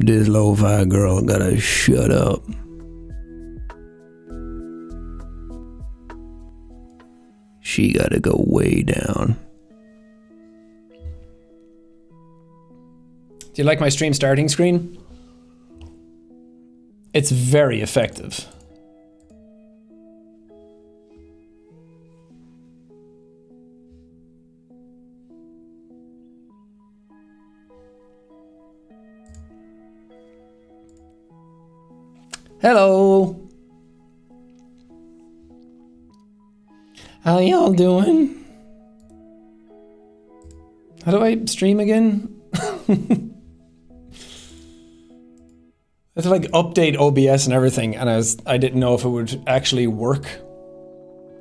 this lo-fi girl gotta shut up. She gotta go way down. Do you like my stream starting screen? It's very effective. Hello. How y'all doing? How do I stream again? I had to like update OBS and everything, and I didn't know if it would actually work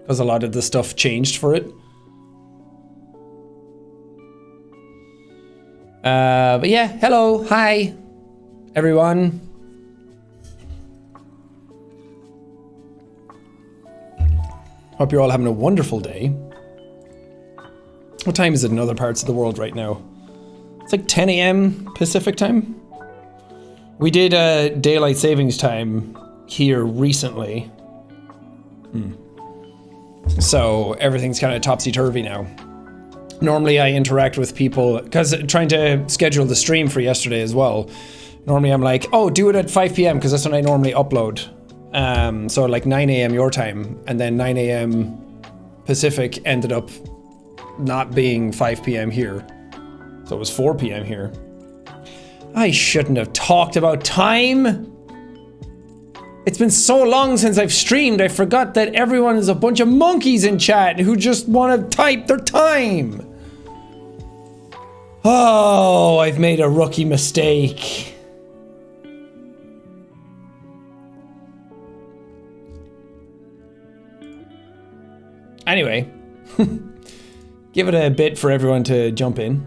because a lot of the stuff changed for it. But yeah, hello, hi, everyone. Hope you're all having a wonderful day. What time is it in other parts of the world right now? It's like 10 a.m. Pacific time. We did daylight savings time here recently. So everything's kind of topsy-turvy now. Normally I interact with people, because trying to schedule the stream for yesterday as well. Normally I'm like, oh, do it at 5 p.m. because that's when I normally upload. So like 9 a.m. your time, and then 9 a.m. Pacific ended up not being 5 p.m. here. So it was 4 p.m. here. I shouldn't have talked about time. It's been so long since I've streamed, I forgot that everyone is a bunch of monkeys in chat who just want to type their time. Oh, I've made a rookie mistake. Anyway, give it a bit for everyone to jump in.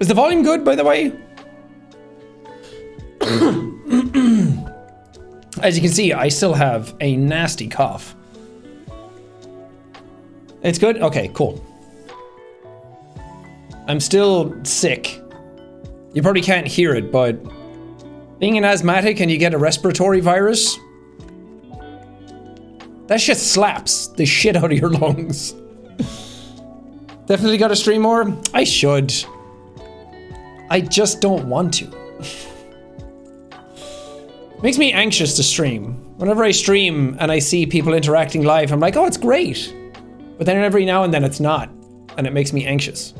Is the volume good, by the way? As you can see, I still have a nasty cough. It's good? Okay, cool. I'm still sick. You probably can't hear it, but being an asthmatic and you get a respiratory virus, that shit slaps the shit out of your lungs. Definitely gotta stream more? I should. I just don't want to. Makes me anxious to stream. Whenever I stream and I see people interacting live, I'm like, oh, it's great. But then every now and then it's not, and it makes me anxious.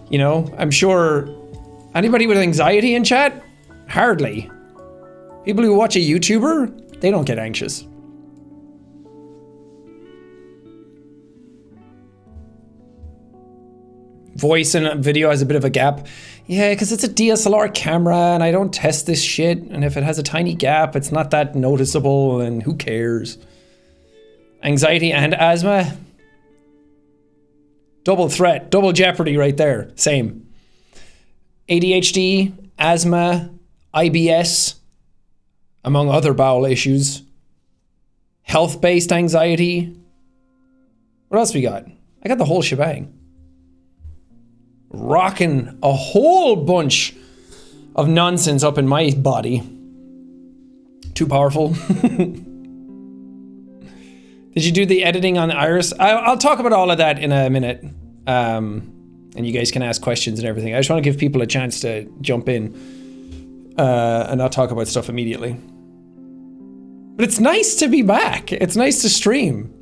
You know, I'm sure anybody with anxiety in chat? Hardly. People who watch a YouTuber, they don't get anxious. Voice and video has a bit of a gap. Yeah, because it's a DSLR camera and I don't test this shit. And if it has a tiny gap, it's not that noticeable and who cares? Anxiety and asthma? Double threat, double jeopardy right there. Same. ADHD, asthma, IBS, among other bowel issues. Health-based anxiety. What else we got? I got the whole shebang. Rocking a whole bunch of nonsense up in my body. Too powerful. Did you do the editing on the iris? I'll talk about all of that in a minute. And you guys can ask questions and everything. I just want to give people a chance to jump in and not talk about stuff immediately. But it's nice to be back. It's nice to stream.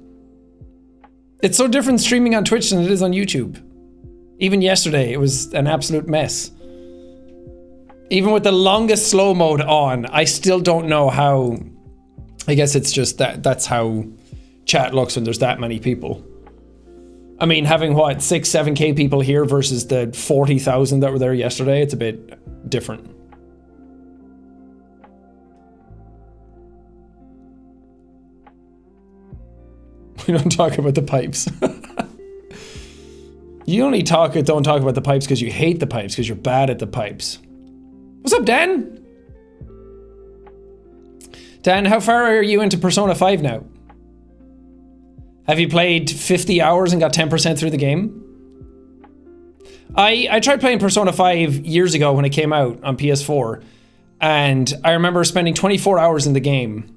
It's so different streaming on Twitch than it is on YouTube. Even yesterday, it was an absolute mess. Even with the longest slow mode on, I still don't know how... I guess it's just that's how chat looks when there's that many people. I mean, having what, 6-7K people here versus the 40,000 that were there yesterday, it's a bit different. We don't talk about the pipes. You only don't talk about the pipes because you hate the pipes, because you're bad at the pipes. What's up, Dan? Dan, how far are you into Persona 5 now? Have you played 50 hours and got 10% through the game? I tried playing Persona 5 years ago when it came out on PS4, and I remember spending 24 hours in the game.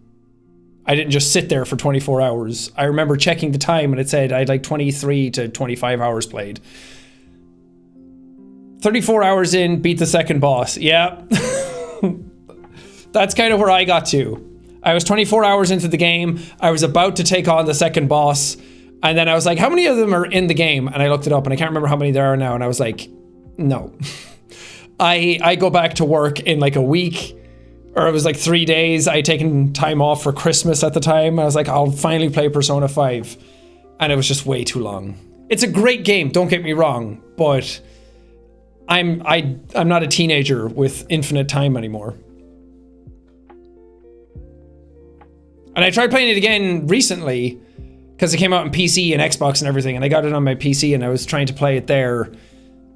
I didn't just sit there for 24 hours. I remember checking the time and it said I had like 23 to 25 hours played. 34 hours in, beat the second boss. Yeah. That's kind of where I got to. I was 24 hours into the game. I was about to take on the second boss. And then I was like, how many of them are in the game? And I looked it up and I can't remember how many there are now. And I was like, no. I go back to work in like a week, or it was like 3 days. I had taken time off for Christmas at the time. I was like, I'll finally play Persona 5. And it was just way too long. It's a great game, don't get me wrong, but I'm not a teenager with infinite time anymore. And I tried playing it again recently because it came out on PC and Xbox and everything, and I got it on my PC and I was trying to play it there,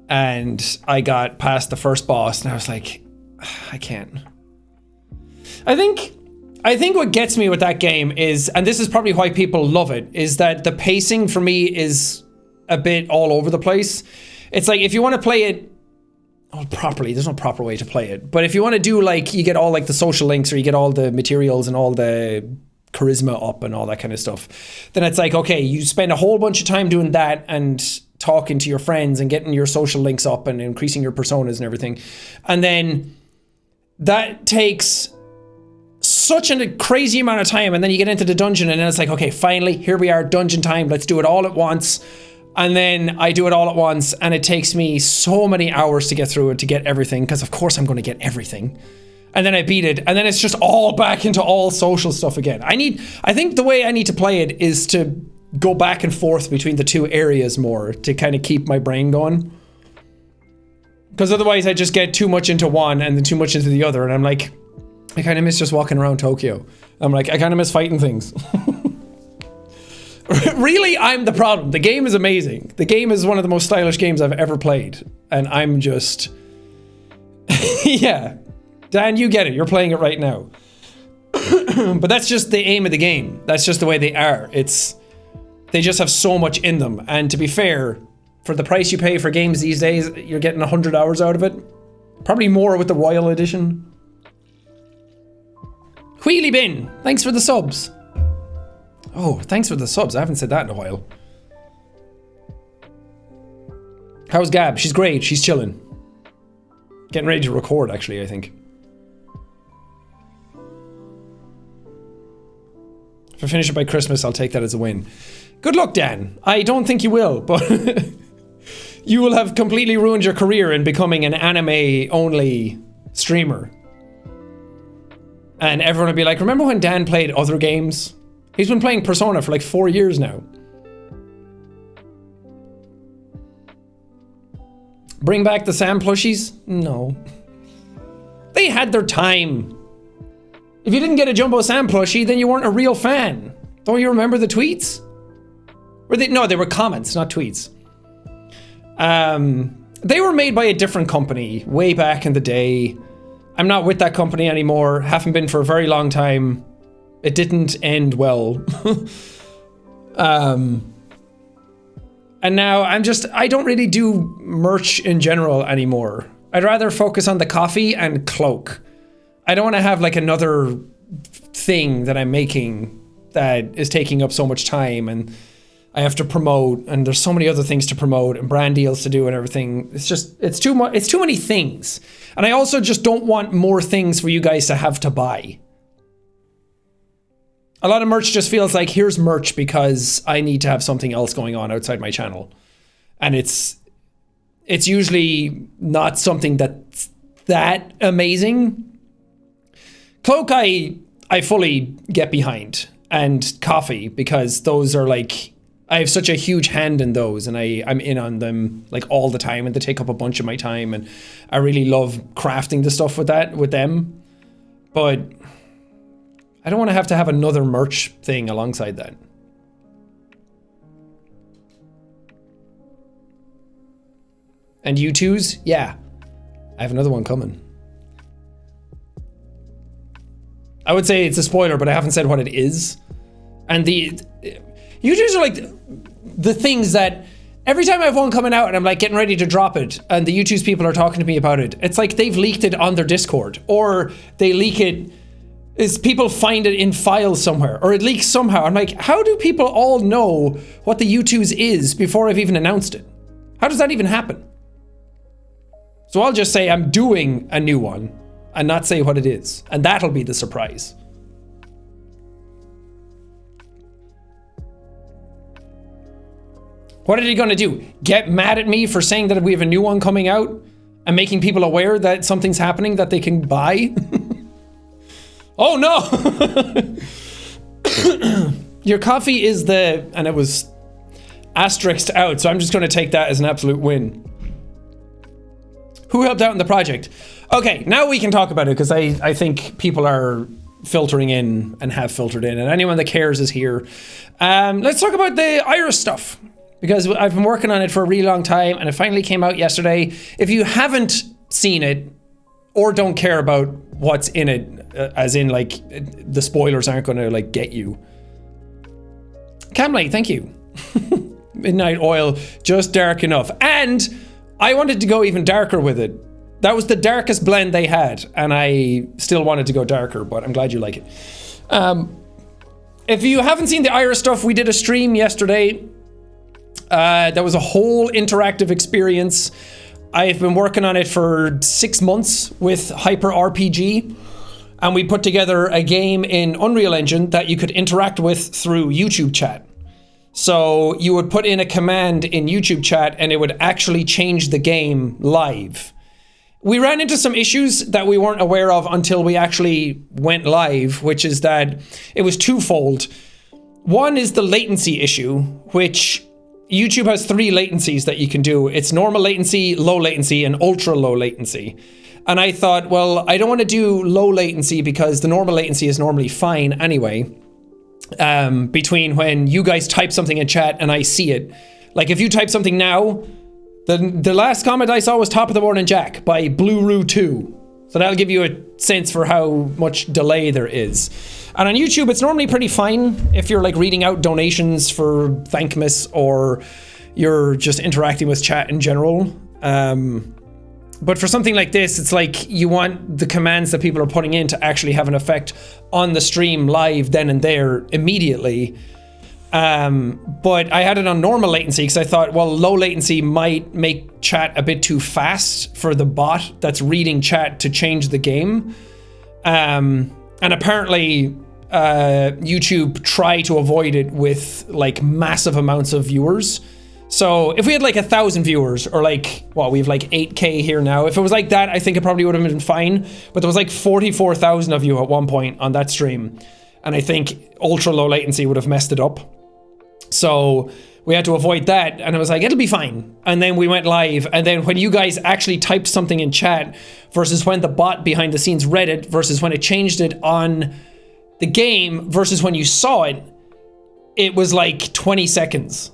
and I got past the first boss and I was like, I can't. I think what gets me with that game is, and this is probably why people love it, is that the pacing for me is a bit all over the place. It's like if you want to play it properly, there's no proper way to play it, but if you want to do like, you get all like the social links, or you get all the materials and all the charisma up and all that kind of stuff, then it's like, okay, you spend a whole bunch of time doing that and talking to your friends and getting your social links up and increasing your personas and everything, and then that takes such a crazy amount of time, and then you get into the dungeon and then it's like, okay, finally, here we are, dungeon time, let's do it all at once. And then I do it all at once, and it takes me so many hours to get through it, to get everything, because of course I'm going to get everything. And then I beat it, and then it's just all back into all social stuff again. I think the way I need to play it is to go back and forth between the two areas more, to kind of keep my brain going. Because otherwise I just get too much into one and then too much into the other, and I'm like, I kind of miss just walking around Tokyo. I'm like, I kind of miss fighting things. Really, I'm the problem. The game is amazing. The game is one of the most stylish games I've ever played. And I'm just... yeah. Dan, you get it. You're playing it right now. But that's just the aim of the game. That's just the way they are. They just have so much in them. And to be fair, for the price you pay for games these days, you're getting 100 hours out of it. Probably more with the Royal Edition. Wheelie Bin, thanks for the subs. Oh, thanks for the subs. I haven't said that in a while. How's Gab? She's great. She's chilling. Getting ready to record, actually, I think. If I finish it by Christmas, I'll take that as a win. Good luck, Dan. I don't think you will, but you will have completely ruined your career in becoming an anime-only streamer. And everyone will be like, remember when Dan played other games? He's been playing Persona for like 4 years now. Bring back the Sam plushies? No. They had their time. If you didn't get a Jumbo Sam plushie, then you weren't a real fan. Don't you remember the tweets? No, they were comments, not tweets. They were made by a different company way back in the day. I'm not with that company anymore. Haven't been for a very long time. It didn't end well. And now I don't really do merch in general anymore. I'd rather focus on the coffee and cloak. I don't want to have like another thing that I'm making that is taking up so much time, and I have to promote, and there's so many other things to promote and brand deals to do and everything. It's too much. It's too many things. And I also just don't want more things for you guys to have to buy. A lot of merch just feels like, here's merch because I need to have something else going on outside my channel. And it's usually not something that's that amazing. Cloak I fully get behind, and coffee, because those are like, I have such a huge hand in those, and I'm in on them like all the time, and they take up a bunch of my time, and I really love crafting the stuff with them. But I don't want to have another merch thing alongside that. And U2s? Yeah. I have another one coming. I would say it's a spoiler, but I haven't said what it is. And YouTubers are like the things that every time I have one coming out and I'm like getting ready to drop it and the YouTube's people are talking to me about it, it's like they've leaked it on their Discord, or they leak it is people find it in files somewhere, or it leaks somehow. I'm like, how do people all know what the YouTube's is before I've even announced it? How does that even happen? So I'll just say I'm doing a new one and not say what it is, and that'll be the surprise. What are they gonna do? Get mad at me for saying that we have a new one coming out and making people aware that something's happening that they can buy? Oh no! Your coffee is and it was asterisked out, so I'm just gonna take that as an absolute win. Who helped out in the project? Okay, now we can talk about it, because I think people are filtering in and have filtered in, and anyone that cares is here. Let's talk about the Iris stuff, because I've been working on it for a really long time, and it finally came out yesterday. If you haven't seen it, or don't care about what's in it, as in like the spoilers aren't gonna like get you. Camlight, thank you. Midnight Oil, just dark enough. And I wanted to go even darker with it. That was the darkest blend they had, and I still wanted to go darker, but I'm glad you like it. If you haven't seen the Iris stuff, we did a stream yesterday. That was a whole interactive experience. I've been working on it for 6 months with Hyper RPG, and we put together a game in Unreal Engine that you could interact with through YouTube chat. So you would put in a command in YouTube chat and it would actually change the game live. We ran into some issues that we weren't aware of until we actually went live, which is that it was twofold. One is the latency issue, which YouTube has 3 latencies that you can do. It's normal latency, low latency, and ultra low latency. And I thought, well, I don't want to do low latency because the normal latency is normally fine anyway. Between when you guys type something in chat and I see it. Like if you type something now, the last comment I saw was top of the morning Jack by Blue2. So that'll give you a sense for how much delay there is. And on YouTube, it's normally pretty fine if you're like reading out donations for Thankmas or you're just interacting with chat in general. But for something like this, it's like you want the commands that people are putting in to actually have an effect on the stream live then and there immediately. But I had it on normal latency because I thought, well, low latency might make chat a bit too fast for the bot that's reading chat to change the game. And apparently YouTube tried to avoid it with like massive amounts of viewers. So if we had like 1,000 viewers or like, well, we have like 8K here now. If it was like that, I think it probably would have been fine. But there was like 44,000 of you at one point on that stream. And I think ultra low latency would have messed it up. So we had to avoid that. And I was like, it'll be fine. And then we went live. And then when you guys actually typed something in chat versus when the bot behind the scenes read it versus when it changed it on the game versus when you saw it, it was like 20 seconds.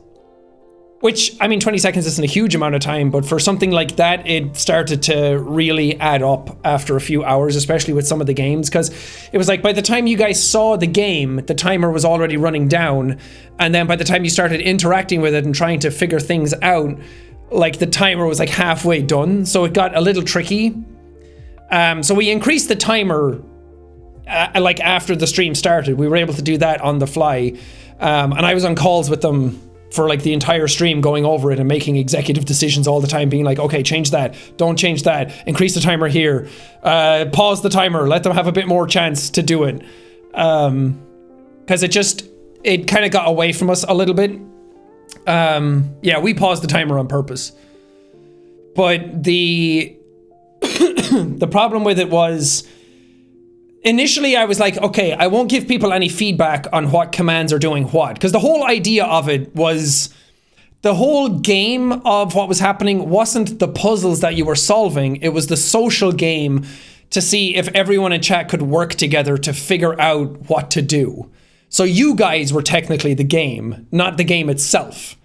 Which, I mean, 20 seconds isn't a huge amount of time, but for something like that, it started to really add up after a few hours, especially with some of the games, because it was like by the time you guys saw the game, the timer was already running down, and then by the time you started interacting with it and trying to figure things out, like the timer was like halfway done, so it got a little tricky. So we increased the timer like after the stream started. We were able to do that on the fly, and I was on calls with them for like the entire stream, going over it and making executive decisions all the time, being like, okay, change that, don't change that, increase the timer here, pause the timer, let them have a bit more chance to do it. Because it kind of got away from us a little bit. Yeah, we paused the timer on purpose. But the the problem with it was, initially, I was like, okay, I won't give people any feedback on what commands are doing what. Because the whole idea of it was, the whole game of what was happening wasn't the puzzles that you were solving. It was the social game to see if everyone in chat could work together to figure out what to do. So you guys were technically the game, not the game itself.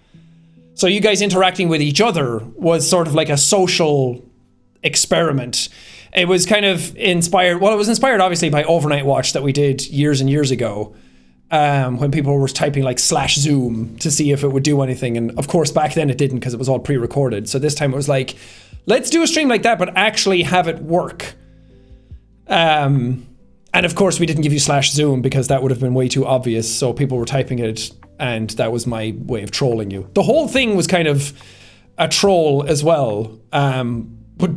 So you guys interacting with each other was sort of like a social experiment. It was kind of inspired, well, it was inspired obviously by Overnight Watch that we did years and years ago. when people were typing like /zoom to see if it would do anything. And of course, back then it didn't because it was all pre-recorded. So this time it was like, let's do a stream like that, but actually have it work. And of course, we didn't give you /zoom because that would have been way too obvious. So people were typing it, and that was my way of trolling you. The whole thing was kind of a troll as well. But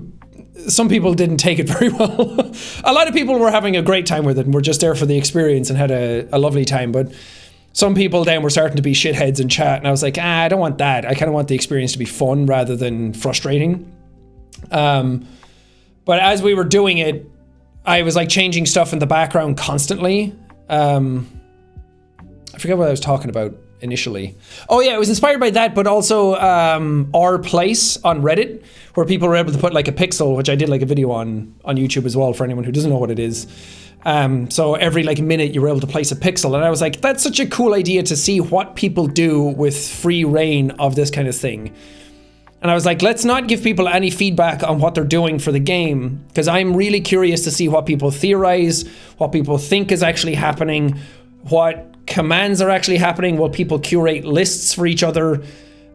some people didn't take it very well. A lot of people were having a great time with it and were just there for the experience and had a lovely time. But some people then were starting to be shitheads in chat, and I was like, I don't want that. I kind of want the experience to be fun rather than frustrating. But as we were doing it, I was like changing stuff in the background constantly. I forget what I was talking about initially. Oh yeah, it was inspired by that, but also our place on Reddit, where people were able to put like a pixel, which I did like a video on YouTube as well for anyone who doesn't know what it is. So every like minute you were able to place a pixel, and I was like, that's such a cool idea to see what people do with free reign of this kind of thing. And I was like, let's not give people any feedback on what they're doing for the game, because I'm really curious to see what people theorize, what people think is actually happening, what commands are actually happening, will people curate lists for each other.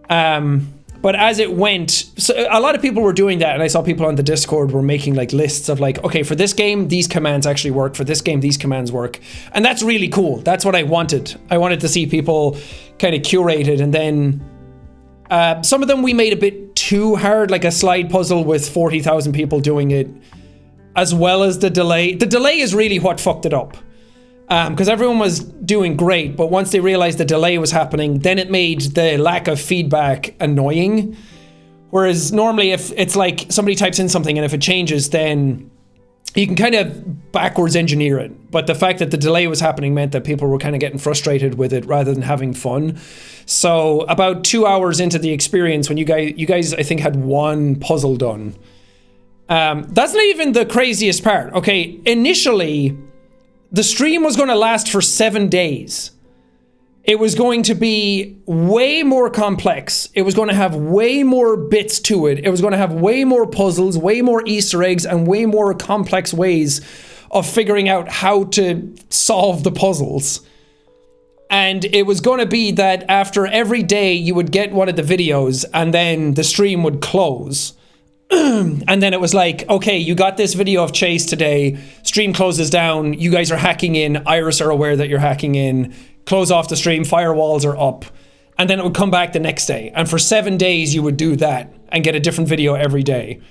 But as it went, so a lot of people were doing that, and I saw people on the Discord were making like lists of like, okay, for this game, these commands actually work, for this game, these commands work. And that's really cool. That's what I wanted. I wanted to see people kind of curated, and then some of them we made a bit too hard, like a slide puzzle with 40,000 people doing it, as well as the delay. The delay is really what fucked it up. Because everyone was doing great, but once they realized the delay was happening, then it made the lack of feedback annoying. Whereas normally if it's like somebody types in something and if it changes, then you can kind of backwards engineer it. But the fact that the delay was happening meant that people were kind of getting frustrated with it rather than having fun. So about 2 hours into the experience, when you guys I think had one puzzle done. That's not even the craziest part. Okay, initially, the stream was going to last for 7 days. It was going to be way more complex. It was going to have way more bits to it. It was going to have way more puzzles, way more Easter eggs, and way more complex ways of figuring out how to solve the puzzles. And it was going to be that after every day you would get one of the videos and then the stream would close. And then it was like, okay, you got this video of Chase today, stream closes down, you guys are hacking in, Iris are aware that you're hacking in, close off the stream, firewalls are up, and then it would come back the next day. And for 7 days you would do that and get a different video every day.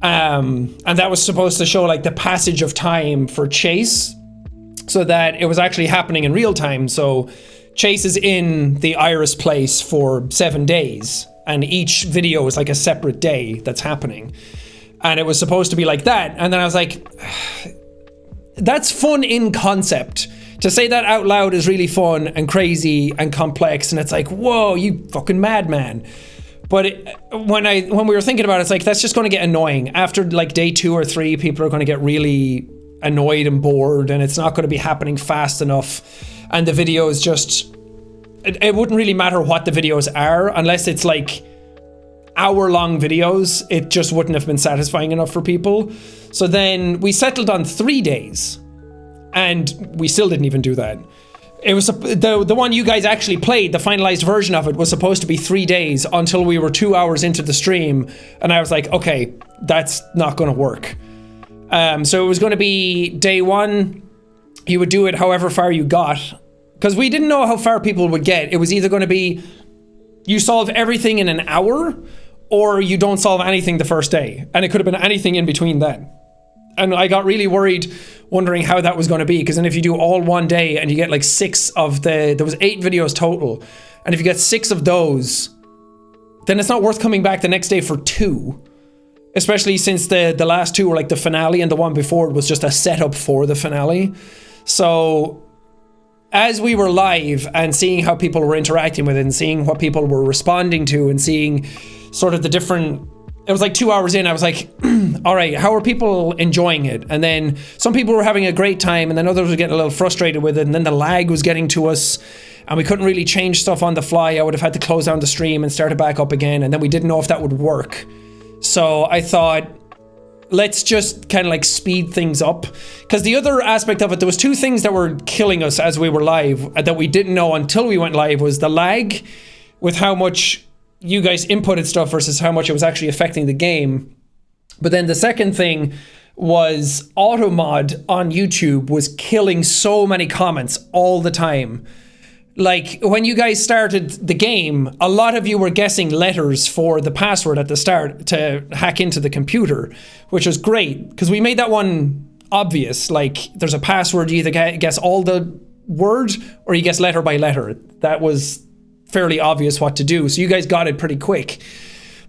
And that was supposed to show like the passage of time for Chase, so that it was actually happening in real time. So Chase is in the Iris place for 7 days. And each video is like a separate day that's happening. And it was supposed to be like that. And then I was like, that's fun in concept. To say that out loud is really fun and crazy and complex. And it's like, whoa, you fucking madman. But when we were thinking about it, it's like, that's just going to get annoying. After like day 2 or 3, people are going to get really annoyed and bored. And it's not going to be happening fast enough. And the video is just... It wouldn't really matter what the videos are, unless it's like hour-long videos. It just wouldn't have been satisfying enough for people. So then we settled on 3 days, and we still didn't even do that. It was the one you guys actually played, the finalized version of it, was supposed to be 3 days until we were 2 hours into the stream, and I was like, okay, that's not going to work. So it was going to be day 1, you would do it however far you got. Because we didn't know how far people would get. It was either going to be you solve everything in an hour or you don't solve anything the first day. And it could have been anything in between then. And I got really worried wondering how that was going to be. Because then if you do all one day and you get like 6 of there was 8 videos total. And if you get 6 of those, then it's not worth coming back the next day for 2. Especially since the last 2 were like the finale and the one before was just a setup for the finale. So... as we were live and seeing how people were interacting with it and seeing what people were responding to and seeing sort of the different... It was like 2 hours in, I was like, all right, how are people enjoying it? And then some people were having a great time and then others were getting a little frustrated with it, and then the lag was getting to us and we couldn't really change stuff on the fly. I would have had to close down the stream and start it back up again, and then we didn't know if that would work. So I thought, let's just kind of like speed things up. Because the other aspect of it, there was two things that were killing us as we were live that we didn't know until we went live, was the lag with how much you guys inputted stuff versus how much it was actually affecting the game. But then the second thing was automod on YouTube was killing so many comments all the time. Like, when you guys started the game, a lot of you were guessing letters for the password at the start to hack into the computer, which was great, because we made that one obvious. Like, there's a password, you either guess all the word or you guess letter by letter. That was fairly obvious what to do, so you guys got it pretty quick.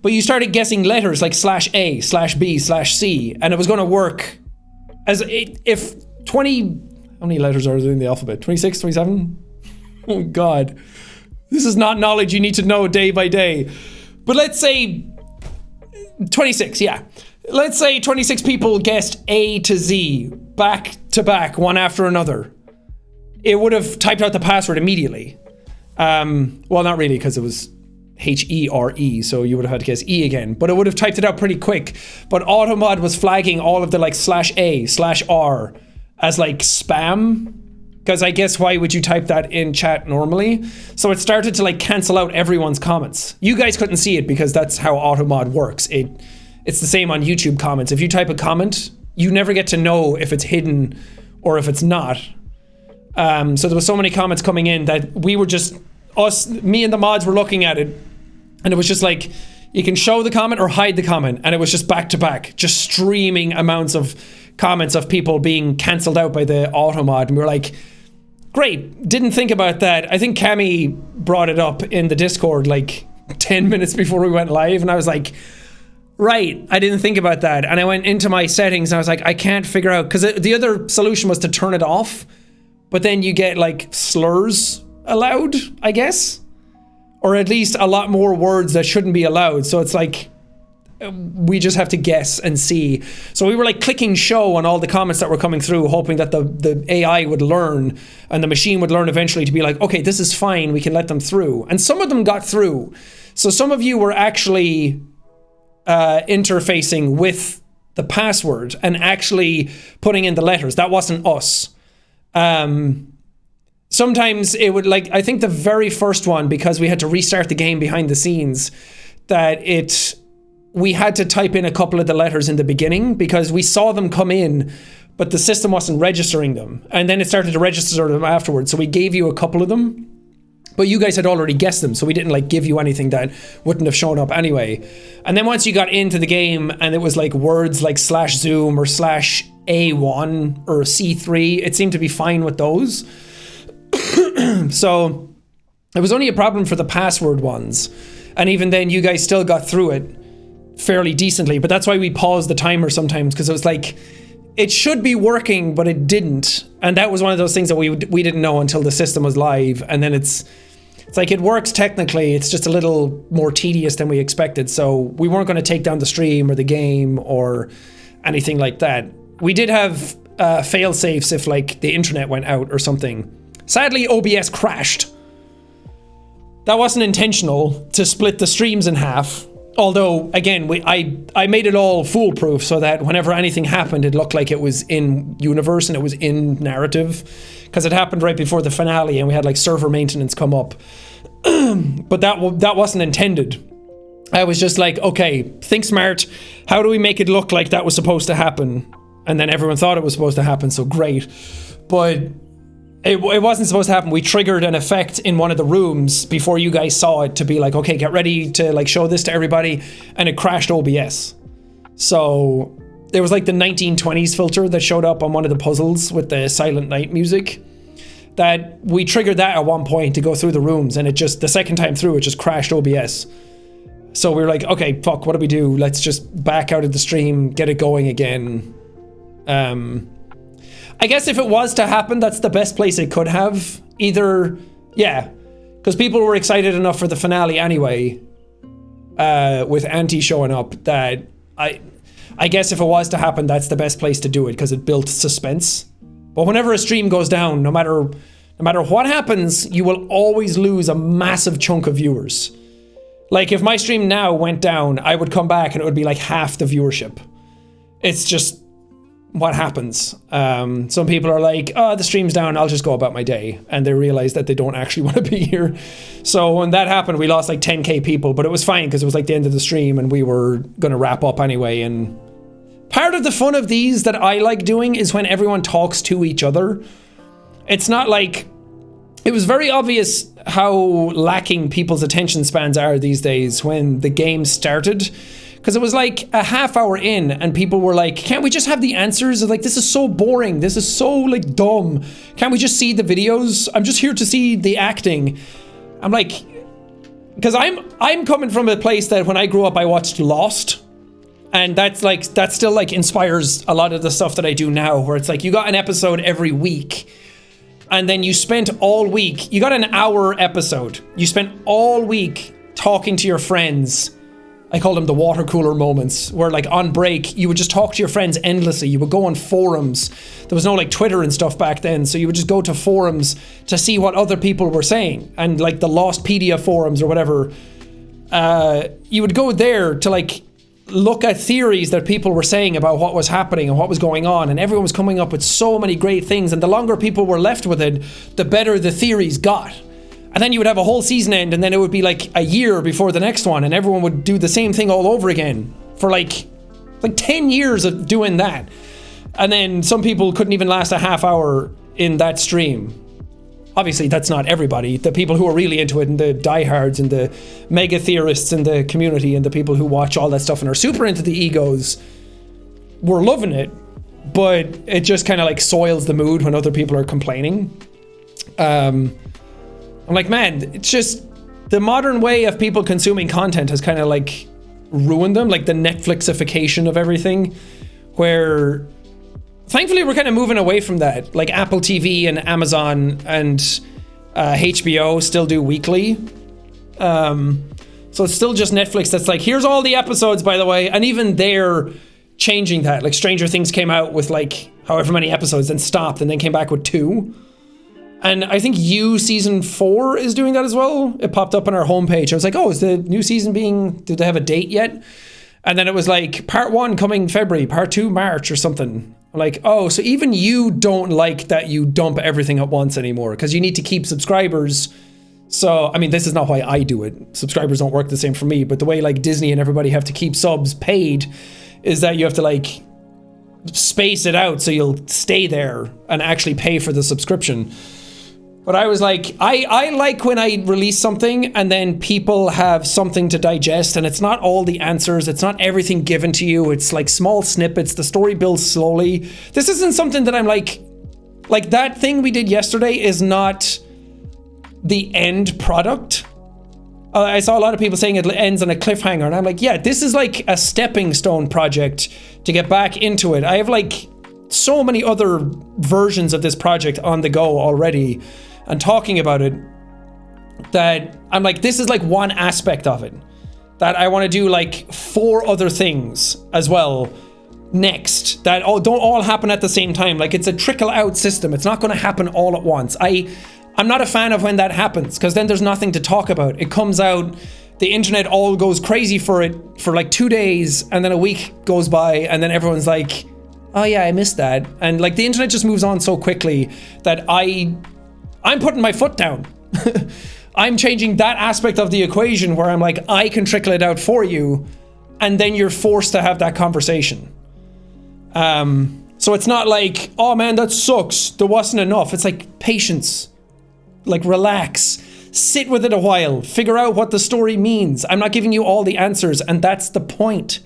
But you started guessing letters like /A/B/C, and it was going to work as if 20... How many letters are there in the alphabet? 26, 27? Oh God, this is not knowledge you need to know day by day. But let's say 26, yeah. Let's say 26 people guessed A to Z, back to back, one after another. It would have typed out the password immediately. Well, not really, because it was HERE, so you would have had to guess E again. But it would have typed it out pretty quick. But Automod was flagging all of the like /A/R as like spam. Because I guess why would you type that in chat normally? So it started to like cancel out everyone's comments. You guys couldn't see it because that's how Automod works. It's the same on YouTube comments. If you type a comment, you never get to know if it's hidden or if it's not. So there was so many comments coming in that we were just, me and the mods were looking at it, and it was just like, you can show the comment or hide the comment, and it was just back to back, just streaming amounts of comments of people being cancelled out by the Automod, and we were like, great, didn't think about that. I think Cammy brought it up in the Discord like 10 minutes before we went live, and I was like, right, I didn't think about that. And I went into my settings and I was like, I can't figure out, because the other solution was to turn it off, but then you get like slurs allowed, I guess, or at least a lot more words that shouldn't be allowed. So it's like, we just have to guess and see. So we were like clicking show on all the comments that were coming through, hoping that the AI would learn and the machine would learn eventually to be like, okay, this is fine, we can let them through. And some of them got through. So some of you were actually interfacing with the password and actually putting in the letters. That wasn't us. Sometimes it would, like, I think the very first one, because we had to restart the game behind the scenes, that we had to type in a couple of the letters in the beginning because we saw them come in, but the system wasn't registering them. And then it started to register them afterwards. So we gave you a couple of them, but you guys had already guessed them. So we didn't like give you anything that wouldn't have shown up anyway. And then once you got into the game and it was like words like /zoom or /A1 or C3, it seemed to be fine with those. So it was only a problem for the password ones. And even then you guys still got through it fairly decently, but that's why we paused the timer sometimes, because it was like, it should be working, but it didn't. And that was one of those things that we didn't know until the system was live. And then it's like, it works technically, it's just a little more tedious than we expected. So we weren't going to take down the stream or the game or anything like that. We did have fail safes if like the internet went out or something. Sadly, OBS crashed. That wasn't intentional to split the streams in half. Although, again, I made it all foolproof so that whenever anything happened, it looked like it was in universe and it was in narrative, because it happened right before the finale and we had like server maintenance come up. But that wasn't intended. I was just like, okay, think smart. How do we make it look like that was supposed to happen? And then everyone thought it was supposed to happen, so great. But it wasn't supposed to happen. We triggered an effect in one of the rooms before you guys saw it to be like, okay, get ready to like show this to everybody, and it crashed OBS. So there was like the 1920s filter that showed up on one of the puzzles with the Silent Night music, that we triggered that at one point to go through the rooms, and it just, the second time through, it just crashed OBS. So we were like, okay, fuck, what do we do? Let's just back out of the stream, get it going again. I guess if it was to happen, that's the best place it could have. Either, yeah, because people were excited enough for the finale anyway, with Auntie showing up, that I guess if it was to happen, that's the best place to do it, because it built suspense. But whenever a stream goes down, no matter what happens, you will always lose a massive chunk of viewers. Like if my stream now went down, I would come back and it would be like half the viewership. it's just what happens. Some people are like, oh, the stream's down, I'll just go about my day. And they realize that they don't actually want to be here. So when that happened, we lost like 10k people, but it was fine because it was like the end of the stream and we were going to wrap up anyway. And part of the fun of these that I like doing is when everyone talks to each other. It's not like, it was very obvious how lacking people's attention spans are these days when the game started. Because it was like a half hour in and people were like, can't we just have the answers? Like, this is so boring. This is so like dumb. Can't we just see the videos? I'm just here to see the acting. I'm like, because I'm coming from a place that when I grew up, I watched Lost. And that still like inspires a lot of the stuff that I do now, where it's like you got an episode every week. And then you spent all week, you got an hour episode. You spent all week talking to your friends. I call them the water cooler moments, where like on break, you would just talk to your friends endlessly. You would go on forums. There was no like Twitter and stuff back then. So you would just go to forums to see what other people were saying. And like the Lostpedia forums or whatever, you would go there to like look at theories that people were saying about what was happening and what was going on. And everyone was coming up with so many great things. And the longer people were left with it, the better the theories got. And then you would have a whole season end, and then it would be like a year before the next one, and everyone would do the same thing all over again for like 10 years of doing that. And then some people couldn't even last a half hour in that stream. Obviously, that's not everybody. The people who are really into it, and the diehards, and the mega theorists in the community, and the people who watch all that stuff and are super into the egos, were loving it. But it just kind of like soils the mood when other people are complaining. I'm like, man, it's just the modern way of people consuming content has kind of like ruined them, like the Netflixification of everything, where thankfully we're kind of moving away from that. Like Apple TV and Amazon and HBO still do weekly. So it's still just Netflix that's like, here's all the episodes, by the way. And even they're changing that. Like Stranger Things came out with like however many episodes, then stopped, and then came back with 2. And I think season 4 is doing that as well. It popped up on our homepage. I was like, oh, is the new season did they have a date yet? And then it was like part 1 coming February, part 2 March or something. I'm like, oh, so even you don't like that you dump everything at once anymore because you need to keep subscribers. So, I mean, this is not why I do it. Subscribers don't work the same for me, but the way like Disney and everybody have to keep subs paid is that you have to like space it out so you'll stay there and actually pay for the subscription. But I was like, I like when I release something and then people have something to digest, and it's not all the answers. It's not everything given to you. It's like small snippets. The story builds slowly. This isn't something that I'm like that thing we did yesterday is not the end product. I saw a lot of people saying it ends on a cliffhanger, and I'm like, yeah, this is like a stepping stone project to get back into it. I have like so many other versions of this project on the go already and talking about it that I'm like, this is like one aspect of it that I want to do like 4 other things as well next that don't all happen at the same time. Like it's a trickle out system. It's not going to happen all at once. I'm not a fan of when that happens because then there's nothing to talk about. It comes out, the internet all goes crazy for it for like 2 days, and then a week goes by, and then everyone's like, oh yeah, I missed that. And like the internet just moves on so quickly that I'm putting my foot down. I'm changing that aspect of the equation where I'm like, I can trickle it out for you, and then you're forced to have that conversation. So it's not like, oh man, that sucks, there wasn't enough. It's like patience, like relax, sit with it a while, figure out what the story means. I'm not giving you all the answers, and that's the point.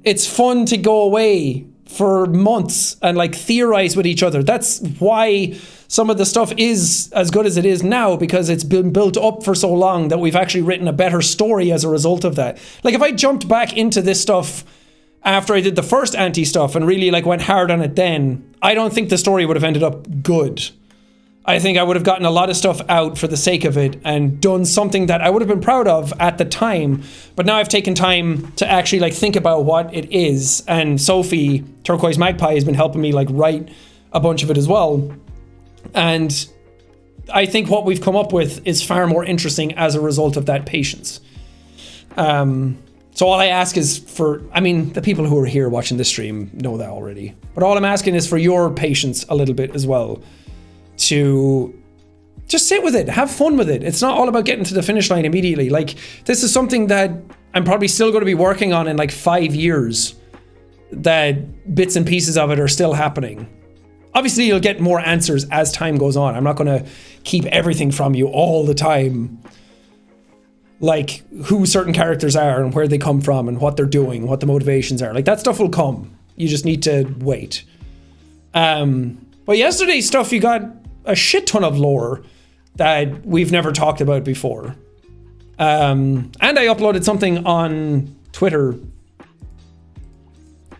It's fun to go away for months and like theorize with each other. That's why some of the stuff is as good as it is now, because it's been built up for so long that we've actually written a better story as a result of that. Like if I jumped back into this stuff after I did the first anti stuff and really like went hard on it then, I don't think the story would have ended up good. I think I would have gotten a lot of stuff out for the sake of it and done something that I would have been proud of at the time. But now I've taken time to actually like think about what it is. And Sophie, Turquoise Magpie, has been helping me like write a bunch of it as well. And I think what we've come up with is far more interesting as a result of that patience. So So all I ask is for, I mean, the people who are here watching this stream know that already. But all I'm asking is for your patience a little bit as well. To just sit with it, have fun with it. It's not all about getting to the finish line immediately. Like, this is something that I'm probably still going to be working on in like 5 years. That bits and pieces of it are still happening. Obviously, you'll get more answers as time goes on. I'm not going to keep everything from you all the time. Like who certain characters are and where they come from and what they're doing, what the motivations are. Like that stuff will come. You just need to wait. But yesterday's stuff, you got a shit ton of lore that we've never talked about before. And I uploaded something on Twitter.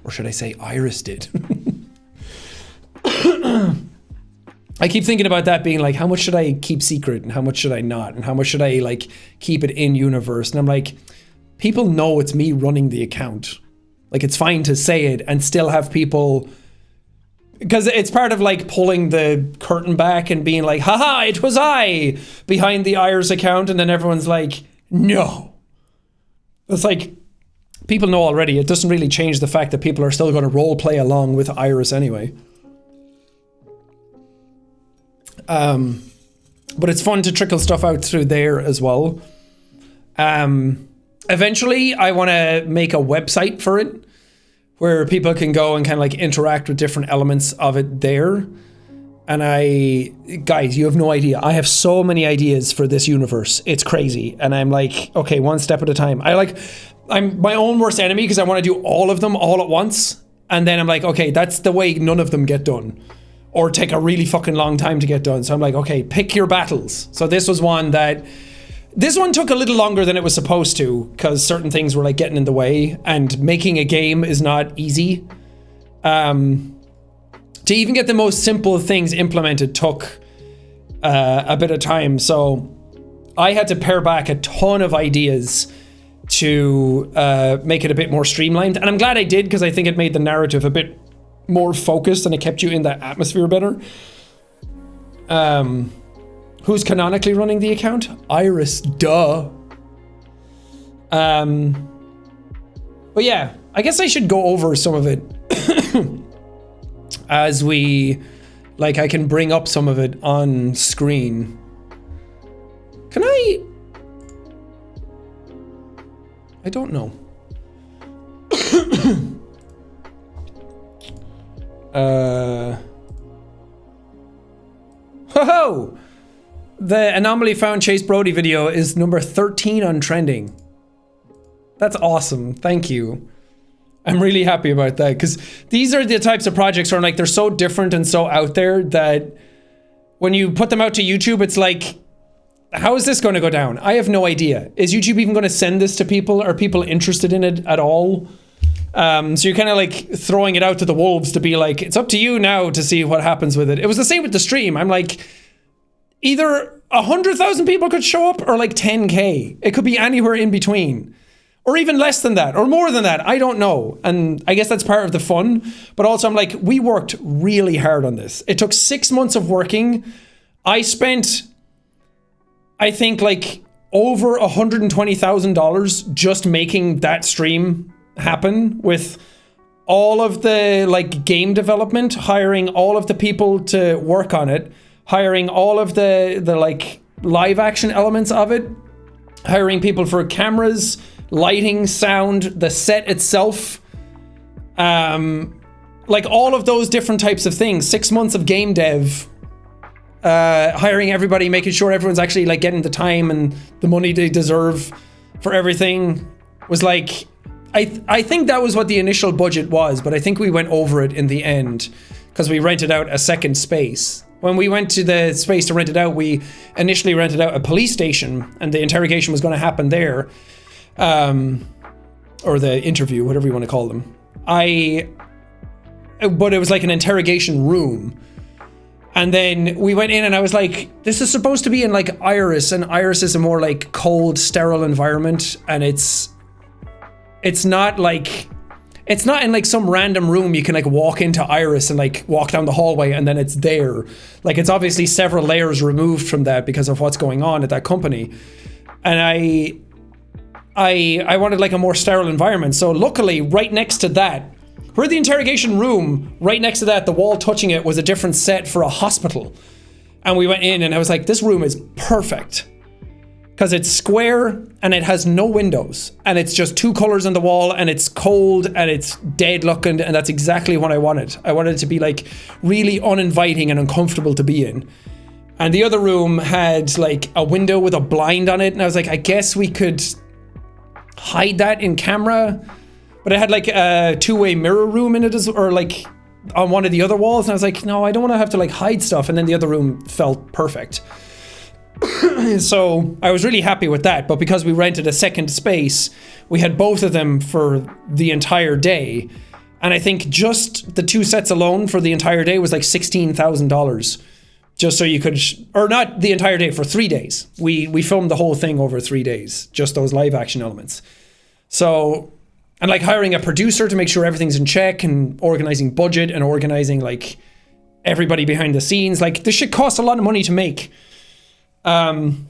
Or should I say Iris did? I keep thinking about that being like, how much should I keep secret and how much should I not? And how much should I like keep it in universe? And I'm like, people know it's me running the account. Like it's fine to say it and still have people, because it's part of like pulling the curtain back and being like, haha, it was I behind the Iris account. And then everyone's like, no. It's like, people know already. It doesn't really change the fact that people are still going to role play along with Iris anyway. But it's fun to trickle stuff out through there as well. Eventually, I want to make a website for it where people can go and kind of like interact with different elements of it there. And guys, you have no idea. I have so many ideas for this universe. It's crazy. And I'm like, okay, one step at a time. I'm my own worst enemy because I want to do all of them all at once. And then I'm like, okay, that's the way none of them get done. Or take a really fucking long time to get done. So I'm like, okay, pick your battles. So this was one took a little longer than it was supposed to because certain things were like getting in the way, and making a game is not easy. To even get the most simple things implemented took a bit of time. So I had to pare back a ton of ideas to make it a bit more streamlined. And I'm glad I did, because I think it made the narrative a bit more focused and it kept you in that atmosphere better. Who's canonically running the account? Iris, duh. But yeah, I guess I should go over some of it as we, like, I can bring up some of it on screen. Can I don't know. Ho-ho! The Anomaly Found Chase Brody video is number 13 on trending. That's awesome. Thank you. I'm really happy about that, because these are the types of projects where I'm like, they're so different and so out there that when you put them out to YouTube, it's like, how is this going to go down? I have no idea. Is YouTube even going to send this to people? Are people interested in it at all? So you're kind of like throwing it out to the wolves to be like, it's up to you now to see what happens with it. It was the same with the stream. I'm like, either 100,000 people could show up or like 10K. It could be anywhere in between, or even less than that, or more than that. I don't know. And I guess that's part of the fun. But also I'm like, we worked really hard on this. It took 6 months of working. I spent, I think, like over $120,000 just making that stream happen, with all of the like game development, hiring all of the people to work on it, hiring all of the like live action elements of it, hiring people for cameras, lighting, sound, the set itself, like all of those different types of things. 6 months of game dev, hiring everybody, making sure everyone's actually like getting the time and the money they deserve for everything. Was like, I think that was what the initial budget was, but I think we went over it in the end because we rented out a second space. When we went to the space to rent it out, we initially rented out a police station, and the interrogation was going to happen there, or the interview, whatever you want to call them. But it was like an interrogation room. And then we went in and I was like, this is supposed to be in like Iris, and Iris is a more like cold, sterile environment, and it's not like, it's not in like some random room you can like walk into Iris and like walk down the hallway and then it's there. Like, it's obviously several layers removed from that because of what's going on at that company. And I wanted like a more sterile environment. So luckily, right next to that, where the interrogation room, right next to that, the wall touching it was a different set for a hospital. And we went in and I was like, this room is perfect. Because it's square and it has no windows. And it's just 2 colors on the wall and it's cold and it's dead looking. And that's exactly what I wanted. I wanted it to be like really uninviting and uncomfortable to be in. And the other room had like a window with a blind on it. And I was like, I guess we could hide that in camera. But it had like a 2-way mirror room in it, or like on one of the other walls. And I was like, no, I don't want to have to like hide stuff. And then the other room felt perfect. So I was really happy with that. But because we rented a second space, we had both of them for the entire day. And I think just the 2 sets alone for the entire day was like $16,000. Just so you could, or not the entire day, for 3 days. We filmed the whole thing over 3 days, just those live action elements. So, and like hiring a producer to make sure everything's in check and organizing budget and organizing like everybody behind the scenes. Like this shit costs a lot of money to make. And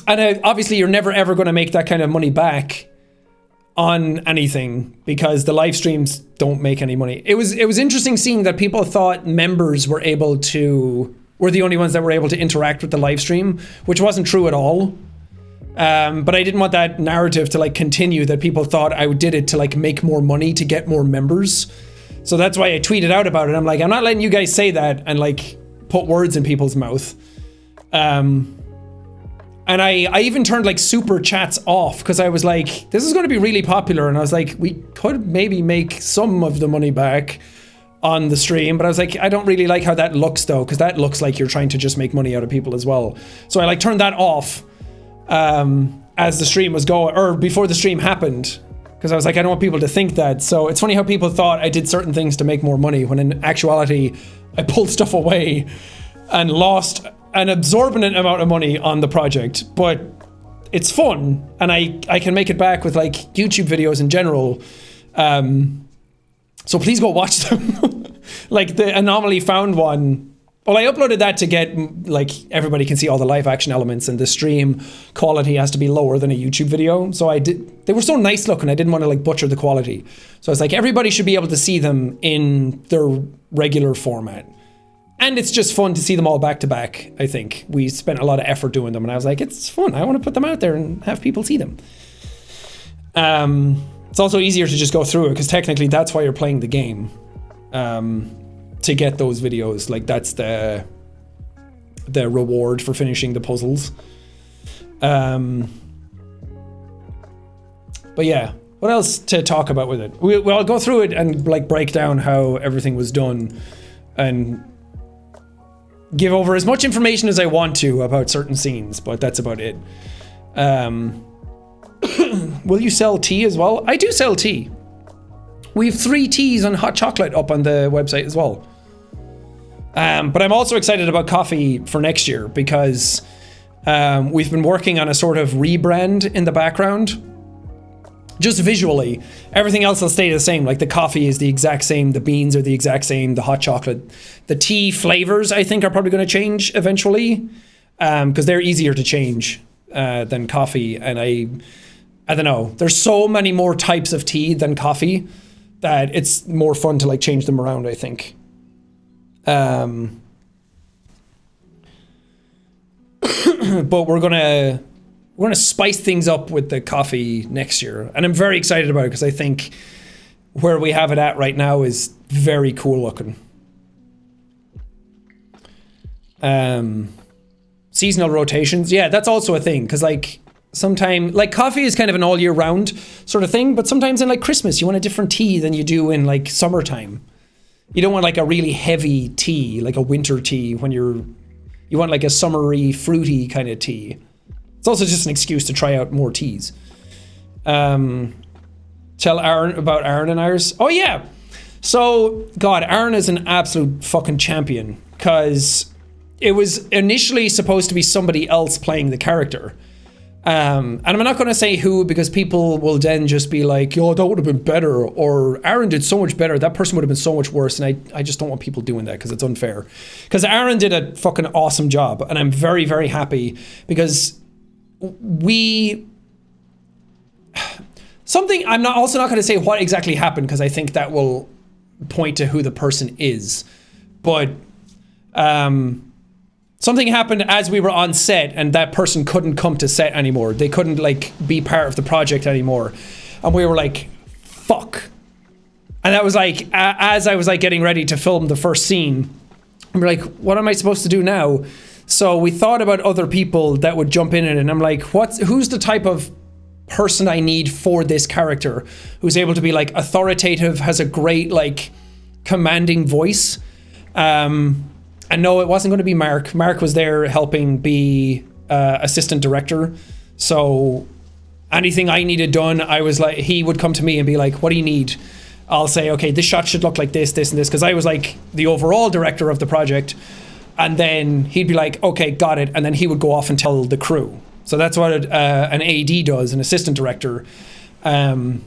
obviously you're never ever going to make that kind of money back on anything because the live streams don't make any money. It was interesting seeing that people thought members were the only ones that were able to interact with the live stream, which wasn't true at all. But I didn't want that narrative to like continue, that people thought I did it to like make more money to get more members. So that's why I tweeted out about it. I'm like, I'm not letting you guys say that and like put words in people's mouth. And I even turned like super chats off because I was like, this is going to be really popular. And I was like, we could maybe make some of the money back on the stream. But I was like, I don't really like how that looks though, because that looks like you're trying to just make money out of people as well. So I like turned that off as the stream was going, or before the stream happened. Because I was like, I don't want people to think that. So it's funny how people thought I did certain things to make more money, when in actuality, I pulled stuff away and lost an absorbent amount of money on the project. But it's fun, and I can make it back with like YouTube videos in general. So please go watch them. Like the Anomaly Found one. Well, I uploaded that to get, like, everybody can see all the live action elements, and the stream quality has to be lower than a YouTube video. So they were so nice looking, I didn't want to like butcher the quality. So I was like, everybody should be able to see them in their regular format. And it's just fun to see them all back to back, I think. We spent a lot of effort doing them, and I was like, it's fun. I want to put them out there and have people see them. It's also easier to just go through it, because technically that's why you're playing the game. To get those videos, like that's the reward for finishing the puzzles. But yeah, what else to talk about with it? I'll go through it and like break down how everything was done and give over as much information as I want to about certain scenes, but that's about it. Will you sell tea as well? I do sell tea. We have 3 teas and hot chocolate up on the website as well. But I'm also excited about coffee for next year, because we've been working on a sort of rebrand in the background. Just visually, everything else will stay the same. Like the coffee is the exact same, the beans are the exact same, the hot chocolate. The tea flavors, I think, are probably going to change eventually, because they're easier to change than coffee. And I don't know, there's so many more types of tea than coffee that it's more fun to like change them around, I think. But we're gonna spice things up with the coffee next year, and I'm very excited about it, because I think where we have it at right now is very cool looking. Seasonal rotations, yeah, that's also a thing, because like sometimes, like coffee is kind of an all year round sort of thing, but sometimes in like Christmas you want a different tea than you do in like summertime. You don't want like a really heavy tea, like a winter tea, when you want like a summery, fruity kind of tea. It's also just an excuse to try out more teas. Tell Aaron about Aaron and ours. Oh yeah. So, God, Aaron is an absolute fucking champion, because it was initially supposed to be somebody else playing the character. And I'm not going to say who, because people will then just be like, yo, that would have been better, or Aaron did so much better, that person would have been so much worse. And I just don't want people doing that, because it's unfair. Because Aaron did a fucking awesome job, and I'm very, very happy, because something, I'm not also not going to say what exactly happened because I think that will point to who the person is. But something happened as we were on set, and that person couldn't come to set anymore. They couldn't like be part of the project anymore. And we were like, fuck. And that was like, as I was like getting ready to film the first scene, we were like, what am I supposed to do now? So we thought about other people that would jump in it, and I'm like, who's the type of person I need for this character who's able to be like authoritative, has a great like commanding voice. And no, it wasn't going to be Mark. Mark was there helping be assistant director. So anything I needed done, I was like, he would come to me and be like, what do you need? I'll say, okay, this shot should look like this, this, and this, because I was like the overall director of the project. And then he'd be like, okay, got it. And then he would go off and tell the crew. So that's what an AD does, an assistant director. And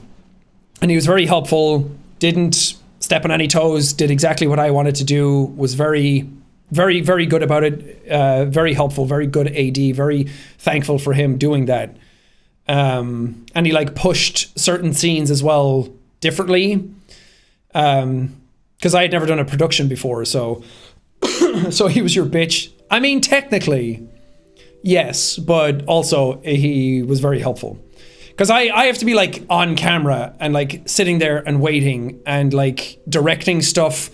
he was very helpful, didn't step on any toes, did exactly what I wanted to do, was very, very, very good about it, very helpful, very good AD, very thankful for him doing that. And he like pushed certain scenes as well differently, because I had never done a production before, so so he was your bitch. I mean, technically, yes, but also he was very helpful. Because I have to be like on camera and like sitting there and waiting and like directing stuff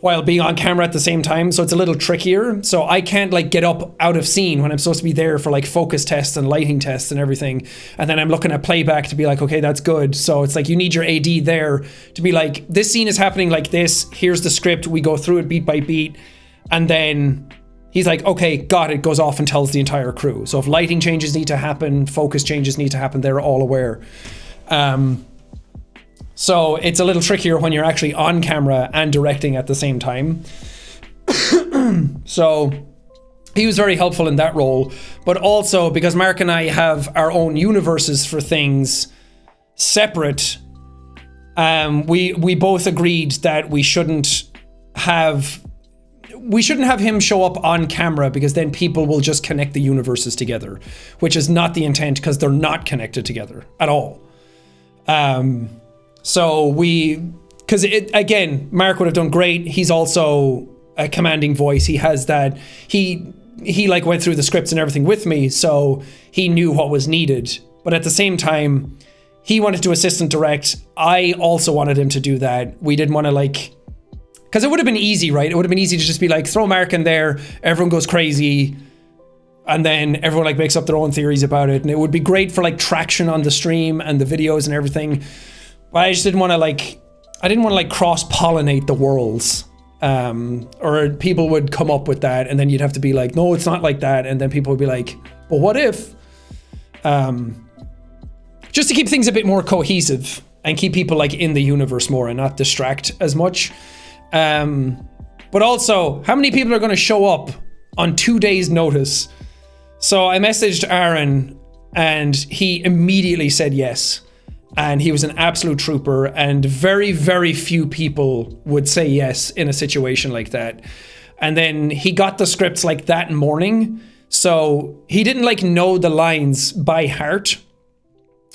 while being on camera at the same time. So it's a little trickier. So I can't like get up out of scene when I'm supposed to be there for like focus tests and lighting tests and everything. And then I'm looking at playback to be like, okay, that's good. So it's like you need your AD there to be like, this scene is happening like this. Here's the script. We go through it beat by beat. And then he's like, okay, got it, goes off and tells the entire crew. So if lighting changes need to happen, focus changes need to happen, they're all aware. So it's a little trickier when you're actually on camera and directing at the same time. So he was very helpful in that role. But also because Mark and I have our own universes for things separate, we both agreed that we shouldn't have him show up on camera, because then people will just connect the universes together, which is not the intent, because they're not connected together at all. So because again, Mark would have done great. He's also a commanding voice. He has that, he like went through the scripts and everything with me, so he knew what was needed. But at the same time, he wanted to assistant direct. I also wanted him to do that. We didn't want to like, because it would have been easy, right? It would have been easy to just be like, throw Mark in there, everyone goes crazy, and then everyone like makes up their own theories about it. And it would be great for like traction on the stream and the videos and everything. But I just didn't want to like, cross-pollinate the worlds. Or people would come up with that, and then you'd have to be like, no, it's not like that. And then people would be like, well, what if? Just to keep things a bit more cohesive and keep people like in the universe more and not distract as much. But also, how many people are going to show up on 2 days' notice? So I messaged Aaron, and he immediately said yes. And he was an absolute trooper, and very, very few people would say yes in a situation like that. And then he got the scripts like that morning, so he didn't like know the lines by heart.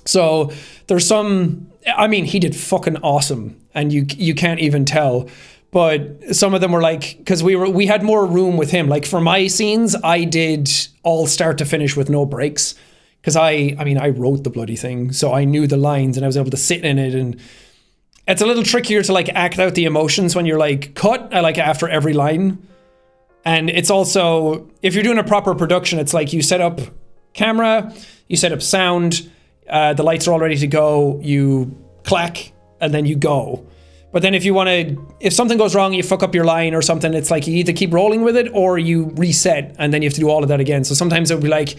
So there's some, I mean, he did fucking awesome, and you can't even tell. But some of them were like, because we had more room with him. Like for my scenes, I did all start to finish with no breaks. Because I wrote the bloody thing, so I knew the lines and I was able to sit in it. And it's a little trickier to like act out the emotions when you're like cut, like after every line. And it's also, if you're doing a proper production, it's like you set up camera, you set up sound, the lights are all ready to go, you clack, and then you go. But then if something goes wrong, you fuck up your line or something, it's like you either keep rolling with it or you reset, and then you have to do all of that again. So sometimes it would be like,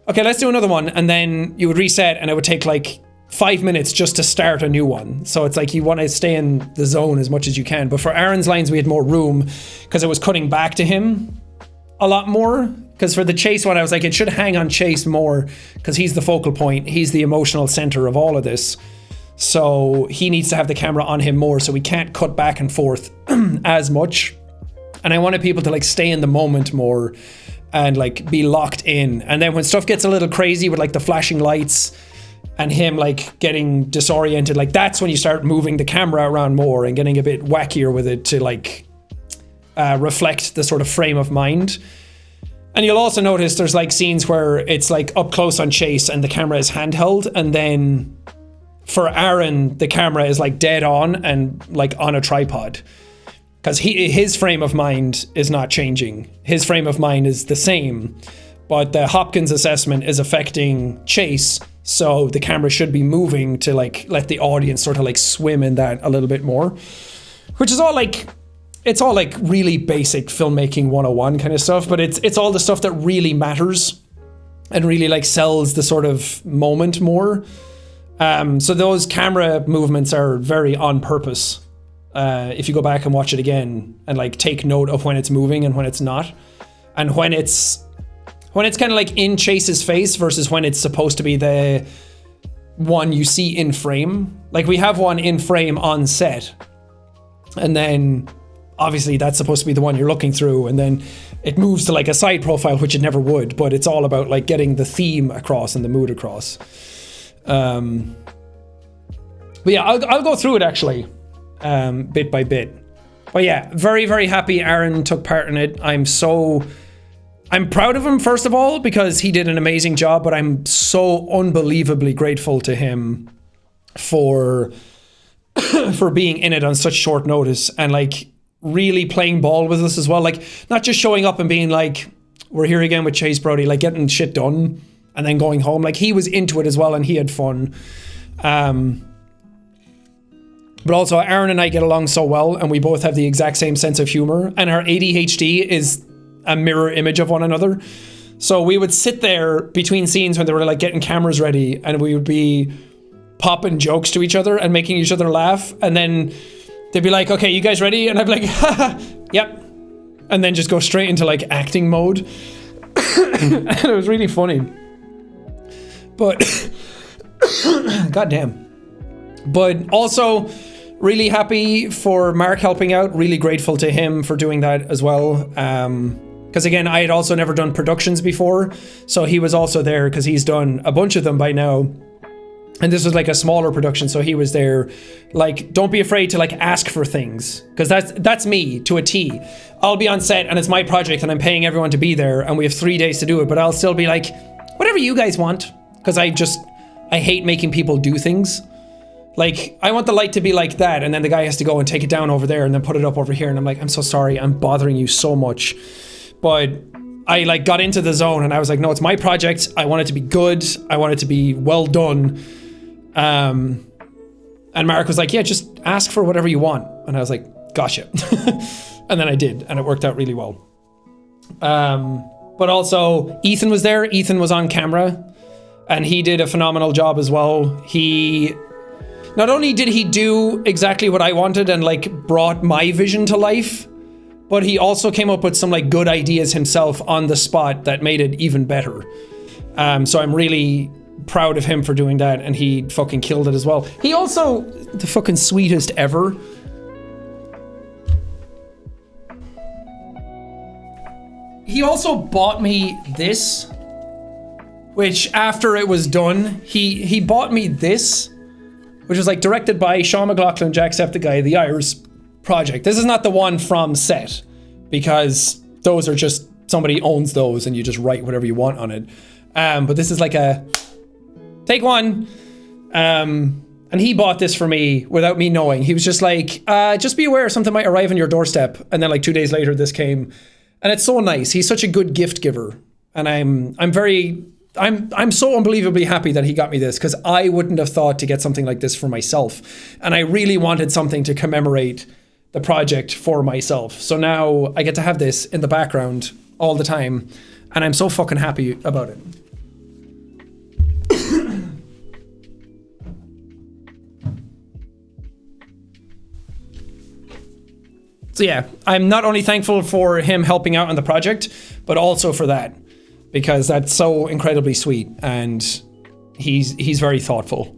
okay, let's do another one. And then you would reset, and it would take like 5 minutes just to start a new one. So it's like you want to stay in the zone as much as you can. But for Aaron's lines, we had more room because it was cutting back to him a lot more. Because for the Chase one, I was like, it should hang on Chase more because he's the focal point. He's the emotional center of all of this. So he needs to have the camera on him more, so we can't cut back and forth as much. And I wanted people to like stay in the moment more and like be locked in. And then when stuff gets a little crazy with like the flashing lights, and him like getting disoriented, like that's when you start moving the camera around more and getting a bit wackier with it to like reflect the sort of frame of mind. And you'll also notice there's like scenes where it's like up close on Chase and the camera is handheld, and then for Aaron the camera is like dead on and like on a tripod, because his frame of mind is not changing. His frame of mind is the same, but the Hopkins assessment is affecting Chase, so the camera should be moving to like let the audience sort of like swim in that a little bit more, which is all like, it's all like really basic filmmaking 101 kind of stuff, but it's all the stuff that really matters and really like sells the sort of moment more. So those camera movements are very on purpose. If you go back and watch it again and like take note of when it's moving and when it's not, and when it's kind of like in Chase's face versus when it's supposed to be the one you see in frame. Like we have one in frame on set, and then obviously that's supposed to be the one you're looking through, and then it moves to like a side profile, which it never would, but it's all about like getting the theme across and the mood across. But yeah, I'll go through it actually, bit by bit. But yeah, very, very happy Aaron took part in it. I'm proud of him, first of all, because he did an amazing job, but I'm so unbelievably grateful to him for being in it on such short notice and like really playing ball with us as well. Like not just showing up and being like, we're here again with Chase Brody, like getting shit done and then going home. Like he was into it as well and he had fun. But also Aaron and I get along so well, and we both have the exact same sense of humor, and our ADHD is a mirror image of one another. So we would sit there between scenes when they were like getting cameras ready, and we would be popping jokes to each other and making each other laugh, and then they'd be like, okay, you guys ready? And I'd be like, haha, yep. And then just go straight into like acting mode. And it was really funny. But goddamn. But also really happy for Mark helping out, really grateful to him for doing that as well. Because again, I had also never done productions before, so he was also there because he's done a bunch of them by now. And this was like a smaller production, so he was there. Like, don't be afraid to like ask for things, because that's me to a T. I'll be on set and it's my project and I'm paying everyone to be there and we have 3 days to do it, but I'll still be like, whatever you guys want, because I hate making people do things. Like, I want the light to be like that, and then the guy has to go and take it down over there and then put it up over here, and I'm like, I'm so sorry, I'm bothering you so much. But I like got into the zone and I was like, no, it's my project. I want it to be good. I want it to be well done. And Mark was like, yeah, just ask for whatever you want. And I was like, gotcha. And then I did, and it worked out really well. But also Ethan was there. Ethan was on camera and he did a phenomenal job as well. Not only did he do exactly what I wanted and like brought my vision to life, but he also came up with some like good ideas himself on the spot that made it even better. So I'm really proud of him for doing that, and he fucking killed it as well. He also, the fucking sweetest ever. He also bought me this, which after it was done, he bought me this, which was like directed by Sean McLaughlin, Jacksepticeye, the Irish project. This is not the one from set, because those are just, somebody owns those and you just write whatever you want on it. But this is like a take one. And he bought this for me without me knowing. He was just like, just be aware something might arrive on your doorstep. And then like 2 days later, this came, and it's so nice. He's such a good gift giver. And I'm so unbelievably happy that he got me this, because I wouldn't have thought to get something like this for myself. And I really wanted something to commemorate the project for myself. So now I get to have this in the background all the time, and I'm so fucking happy about it. So yeah, I'm not only thankful for him helping out on the project, but also for that, because that's so incredibly sweet, and he's very thoughtful.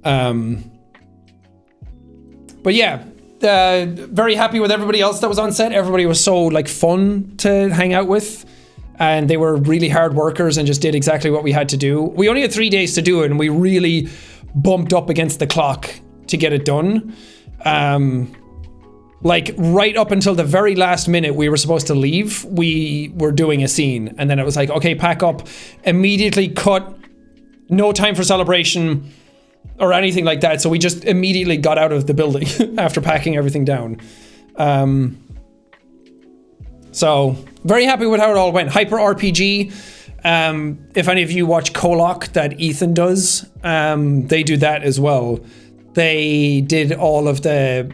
But yeah, very happy with everybody else that was on set. Everybody was so like fun to hang out with. and they were really hard workers and just did exactly what we had to do. We only had 3 days to do it, and we really bumped up against the clock to get it done. Like right up until the very last minute we were supposed to leave, we were doing a scene, and then it was like, okay, pack up, immediately cut, no time for celebration or anything like that. So we just immediately got out of the building after packing everything down. So very happy with how it all went. Hyper RPG. If any of you watch Kolok that Ethan does, they do that as well. They did all of the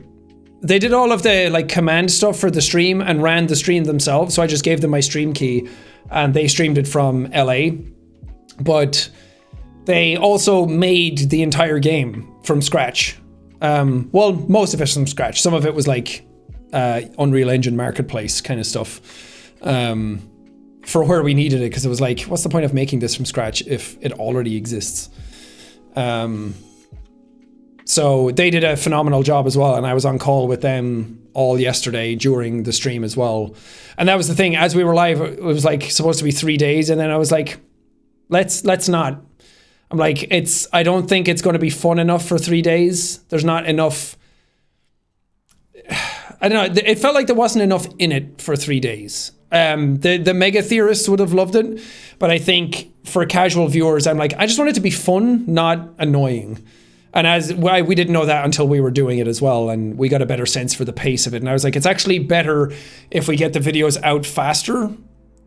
like command stuff for the stream and ran the stream themselves. So I just gave them my stream key and they streamed it from LA. But they also made the entire game from scratch. Well, most of it from scratch. Some of it was like Unreal Engine Marketplace kind of stuff for where we needed it, because it was like, what's the point of making this from scratch if it already exists? So they did a phenomenal job as well, and I was on call with them all yesterday during the stream as well. And that was the thing, as we were live, it was like supposed to be 3 days, and then I was like, let's not. I'm like, I don't think it's going to be fun enough for 3 days. There's not enough. I don't know. It felt like there wasn't enough in it for 3 days. The mega theorists would have loved it, but I think for casual viewers, I'm like, I just want it to be fun, not annoying. And we didn't know that until we were doing it as well, and we got a better sense for the pace of it. And I was like, it's actually better if we get the videos out faster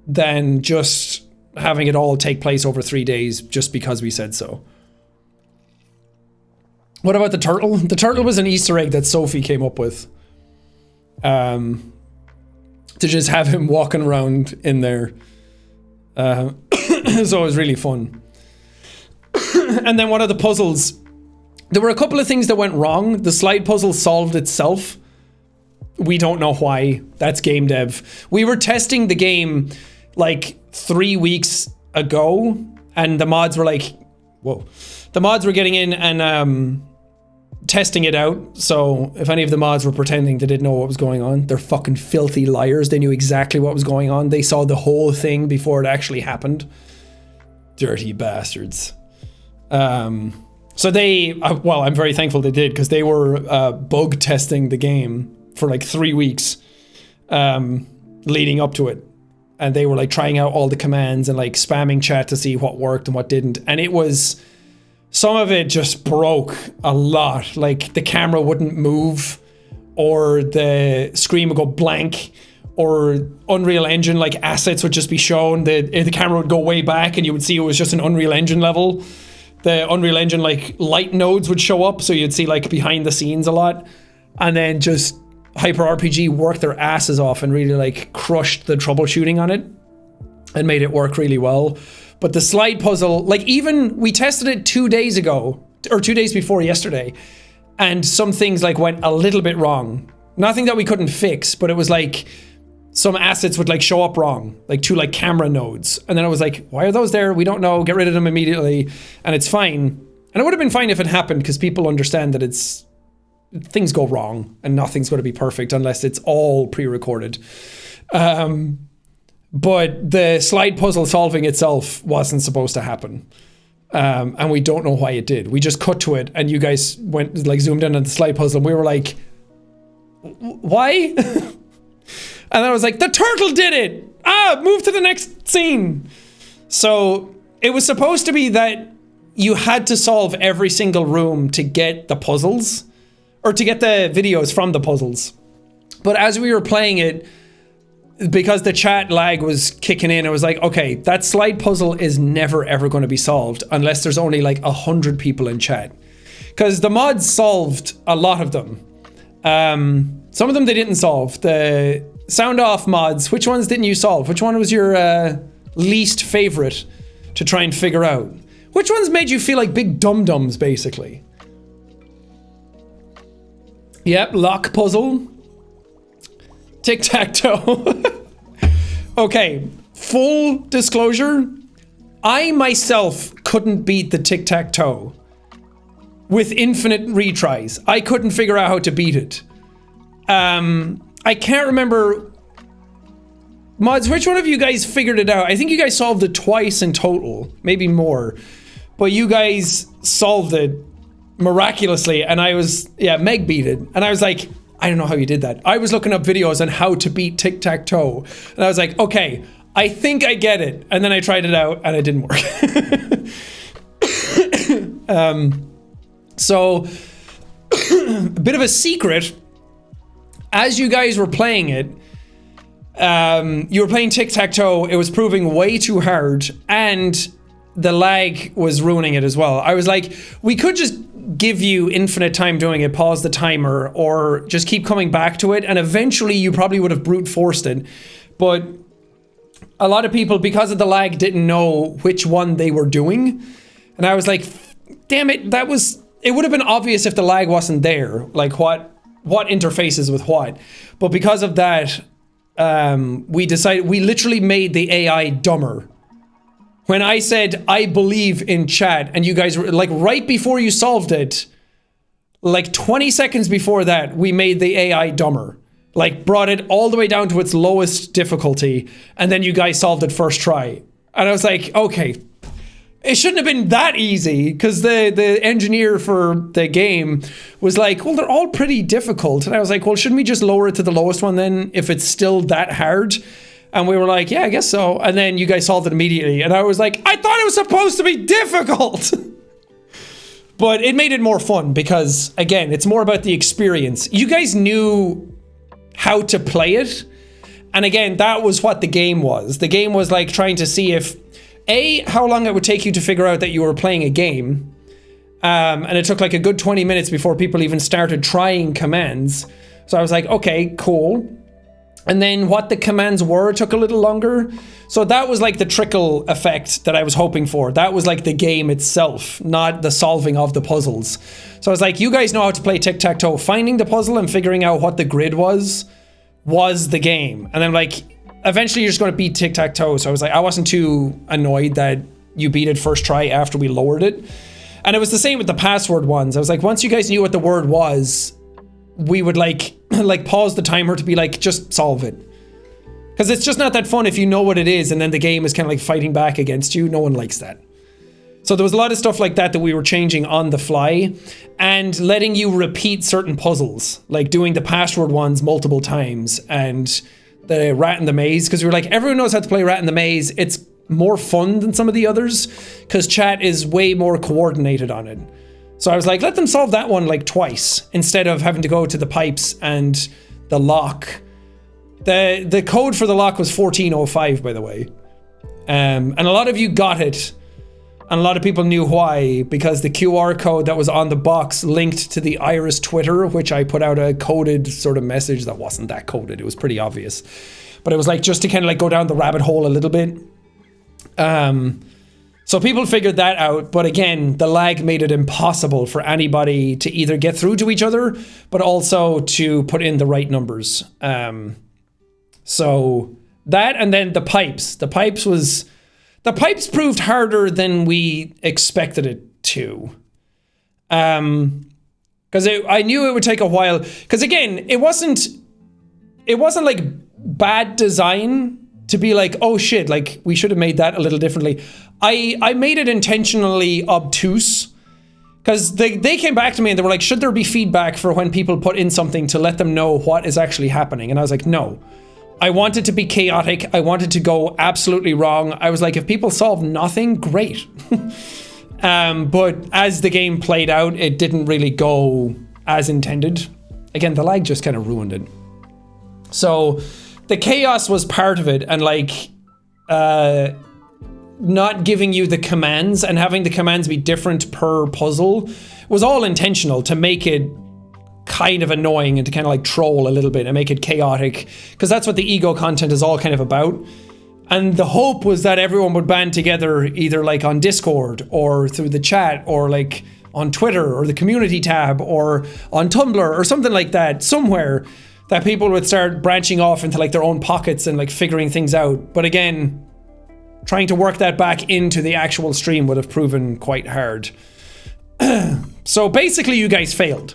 than just having it all take place over 3 days just because we said so. What about the turtle? The turtle was an Easter egg that Sophie came up with. To just have him walking around in there. So it was really fun. And then one of the puzzles, there were a couple of things that went wrong. The slide puzzle solved itself. We don't know why. That's game dev. We were testing the game like 3 weeks ago, and the mods were like, whoa. The mods were getting in and testing it out. So if any of the mods were pretending they didn't know what was going on, they're fucking filthy liars. They knew exactly what was going on. They saw the whole thing before it actually happened. Dirty bastards. So they, well, I'm very thankful they did, because they were bug testing the game for like 3 weeks leading up to it. And they were like trying out all the commands and like spamming chat to see what worked and what didn't. And it was, some of it just broke a lot. Like the camera wouldn't move, or the screen would go blank, or Unreal Engine like assets would just be shown. The camera would go way back and you would see it was just an Unreal Engine level. The Unreal Engine like light nodes would show up, so you'd see like behind the scenes a lot. And then just Hyper RPG worked their asses off and really like crushed the troubleshooting on it and made it work really well. But the slide puzzle, like even we tested it 2 days ago, or 2 days before yesterday, and some things like went a little bit wrong. Nothing that we couldn't fix, but it was like some assets would like show up wrong, like 2 like camera nodes. And then I was like, why are those there? We don't know. Get rid of them immediately. And it's fine. And it would have been fine if it happened, because people understand that things go wrong and nothing's going to be perfect unless it's all pre-recorded. But the slide puzzle solving itself wasn't supposed to happen. And we don't know why it did. We just cut to it and you guys went like zoomed in on the slide puzzle and we were like, why? And I was like, the turtle did it! Move to the next scene! So it was supposed to be that you had to solve every single room to get the puzzles, or to get the videos from the puzzles. But as we were playing it, because the chat lag was kicking in, it was like, okay, that slide puzzle is never ever going to be solved unless there's only like 100 people in chat. Because the mods solved a lot of them. Some of them they didn't solve. The sound off mods, which ones didn't you solve? Which one was your least favorite to try and figure out? Which ones made you feel like big dum-dums, basically? Yep, lock puzzle. Tic-tac-toe. Okay, full disclosure, I myself couldn't beat the tic-tac-toe. With infinite retries. I couldn't figure out how to beat it. I can't remember Mods, which one of you guys figured it out? I think you guys solved it twice in total, maybe more. But you guys solved it miraculously, and I was, Meg beat it. And I was like, I don't know how you did that. I was looking up videos on how to beat tic-tac-toe. And I was like, okay, I think I get it. And then I tried it out, and it didn't work. So, a bit of a secret. As you guys were playing it, you were playing tic-tac-toe, it was proving way too hard, and the lag was ruining it as well. I was like, we could just give you infinite time doing it, pause the timer, or just keep coming back to it, and eventually you probably would have brute forced it. But a lot of people, because of the lag, didn't know which one they were doing. And I was like, damn it, it would have been obvious if the lag wasn't there, like what interfaces with what. But because of that, we literally made the AI dumber. When I said, I believe in chat, and you guys were like, right before you solved it, like 20 seconds before that, we made the AI dumber. Like, brought it all the way down to its lowest difficulty, and then you guys solved it first try. And I was like, okay, it shouldn't have been that easy, because the engineer for the game was like, well, they're all pretty difficult. And I was like, well, shouldn't we just lower it to the lowest one then, if it's still that hard? And we were like, yeah, I guess so. And then you guys solved it immediately. And I was like, I thought it was supposed to be difficult. But it made it more fun because, again, it's more about the experience. You guys knew how to play it. And again, that was what the game was. The game was like trying to see if, A, how long it would take you to figure out that you were playing a game. And it took like a good 20 minutes before people even started trying commands. So I was like, okay, cool. And then what the commands were took a little longer. So that was like the trickle effect that I was hoping for. That was like the game itself, not the solving of the puzzles. So I was like, you guys know how to play tic-tac-toe. Finding the puzzle and figuring out what the grid was the game. And then like, eventually you're just going to beat tic-tac-toe. So I was like, I wasn't too annoyed that you beat it first try after we lowered it. And it was the same with the password ones. I was like, once you guys knew what the word was, we would like pause the timer to be like, just solve it. Because it's just not that fun if you know what it is and then the game is kind of like fighting back against you. No one likes that. So there was a lot of stuff like that we were changing on the fly and letting you repeat certain puzzles, like doing the password ones multiple times and the rat in the maze. Because we were like, everyone knows how to play rat in the maze. It's more fun than some of the others because chat is way more coordinated on it. So I was like, let them solve that one like twice instead of having to go to the pipes and the lock. The code for the lock was 1405, by the way. And a lot of you got it. And a lot of people knew why, because the QR code that was on the box linked to the Iris Twitter, which I put out a coded sort of message that wasn't that coded. It was pretty obvious. But it was like just to kind of like go down the rabbit hole a little bit. So people figured that out, but again, the lag made it impossible for anybody to either get through to each other, but also to put in the right numbers. So that, and then the pipes. The pipes proved harder than we expected it to. Because I knew it would take a while. Because again, it wasn't like bad design to be like, oh shit, like we should have made that a little differently. I made it intentionally obtuse because they came back to me and they were like, should there be feedback for when people put in something to let them know what is actually happening? And I was like, no. I want it to be chaotic. I want it to go absolutely wrong. I was like, if people solve nothing, great. But as the game played out, it didn't really go as intended. Again, the lag just kind of ruined it. So the chaos was part of it, and like not giving you the commands and having the commands be different per puzzle was all intentional to make it kind of annoying and to kind of like troll a little bit and make it chaotic, because that's what the ego content is all kind of about. And the hope was that everyone would band together either like on Discord or through the chat or like on Twitter or the community tab or on Tumblr or something like that, somewhere that people would start branching off into like their own pockets and like figuring things out. But again, trying to work that back into the actual stream would have proven quite hard. So basically you guys failed.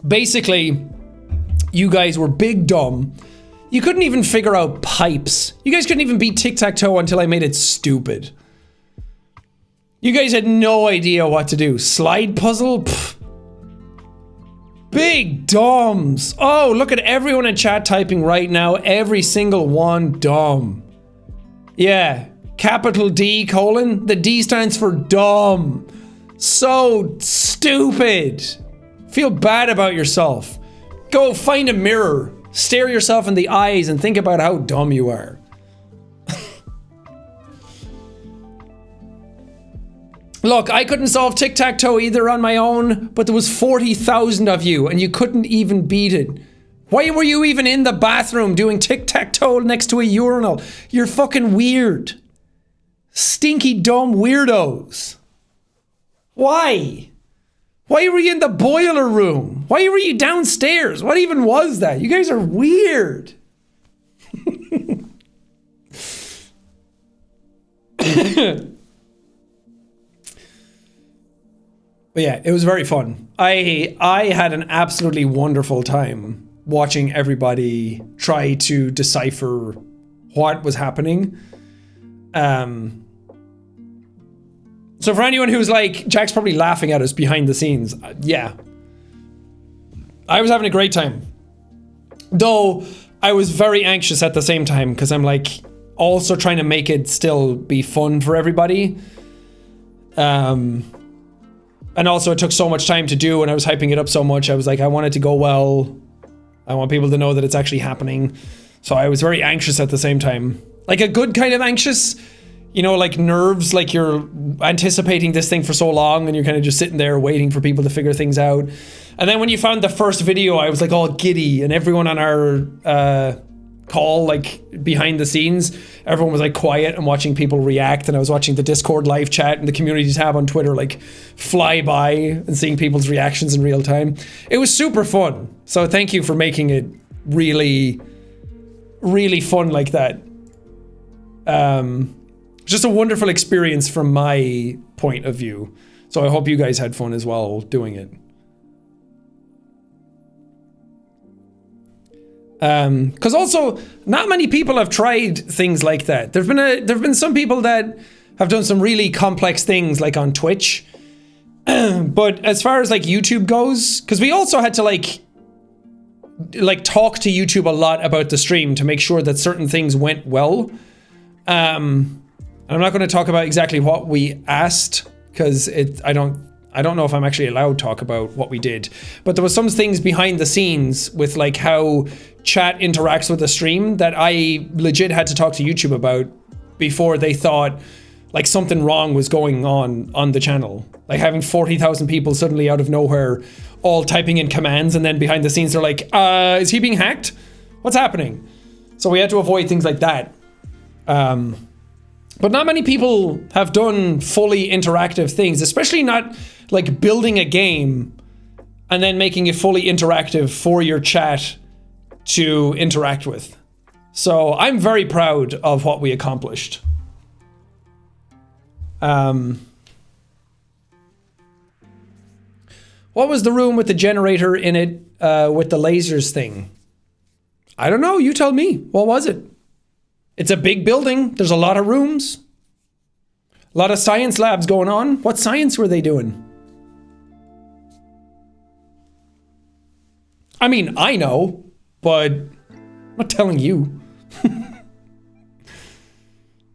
Basically, you guys were big dumb. You couldn't even figure out pipes. You guys couldn't even beat tic-tac-toe until I made it stupid. You guys had no idea what to do. Slide puzzle? Pfft. Big dumbs. Oh, look at everyone in chat typing right now. Every single one dumb. Yeah. Capital D colon. The D stands for dumb. So stupid. Feel bad about yourself. Go find a mirror. Stare yourself in the eyes and think about how dumb you are. Look, I couldn't solve tic-tac-toe either on my own, but there was 40,000 of you and you couldn't even beat it. Why were you even in the bathroom doing tic-tac-toe next to a urinal? You're fucking weird. Stinky dumb weirdos. Why? Why were you in the boiler room? Why were you downstairs? What even was that? You guys are weird. But yeah, it was very fun. I had an absolutely wonderful time watching everybody try to decipher what was happening. So for anyone who's like, Jack's probably laughing at us behind the scenes. Yeah. I was having a great time. Though I was very anxious at the same time because I'm like also trying to make it still be fun for everybody. And also it took so much time to do and I was hyping it up so much. I was like, I want it to go well. I want people to know that it's actually happening. So I was very anxious at the same time. Like a good kind of anxious, you know, like nerves, like you're anticipating this thing for so long and you're kind of just sitting there waiting for people to figure things out. And then when you found the first video, I was like all giddy and everyone on our call, like behind the scenes, everyone was like quiet and watching people react. And I was watching the Discord live chat and the community tab on Twitter like fly by and seeing people's reactions in real time. It was super fun. So thank you for making it really, really fun like that. Just a wonderful experience from my point of view. So I hope you guys had fun as well doing it. Because also not many people have tried things like that. There've been some people that have done some really complex things like on Twitch. But as far as like YouTube goes, because we also had to like talk to YouTube a lot about the stream to make sure that certain things went well. I'm not going to talk about exactly what we asked because I don't know if I'm actually allowed to talk about what we did, but there was some things behind the scenes with like how chat interacts with the stream that I legit had to talk to YouTube about before they thought like something wrong was going on the channel. Like having 40,000 people suddenly out of nowhere all typing in commands and then behind the scenes they're like, is he being hacked? What's happening? So we had to avoid things like that. But not many people have done fully interactive things, especially not like building a game and then making it fully interactive for your chat to interact with. So I'm very proud of what we accomplished. What was the room with the generator in it with the lasers thing? I don't know, you tell me. What was it? It's a big building. There's a lot of rooms. A lot of science labs going on. What science were they doing? I mean, I know, but I'm not telling you.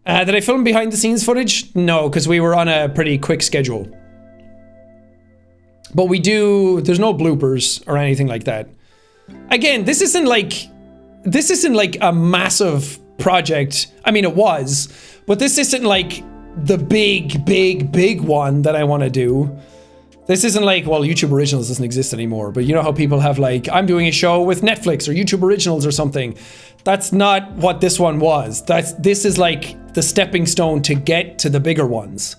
Did I film behind the scenes footage? No, because we were on a pretty quick schedule. But there's no bloopers or anything like that. Again, this isn't like a massive project. I mean, it was, but this isn't like the big one that I want to do. This isn't like, well, YouTube Originals doesn't exist anymore, but you know how people have like, I'm doing a show with Netflix or YouTube Originals or something. That's not what this one was. This is like the stepping stone to get to the bigger ones.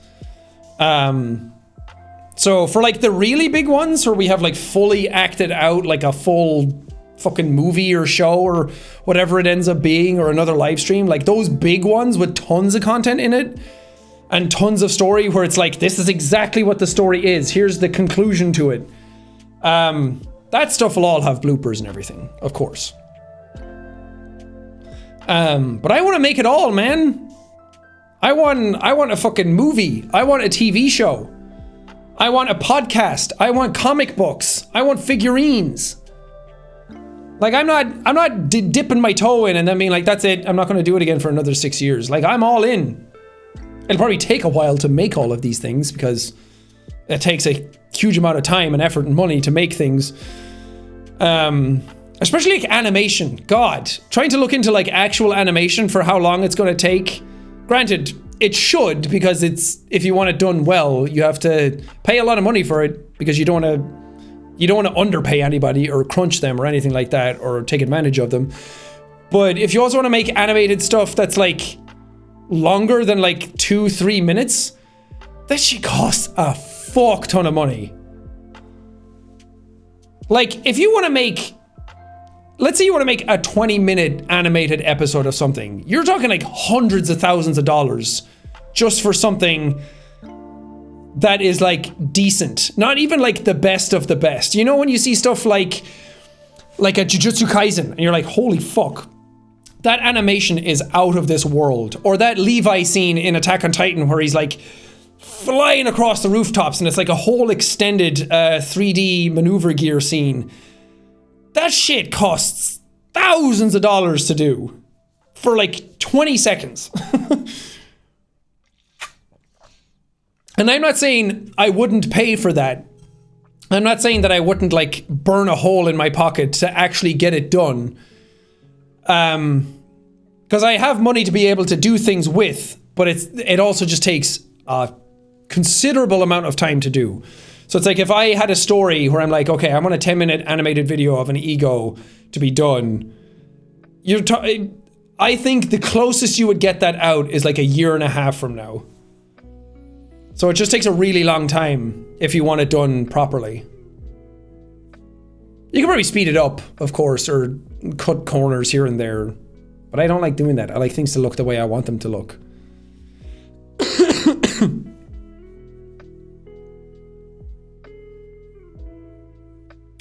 So for like the really big ones where we have like fully acted out like a full fucking movie or show or whatever it ends up being, or another live stream, like those big ones with tons of content in it and tons of story where it's like, this is exactly what the story is, here's the conclusion to it. That stuff will all have bloopers and everything, of course. But I want to make it all, man. I want a fucking movie. I want a TV show. I want a podcast. I want comic books. I want figurines. Like, I'm not dipping my toe in and then being like, that's it. I'm not going to do it again for another 6 years. Like, I'm all in. It'll probably take a while to make all of these things because it takes a huge amount of time and effort and money to make things. Especially like animation. God, trying to look into like actual animation for how long it's going to take. Granted, it should, because if you want it done well, you have to pay a lot of money for it because you don't want to underpay anybody or crunch them or anything like that or take advantage of them. But if you also want to make animated stuff that's like longer than like 2-3 minutes, that shit costs a fuck ton of money. Like, if you want to make, let's say you want to make a 20-minute animated episode of something, you're talking like hundreds of thousands of dollars just for something that is like decent. Not even like the best of the best. You know when you see stuff like a Jujutsu Kaisen and you're like, holy fuck, that animation is out of this world. Or that Levi scene in Attack on Titan where he's like flying across the rooftops and it's like a whole extended 3D maneuver gear scene. That shit costs thousands of dollars to do for like 20 seconds. And I'm not saying I wouldn't pay for that. I'm not saying that I wouldn't like burn a hole in my pocket to actually get it done. Because I have money to be able to do things with, but it also just takes a considerable amount of time to do. So it's like if I had a story where I'm like, okay, I want a 10-minute animated video of an ego to be done. I think the closest you would get that out is like a year and a half from now. So it just takes a really long time if you want it done properly. You can probably speed it up, of course, or cut corners here and there. But I don't like doing that. I like things to look the way I want them to look.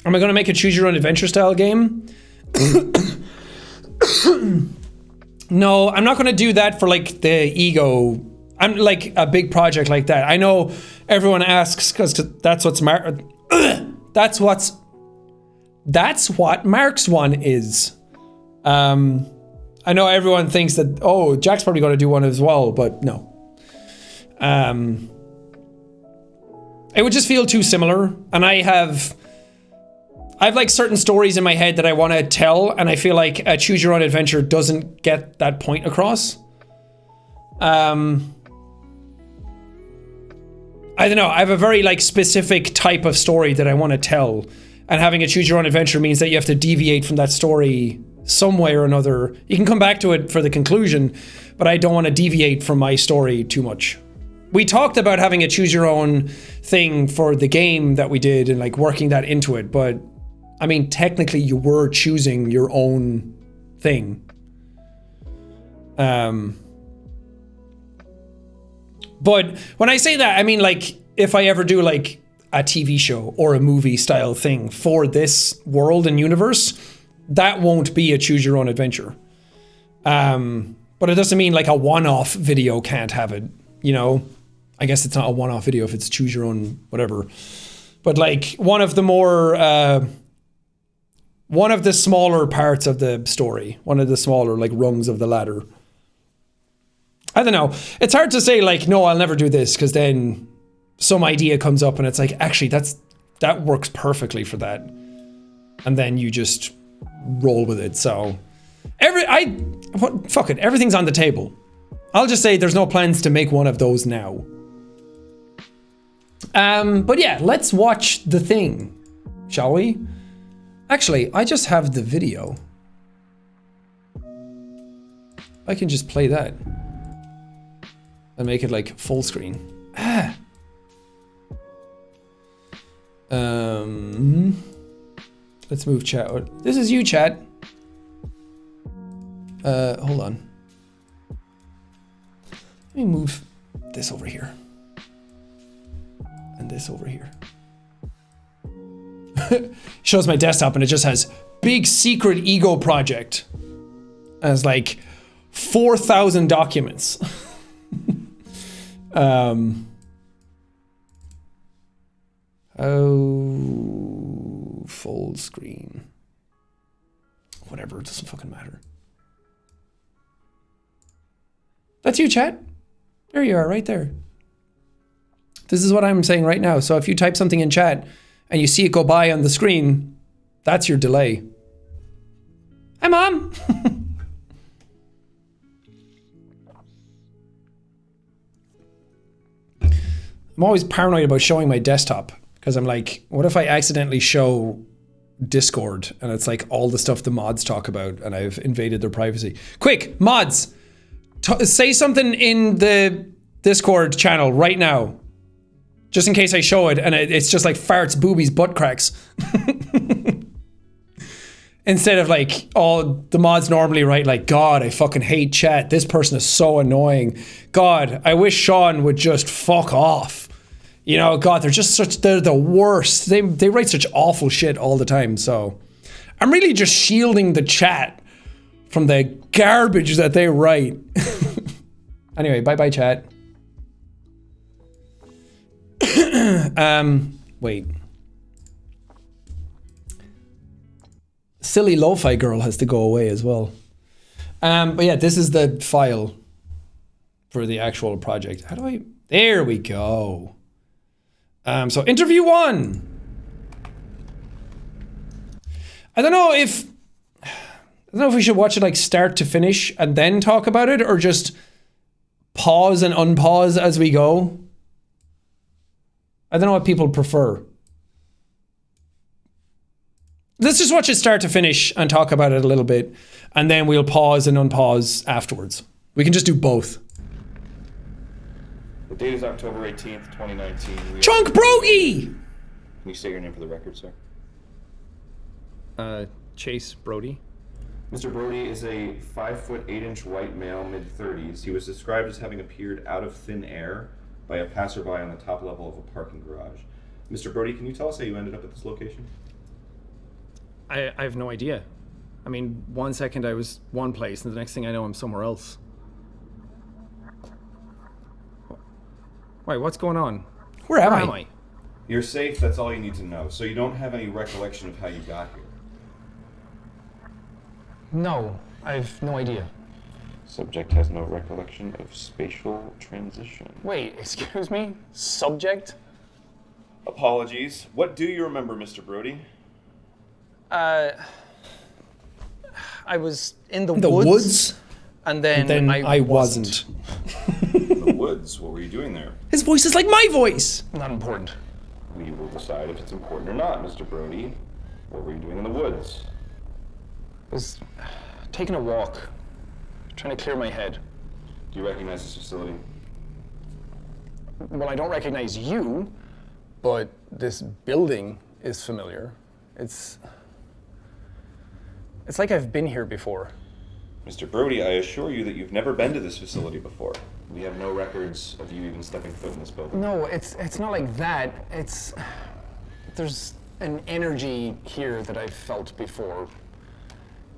Am I going to make a choose your own adventure style game? No, I'm not going to do that for like the ego. I'm like a big project like that. I know everyone asks because that's what Mark's one is. I know everyone thinks that, oh, Jack's probably going to do one as well, but no. It would just feel too similar, and I have like certain stories in my head that I want to tell, and I feel like a choose your own adventure doesn't get that point across. I don't know, I have a very like specific type of story that I want to tell, and having a choose your own adventure means that you have to deviate from that story some way or another. You can come back to it for the conclusion, but I don't want to deviate from my story too much. We talked about having a choose your own thing for the game that we did and like working that into it, but I mean, technically you were choosing your own thing. But when I say that, I mean like if I ever do like a TV show or a movie style thing for this world and universe, that won't be a choose your own adventure. But it doesn't mean like a one-off video can't have it, you know? I guess it's not a one-off video if it's choose your own whatever. But like one of the smaller parts of the story, one of the smaller like rungs of the ladder. I don't know. It's hard to say like, no, I'll never do this, because then some idea comes up and it's like, actually that works perfectly for that. And then you just roll with it. So fuck it, everything's on the table. I'll just say there's no plans to make one of those now. But yeah, let's watch The Thing, shall we? Actually, I just have the video. I can just play that and make it like full screen. Let's move chat. This is you, chat. Hold on. Let me move this over here. And this over here. Shows my desktop and it just has big secret ego project. And it's like, 4,000 documents. Oh, full screen. Whatever, it doesn't fucking matter. That's you, chat. There you are, right there. This is what I'm saying right now. So if you type something in chat and you see it go by on the screen, that's your delay. Hi, Mom. I'm always paranoid about showing my desktop because I'm like, what if I accidentally show Discord and it's like all the stuff the mods talk about and I've invaded their privacy. Quick, mods, say something in the Discord channel right now, just in case I show it and it's just like farts, boobies, butt cracks. Instead of like all the mods normally write like, God, I fucking hate chat. This person is so annoying. God, I wish Sean would just fuck off. You know, God, they're the worst. They write such awful shit all the time. So I'm really just shielding the chat from the garbage that they write. Anyway, bye-bye chat. Wait. Silly lo-fi girl has to go away as well. But yeah, this is the file for the actual project. How do I, there we go. So interview 1. I don't know if we should watch it like start to finish and then talk about it, or just pause and unpause as we go. I don't know what people prefer. Let's just watch it start to finish and talk about it a little bit, and then we'll pause and unpause afterwards. We can just do both. The date is October 18th, 2019. Chunk Brogy! Can you say your name for the record, sir? Chase Brody. Mr. Brody is a 5'8" white male, mid-30s. He was described as having appeared out of thin air by a passerby on the top level of a parking garage. Mr. Brody, can you tell us how you ended up at this location? I have no idea. I mean, 1 second I was one place, and the next thing I know I'm somewhere else. Wait, what's going on? Where am I? You're safe, that's all you need to know. So you don't have any recollection of how you got here? No, I have no idea. Subject has no recollection of spatial transition. Wait, excuse me? Subject? Apologies. What do you remember, Mr. Brody? I was in the woods? woods? And then I wasn't. In the woods? What were you doing there? His voice is like my voice! Not important. We will decide if it's important or not, Mr. Brody. What were you doing in the woods? I was taking a walk, trying to clear my head. Do you recognize this facility? Well, I don't recognize you, but this building is familiar. It's like I've been here before. Mr. Brody, I assure you that you've never been to this facility before. We have no records of you even stepping foot in this building. No, it's not like that. There's an energy here that I've felt before,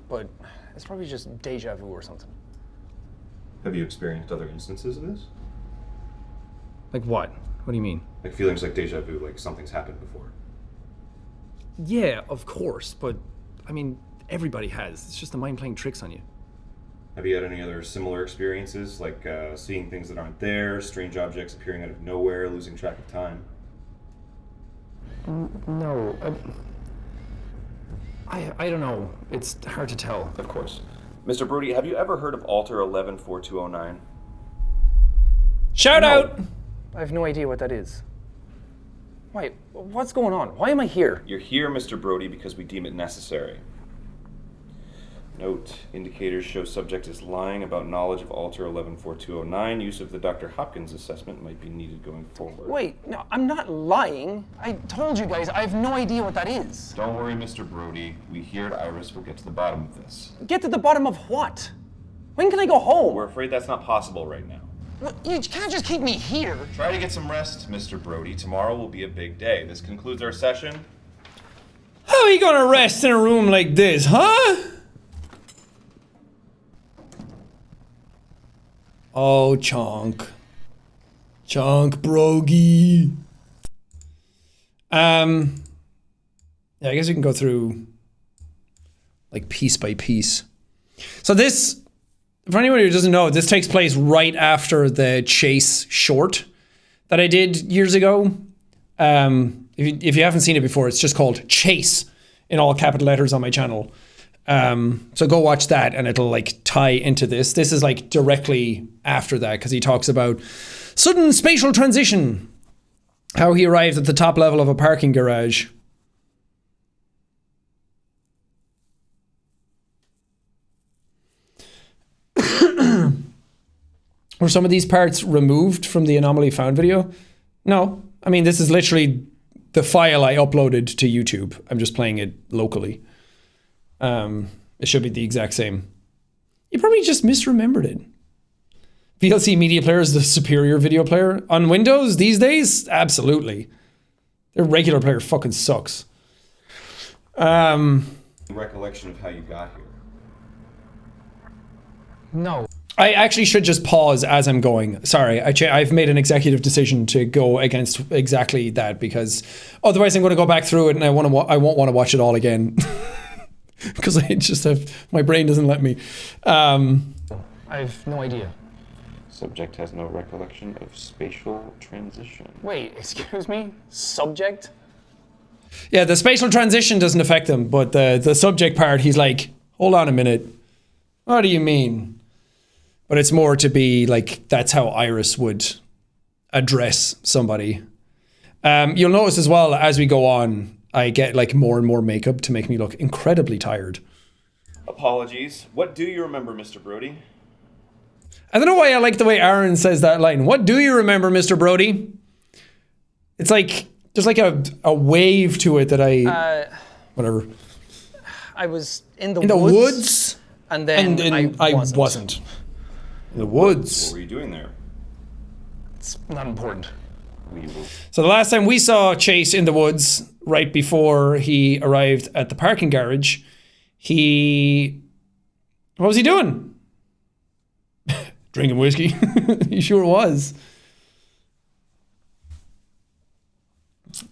but it's probably just deja vu or something. Have you experienced other instances of this? Like what? What do you mean? Like feelings like deja vu, like something's happened before. Yeah, of course, but I mean, everybody has. It's just the mind playing tricks on you. Have you had any other similar experiences, like seeing things that aren't there, strange objects appearing out of nowhere, losing track of time? No, I don't know. It's hard to tell. Of course. Mr. Brody, have you ever heard of Alter 114209? Shout out! I have no idea what that is. Wait, what's going on? Why am I here? You're here, Mr. Brody, because we deem it necessary. Note, indicators show subject is lying about knowledge of Alter 114209. Use of the Dr. Hopkins assessment might be needed going forward. Wait, no, I'm not lying. I told you guys, I have no idea what that is. Don't worry, Mr. Brody. We here at Iris will get to the bottom of this. Get to the bottom of what? When can I go home? We're afraid that's not possible right now. Well, you can't just keep me here. Try to get some rest, Mr. Brody. Tomorrow will be a big day. This concludes our session. How are you gonna rest in a room like this, huh? Oh, Chonk. Chonk brogy. Yeah, I guess we can go through like piece by piece. So this, for anyone who doesn't know, this takes place right after the Chase short that I did years ago. If you haven't seen it before, it's just called Chase in all capital letters on my channel. So go watch that and it'll like tie into this. This is like directly after that because he talks about sudden spatial transition, how he arrived at the top level of a parking garage. Were some of these parts removed from the anomaly found video? No. I mean, this is literally the file I uploaded to YouTube. I'm just playing it locally. It should be the exact same. You probably just misremembered it. VLC Media Player is the superior video player. On Windows these days? Absolutely. Their regular player fucking sucks. Recollection of how you got here. No. I actually should just pause as I'm going. Sorry, I've made an executive decision to go against exactly that because otherwise I'm going to go back through it and I won't want to watch it all again because I just have my brain doesn't let me. I have no idea. Subject has no recollection of spatial transition. Wait, excuse me? Subject? Yeah, the spatial transition doesn't affect him, but the subject part, he's like, hold on a minute. What do you mean? But it's more to be like, that's how Iris would address somebody. You'll notice as well, as we go on, I get like more and more makeup to make me look incredibly tired. Apologies. What do you remember, Mr. Brody? I don't know why I like the way Aaron says that line. What do you remember, Mr. Brody? It's like, there's like a wave to it that whatever. I was in the woods. And then I wasn't. In the woods. What were you doing there? It's not important. So the last time we saw Chase in the woods, right before he arrived at the parking garage, what was he doing? Drinking whiskey. He sure was.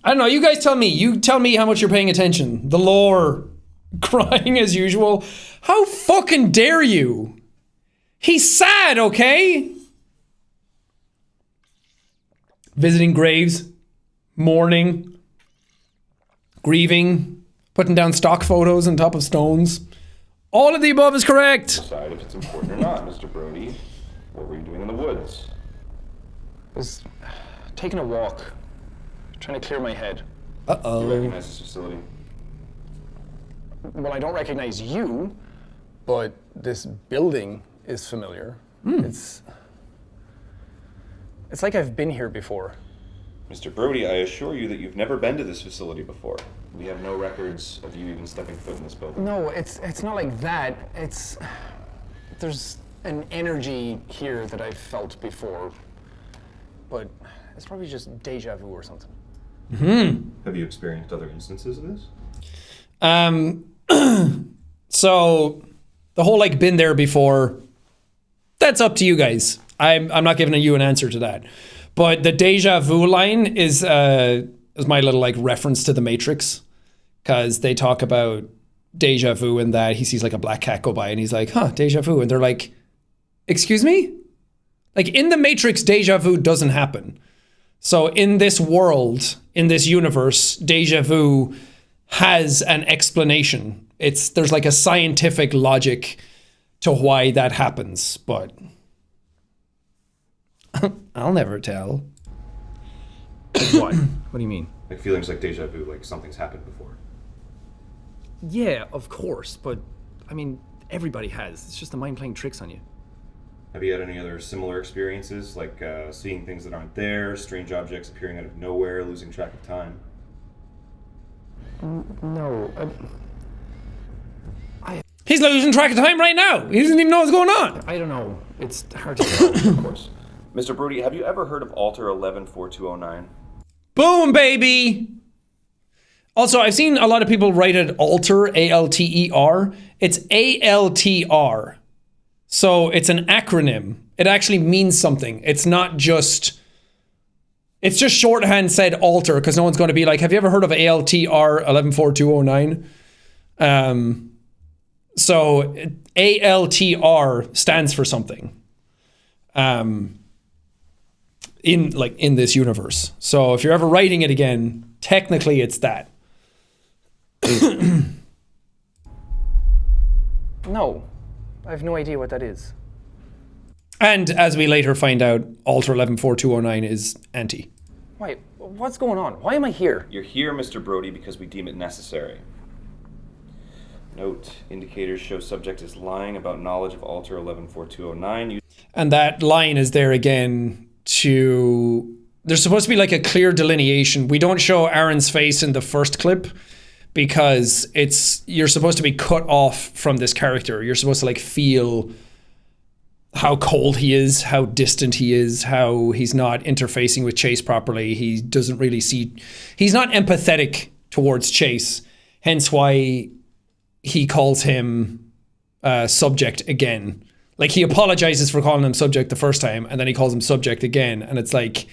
I don't know. You guys tell me. You tell me how much you're paying attention. The lore. Crying as usual. How fucking dare you? He's sad, okay? Visiting graves. Mourning. Grieving. Putting down stock photos on top of stones. All of the above is correct. Decide if it's important or not, Mr. Brody. What were you doing in the woods? I was taking a walk. Trying to clear my head. Uh-oh. Do you recognize this facility? Well, I don't recognize you, but this building is familiar. It's like I've been here before. Mr. Brody, I assure you that you've never been to this facility before. We have no records of you even stepping foot in this building. No, it's not like that. There's an energy here that I've felt before, but it's probably just deja vu or something. Have you experienced other instances of this? So the whole like been there before, that's up to you guys. I'm not giving you an answer to that. But the deja vu line is my little like reference to the Matrix, because they talk about deja vu and that he sees like a black cat go by and he's like, huh, deja vu. And they're like, excuse me? Like in the Matrix, deja vu doesn't happen. So in this world, in this universe, deja vu has an explanation. There's like a scientific logic to why that happens, but I'll never tell. What? What do you mean? Like feelings like deja vu, like something's happened before. Yeah, of course, but I mean, everybody has. It's just the mind playing tricks on you. Have you had any other similar experiences, like seeing things that aren't there, strange objects appearing out of nowhere, losing track of time? No. He's losing track of time right now. He doesn't even know what's going on. I don't know. It's hard to tell, of course. Mr. Brody, have you ever heard of Alter 114209? Boom, baby. Also, I've seen a lot of people write it Alter, A-L-T-E-R. It's A-L-T-R. So it's an acronym It actually means something. It's not just... It's just shorthand said alter, because no one's going to be like, have you ever heard of ALTR 114209? So ALTR stands for something. In this universe. So if you're ever writing it again, technically it's that. No, I have no idea what that is. And as we later find out, Alter 114209 is anti. Wait, what's going on? Why am I here? You're here, Mr. Brody, because we deem it necessary. Note, indicators show subject is lying about knowledge of Alter 114209. And that line is there again to... There's supposed to be like a clear delineation. We don't show Aaron's face in the first clip because you're supposed to be cut off from this character. You're supposed to like feel how cold he is, how distant he is, how he's not interfacing with Chase properly. He doesn't really see... He's not empathetic towards Chase, hence why he calls him subject again. Like, he apologizes for calling him subject the first time, and then he calls him subject again, and it's like,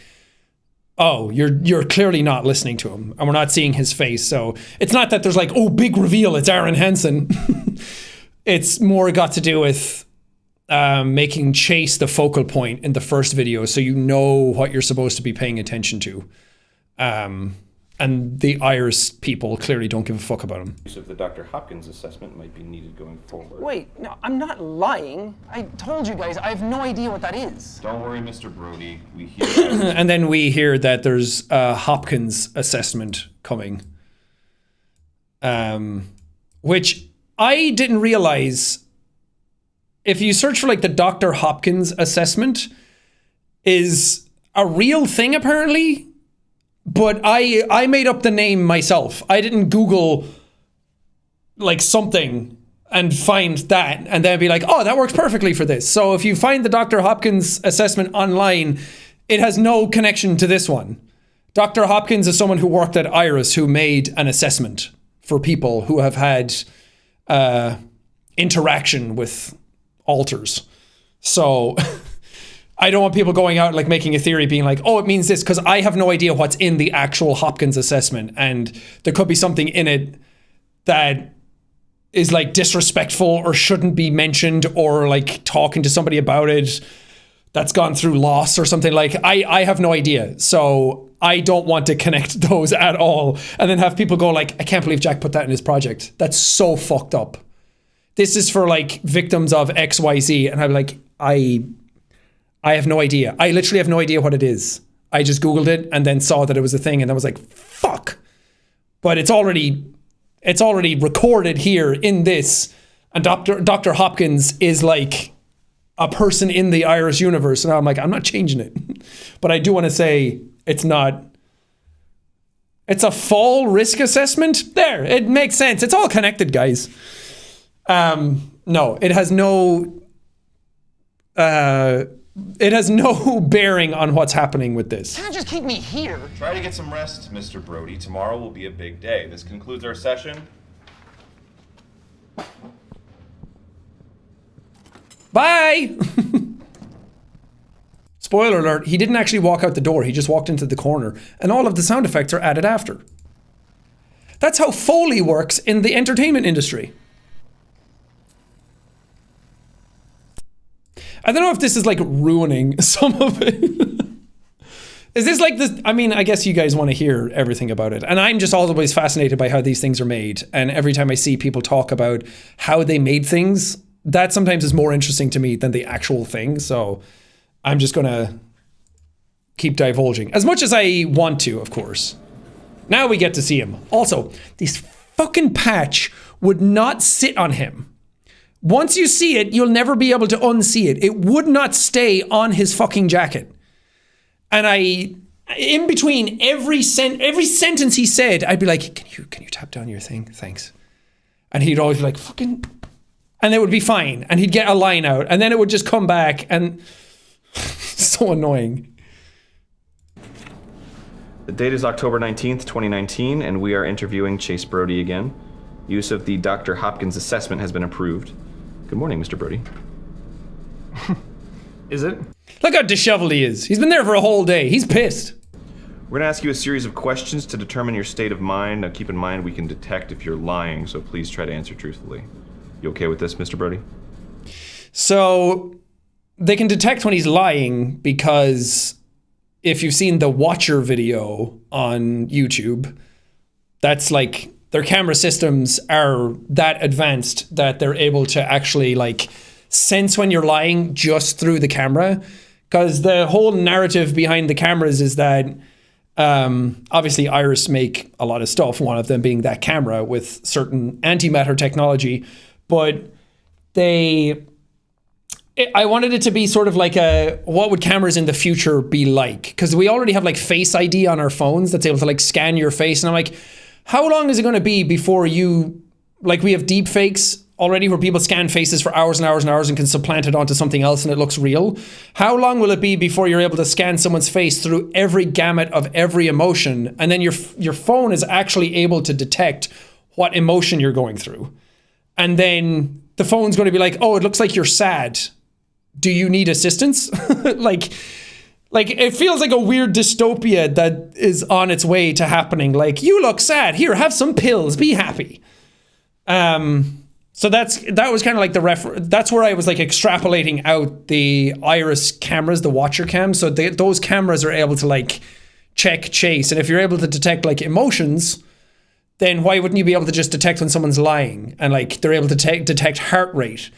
oh, you're clearly not listening to him, and we're not seeing his face. So it's not that there's like, oh, big reveal, it's Aaron Hansen. It's more got to do with making Chase the focal point in the first video, so you know what you're supposed to be paying attention to. And the Iris people clearly don't give a fuck about him. Use of the Dr. Hopkins assessment might be needed going forward. Wait, no, I'm not lying. I told you guys, I have no idea what that is. Don't worry, Mr. Brody. We hear And then we hear that there's a Hopkins assessment coming. Which I didn't realize. If you search for like the Dr. Hopkins assessment is a real thing apparently. But I made up the name myself. I didn't Google like something and find that and then be like, oh, that works perfectly for this. So if you find the Dr. Hopkins assessment online, it has no connection to this one. Dr. Hopkins is someone who worked at Iris who made an assessment for people who have had interaction with alters. So... I don't want people going out like making a theory being like, oh, it means this, because I have no idea what's in the actual Hopkins assessment, and there could be something in it that is like disrespectful or shouldn't be mentioned, or like talking to somebody about it that's gone through loss or something. Like I have no idea, so I don't want to connect those at all and then have people go like, I can't believe Jack put that in his project. That's so fucked up. This is for like victims of XYZ, and I'm like, I have no idea. I literally have no idea what it is. I just Googled it and then saw that it was a thing, and I was like, fuck. But it's already recorded here in this, and Dr. Hopkins is like a person in the Iris universe, and I'm like, I'm not changing it. But I do want to say it's a fall risk assessment. There, it makes sense. It's all connected, guys. No, it has no... It has no bearing on what's happening with this. Can't just keep me here. Try to get some rest, Mr. Brody. Tomorrow will be a big day. This concludes our session. Bye! Spoiler alert, he didn't actually walk out the door. He just walked into the corner, and all of the sound effects are added after. That's how Foley works in the entertainment industry. I don't know if this is like ruining some of it. Is this like this? I mean, I guess you guys want to hear everything about it. And I'm just always fascinated by how these things are made. And every time I see people talk about how they made things, that sometimes is more interesting to me than the actual thing. So I'm just going to keep divulging as much as I want to, of course. Now we get to see him. Also, this fucking patch would not sit on him. Once you see it, you'll never be able to unsee it. It would not stay on his fucking jacket. And in between every sentence he said, I'd be like, can you tap down your thing? Thanks. And he'd always be like, fucking, and it would be fine. And he'd get a line out, and then it would just come back, and so annoying. The date is October 19th, 2019, and we are interviewing Chase Brody again. Use of the Dr. Hopkins assessment has been approved. Good morning, Mr. Brody. Is it? Look how disheveled he is. He's been there for a whole day. He's pissed. We're gonna ask you a series of questions to determine your state of mind. Now keep in mind we can detect if you're lying, so please try to answer truthfully. You okay with this, Mr. Brody? So they can detect when he's lying because if you've seen the Watcher video on YouTube, that's like their camera systems are that advanced that they're able to actually like sense when you're lying just through the camera. Because the whole narrative behind the cameras is that obviously Iris make a lot of stuff, one of them being that camera with certain antimatter technology, but I wanted it to be sort of like what would cameras in the future be like? Because we already have like Face ID on our phones that's able to like scan your face. And I'm like, how long is it going to be before we have deep fakes already where people scan faces for hours and hours and hours and can supplant it onto something else and it looks real. How long will it be before you're able to scan someone's face through every gamut of every emotion, and then your phone is actually able to detect what emotion you're going through? And then the phone's going to be like, oh, it looks like you're sad. Do you need assistance? like it feels like a weird dystopia that is on its way to happening. Like, you look sad. Here, have some pills. Be happy. So that was kind of like that's where I was like extrapolating out the Iris cameras, the Watcher cams. So those cameras are able to like check Chase. And if you're able to detect like emotions, then why wouldn't you be able to just detect when someone's lying? And like they're able to detect heart rate.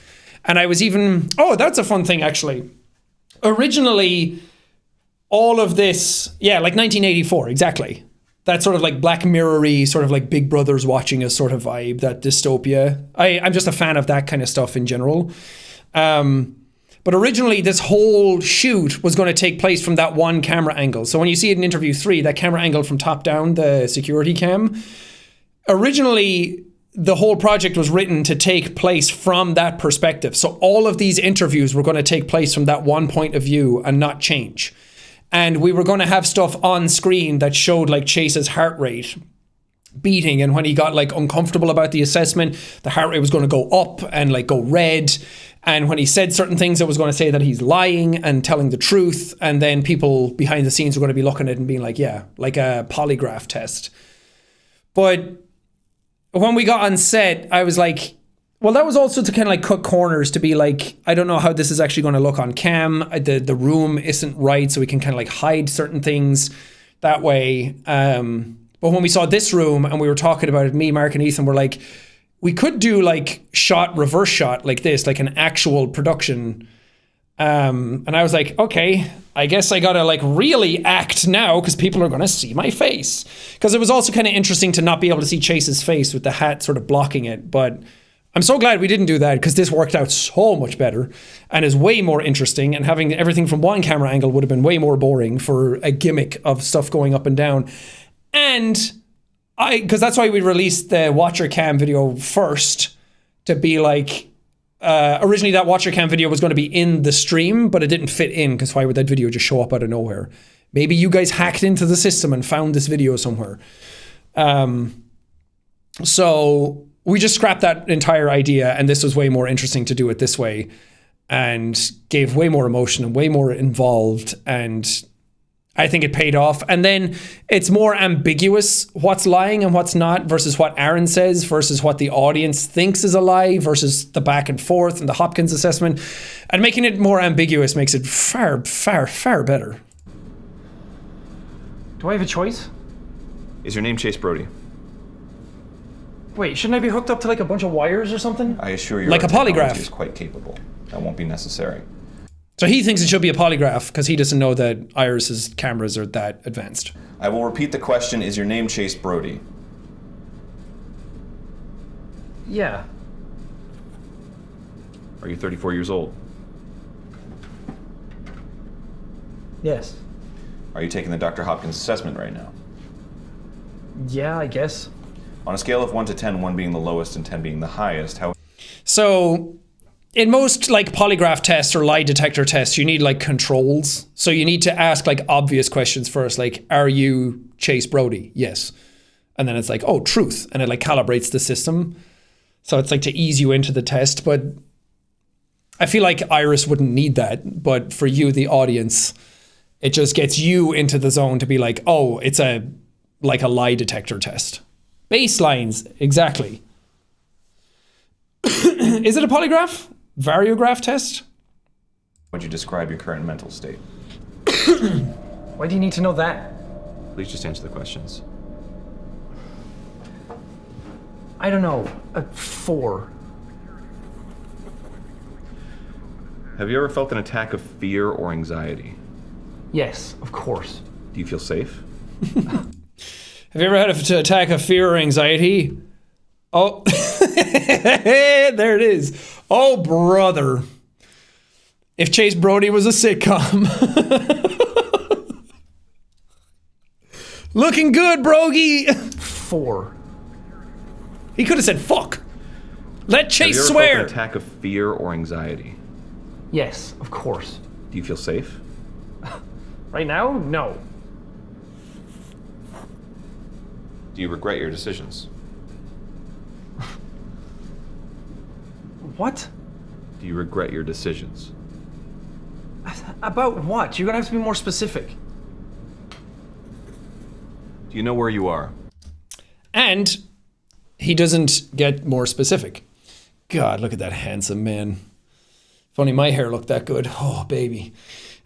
And I was that's a fun thing actually. Originally, all of this, like 1984, exactly. That sort of like Black Mirror-y, sort of like Big Brother's watching us sort of vibe, that dystopia. I'm just a fan of that kind of stuff in general. But originally, this whole shoot was going to take place from that one camera angle. So when you see it in interview 3, that camera angle from top down, the security cam, originally the whole project was written to take place from that perspective. So all of these interviews were going to take place from that one point of view and not change. And we were going to have stuff on screen that showed like Chase's heart rate beating. And when he got like uncomfortable about the assessment, the heart rate was going to go up and like go red. And when he said certain things, it was going to say that he's lying and telling the truth. And then people behind the scenes were going to be looking at it and being like, yeah, like a polygraph test. But when we got on set, I was like, well, that was also to kind of like cut corners, to be like, I don't know how this is actually going to look on cam. The room isn't right, so we can kind of like hide certain things that way. But when we saw this room and we were talking about it, me, Mark, and Ethan were like, we could do like reverse shot like this, like an actual production. And I was like, okay, I guess I gotta like really act now because people are gonna see my face. Because it was also kind of interesting to not be able to see Chase's face with the hat sort of blocking it, but I'm so glad we didn't do that because this worked out so much better and is way more interesting, and having everything from one camera angle would have been way more boring for a gimmick of stuff going up and down. And because that's why we released the Watcher Cam video first, to be like, originally that Watcher Cam video was going to be in the stream, but it didn't fit in because why would that video just show up out of nowhere? Maybe you guys hacked into the system and found this video somewhere. So we just scrapped that entire idea, and this was way more interesting to do it this way, and gave way more emotion and way more involved, and I think it paid off. And then it's more ambiguous what's lying and what's not, versus what Aaron says versus what the audience thinks is a lie, versus the back and forth and the Hopkins assessment. And making it more ambiguous makes it far, far, far better. Do I have a choice? Is your name Chase Brody? Wait, shouldn't I be hooked up to like a bunch of wires or something? I assure you, like our a polygraph technology is quite capable. That won't be necessary. So he thinks it should be a polygraph because he doesn't know that Iris's cameras are that advanced. I will repeat the question. Is your name Chase Brody? Yeah. Are you 34 years old? Yes. Are you taking the Dr. Hopkins assessment right now? Yeah, I guess. On a scale of 1 to 10, 1 being the lowest and 10 being the highest, how... So in most like polygraph tests or lie detector tests, you need like controls. So you need to ask like obvious questions first, like, are you Chase Brody? Yes. And then it's like, oh, truth. And it like calibrates the system. So it's like to ease you into the test. But I feel like Iris wouldn't need that, but for you, the audience, it just gets you into the zone to be like, oh, it's like a lie detector test. Baselines, exactly. Is it a polygraph? Variograph test? Would you describe your current mental state? Why do you need to know that? Please just answer the questions. I don't know. A 4. Have you ever felt an attack of fear or anxiety? Yes, of course. Do you feel safe? Have you ever had an attack of fear or anxiety? Oh, there it is. Oh, brother. If Chase Brody was a sitcom. Looking good, brogy. 4. He could have said fuck. Let Chase Have you ever swear. felt an attack of fear or anxiety? Yes, of course. Do you feel safe? Right now? No. Do you regret your decisions? What? Do you regret your decisions? About what? You're gonna have to be more specific. Do you know where you are? And he doesn't get more specific. God, look at that handsome man. If only my hair looked that good. Oh, baby.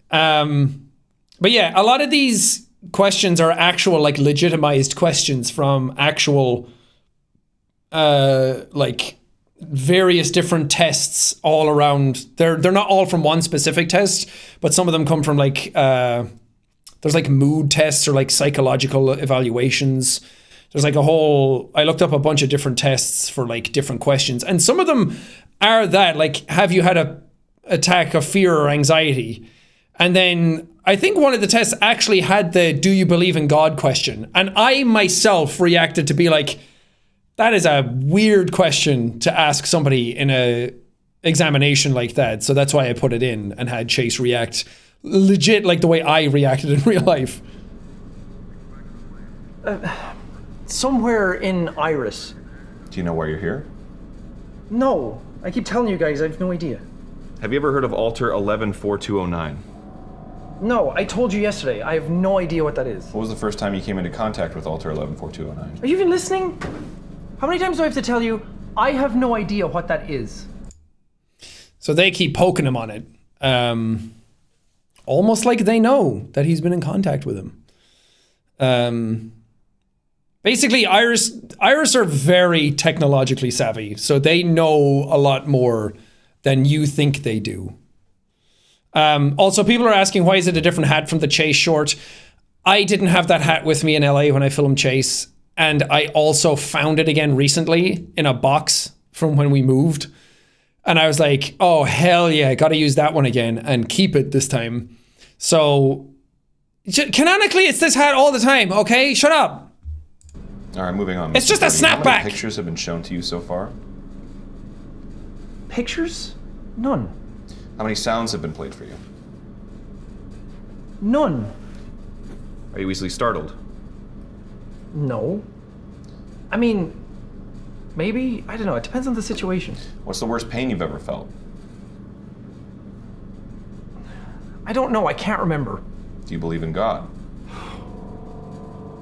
But yeah, a lot of these questions are actual, like, legitimized questions from actual, like, various different tests all around. They're not all from one specific test, but some of them come from, like, there's, like, mood tests or, like, psychological evaluations. There's, like, I looked up a bunch of different tests for, like, different questions. And some of them are that, like, have you had a attack of fear or anxiety? And then I think one of the tests actually had the do you believe in God question. And I myself reacted to be like, that is a weird question to ask somebody in a examination like that. So that's why I put it in and had Chase react legit like the way I reacted in real life. Somewhere in Iris. Do you know where you're here? No. I keep telling you guys, I have no idea. Have you ever heard of Alter 114209? No, I told you yesterday. I have no idea what that is. What was the first time you came into contact with Alter 114209? Are you even listening? How many times do I have to tell you, I have no idea what that is? So they keep poking him on it. Almost like they know that he's been in contact with him. Basically, Iris are very technologically savvy, so they know a lot more than you think they do. Also, people are asking, why is it a different hat from the Chase short? I didn't have that hat with me in LA when I filmed Chase, and I also found it again recently in a box from when we moved. And I was like, oh, hell yeah, gotta use that one again and keep it this time. So, canonically, it's this hat all the time, okay? Shut up. All right, moving on. It's Mr. just a Brody, how snapback. many pictures have been shown to you so far? Pictures? None. How many sounds have been played for you? None. Are you easily startled? No. I mean, maybe, I don't know, it depends on the situation. What's the worst pain you've ever felt? I don't know, I can't remember. Do you believe in God?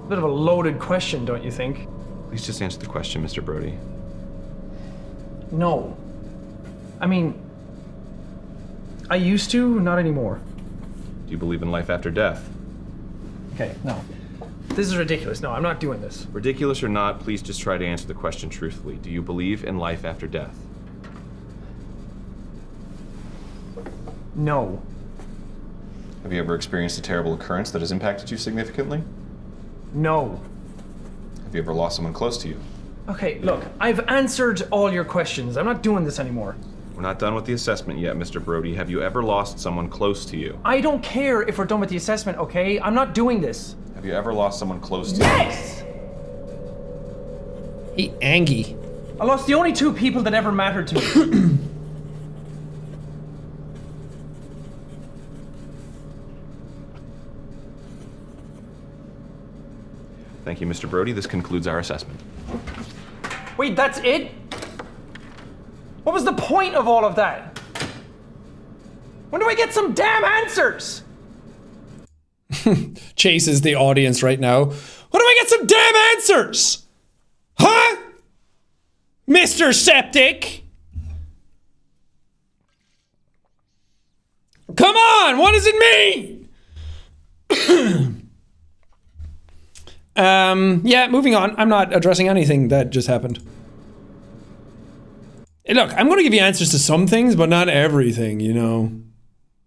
Bit of a loaded question, don't you think? Please just answer the question, Mr. Brody. No. I mean, I used to, not anymore. Do you believe in life after death? Okay, no. This is ridiculous. No, I'm not doing this. Ridiculous or not, please just try to answer the question truthfully. Do you believe in life after death? No. Have you ever experienced a terrible occurrence that has impacted you significantly? No. Have you ever lost someone close to you? Okay, look, I've answered all your questions. I'm not doing this anymore. We're not done with the assessment yet, Mr. Brody. Have you ever lost someone close to you? I don't care if we're done with the assessment, okay? I'm not doing this. Have you ever lost someone close to Yes! He Angie. I lost the only 2 people that ever mattered to me. Thank you, Mr. Brody. This concludes our assessment. Wait, that's it? What was the point of all of that? When do I get some damn answers? Chases the audience right now. When do I get some damn answers? Huh? Mr. Septic? Come on, what does it mean? Yeah, moving on. I'm not addressing anything that just happened. Hey, look, I'm going to give you answers to some things, but not everything, you know.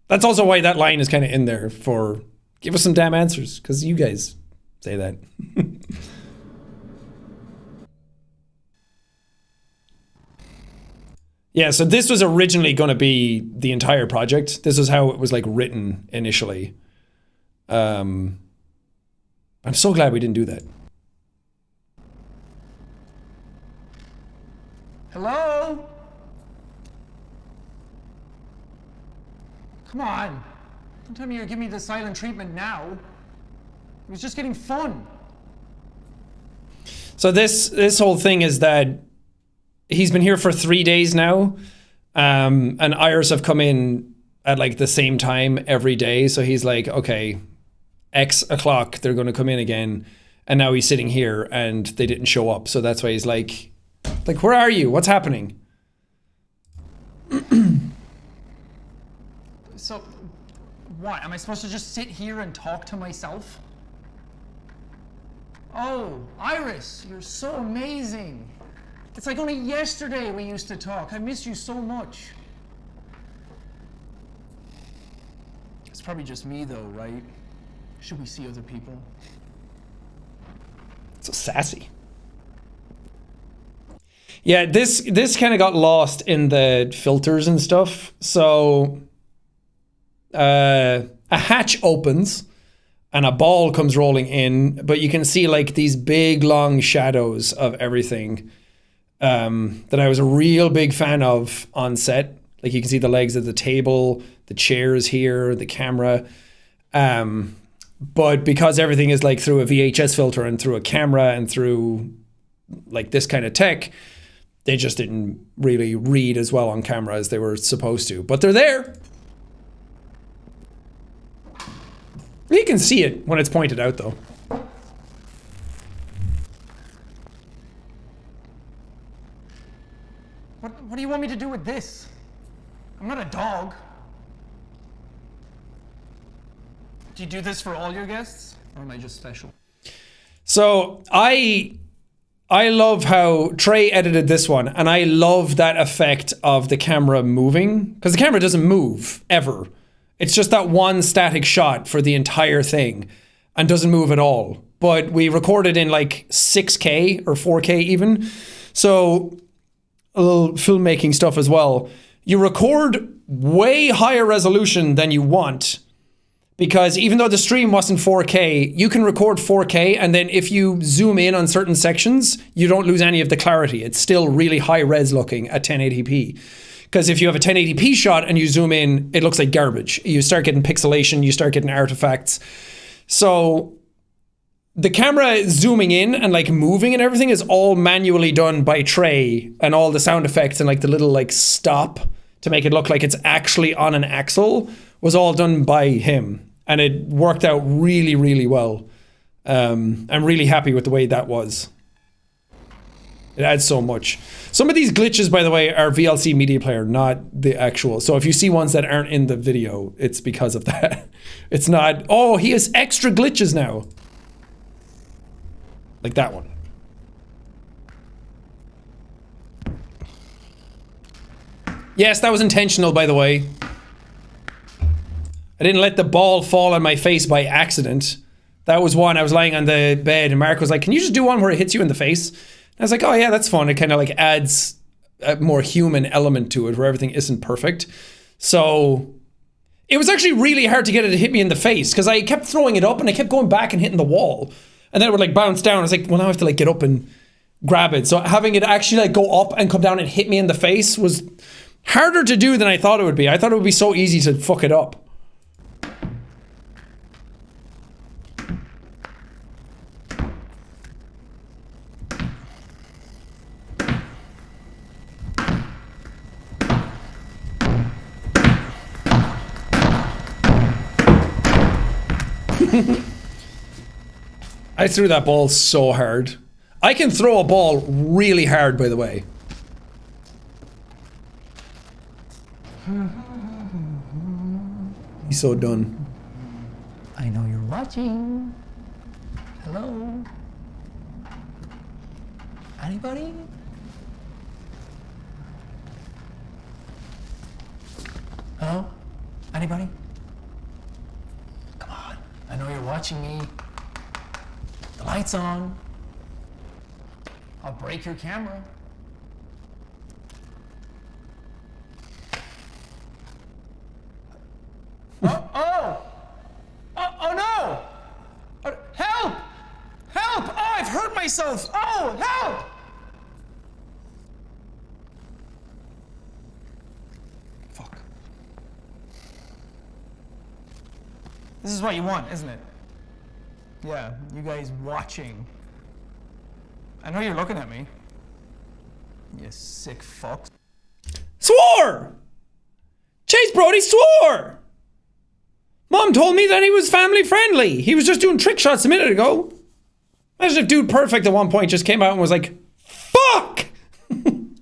That's also why that line is kind of in there for give us some damn answers, because you guys say that. Yeah, so this was originally going to be the entire project. This was how it was like written initially. I'm so glad we didn't do that. Hello? Come on. Don't tell me you're giving me the silent treatment now. It was just getting fun. So this whole thing is that he's been here for 3 days now, and Iris have come in at like the same time every day. So he's like, okay, X o'clock, they're going to come in again. And now he's sitting here and they didn't show up. So that's why he's like, where are you? What's happening? So, what? Am I supposed to just sit here and talk to myself? Oh, Iris, you're so amazing. It's like only yesterday we used to talk. I miss you so much. It's probably just me though, right? Should we see other people? So sassy. Yeah, this kind of got lost in the filters and stuff. So a hatch opens and a ball comes rolling in, but you can see like these big long shadows of everything that I was a real big fan of on set. Like you can see the legs of the table, the chairs here, the camera. But because everything is like through a VHS filter and through a camera and through like this kind of tech, they just didn't really read as well on camera as they were supposed to. But they're there. You can see it when it's pointed out though. What do you want me to do with this? I'm not a dog. Do you do this for all your guests? Or am I just special? So I love how Trey edited this one, and I love that effect of the camera moving, because the camera doesn't move ever. It's just that one static shot for the entire thing and doesn't move at all. But we recorded in like 6K or 4K even. So a little filmmaking stuff as well. You record way higher resolution than you want, because even though the stream wasn't 4K, you can record 4K, and then if you zoom in on certain sections, you don't lose any of the clarity. It's still really high res looking at 1080p. Because if you have a 1080p shot and you zoom in, it looks like garbage. You start getting pixelation, you start getting artifacts. So the camera zooming in and like moving and everything is all manually done by Trey, and all the sound effects and like the little like stop to make it look like it's actually on an axle was all done by him. And it worked out really, really well. I'm really happy with the way that was. It adds so much. Some of these glitches, by the way, are VLC Media Player, not the actual. So if you see ones that aren't in the video, it's because of that. It's not, oh, he has extra glitches now. Like that one. Yes, that was intentional, by the way. I didn't let the ball fall on my face by accident. That was one. I was lying on the bed and Mark was like, can you just do one where it hits you in the face? And I was like, oh yeah, that's fun. It kind of like adds a more human element to it where everything isn't perfect. So it was actually really hard to get it to hit me in the face because I kept throwing it up and I kept going back and hitting the wall. And then it would like bounce down. I was like, well, now I have to like get up and grab it. So having it actually like go up and come down and hit me in the face was harder to do than I thought it would be. I thought it would be so easy to fuck it up. I threw that ball so hard. I can throw a ball really hard, by the way. He's so done. I know you're watching. Hello? Anybody? Hello? Anybody? Come on. I know you're watching me. The light's on. I'll break your camera. Oh no! Help! Help! Oh, I've hurt myself! Oh, help! Fuck. This is what you want, isn't it? Yeah, you guys watching. I know you're looking at me. You sick fucks. Swore! Chase Brody swore! Mom told me that he was family friendly. He was just doing trick shots a minute ago. Imagine if Dude Perfect at one point just came out and was like, fuck! Can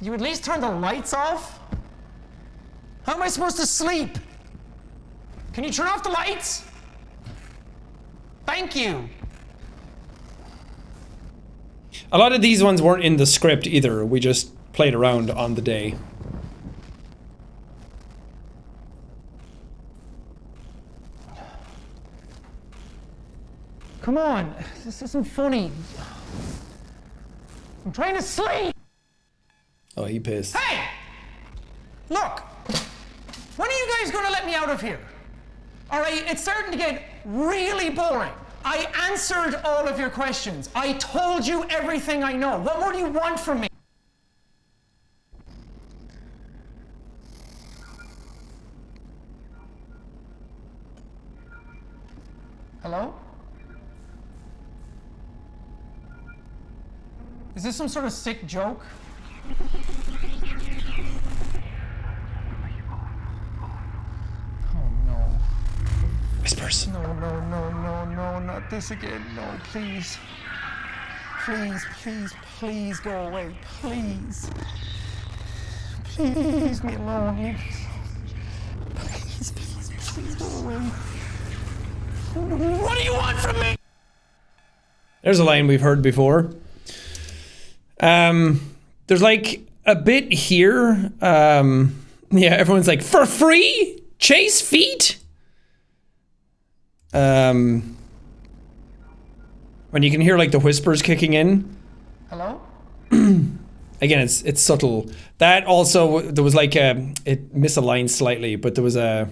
you at least turn the lights off? How am I supposed to sleep? Can you turn off the lights? Thank you. A lot of these ones weren't in the script either. We just played around on the day. Come on, this isn't funny. I'm trying to sleep. Oh, he pissed. Hey! Look, when are you guys gonna let me out of here? All right, it's starting to get really boring. I answered all of your questions. I told you everything I know. What more do you want from me? Hello? Is this some sort of sick joke? Oh no. Whispers. No, not this again. No, please. Please go away. Please. Please, me alone. Leave me alone. Please go away. What do you want from me? There's a line we've heard before. There's like a bit here. Yeah, everyone's like, for free? Chase feet? When you can hear like the whispers kicking in. Hello? Again, it's subtle. That also, there was like it misaligned slightly, but there's a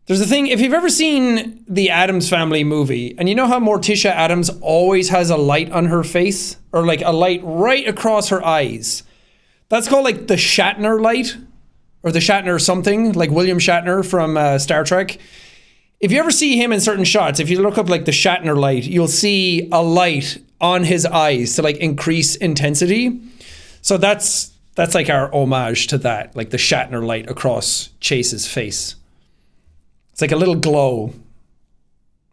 thing, if you've ever seen the Addams Family movie, and you know how Morticia Addams always has a light on her face, or like a light right across her eyes. That's called like the Shatner light, or the Shatner something, like William Shatner from Star Trek. If you ever see him in certain shots, if you look up like the Shatner light, you'll see a light on his eyes to like increase intensity. So that's like our homage to that, like the Shatner light across Chase's face. It's like a little glow.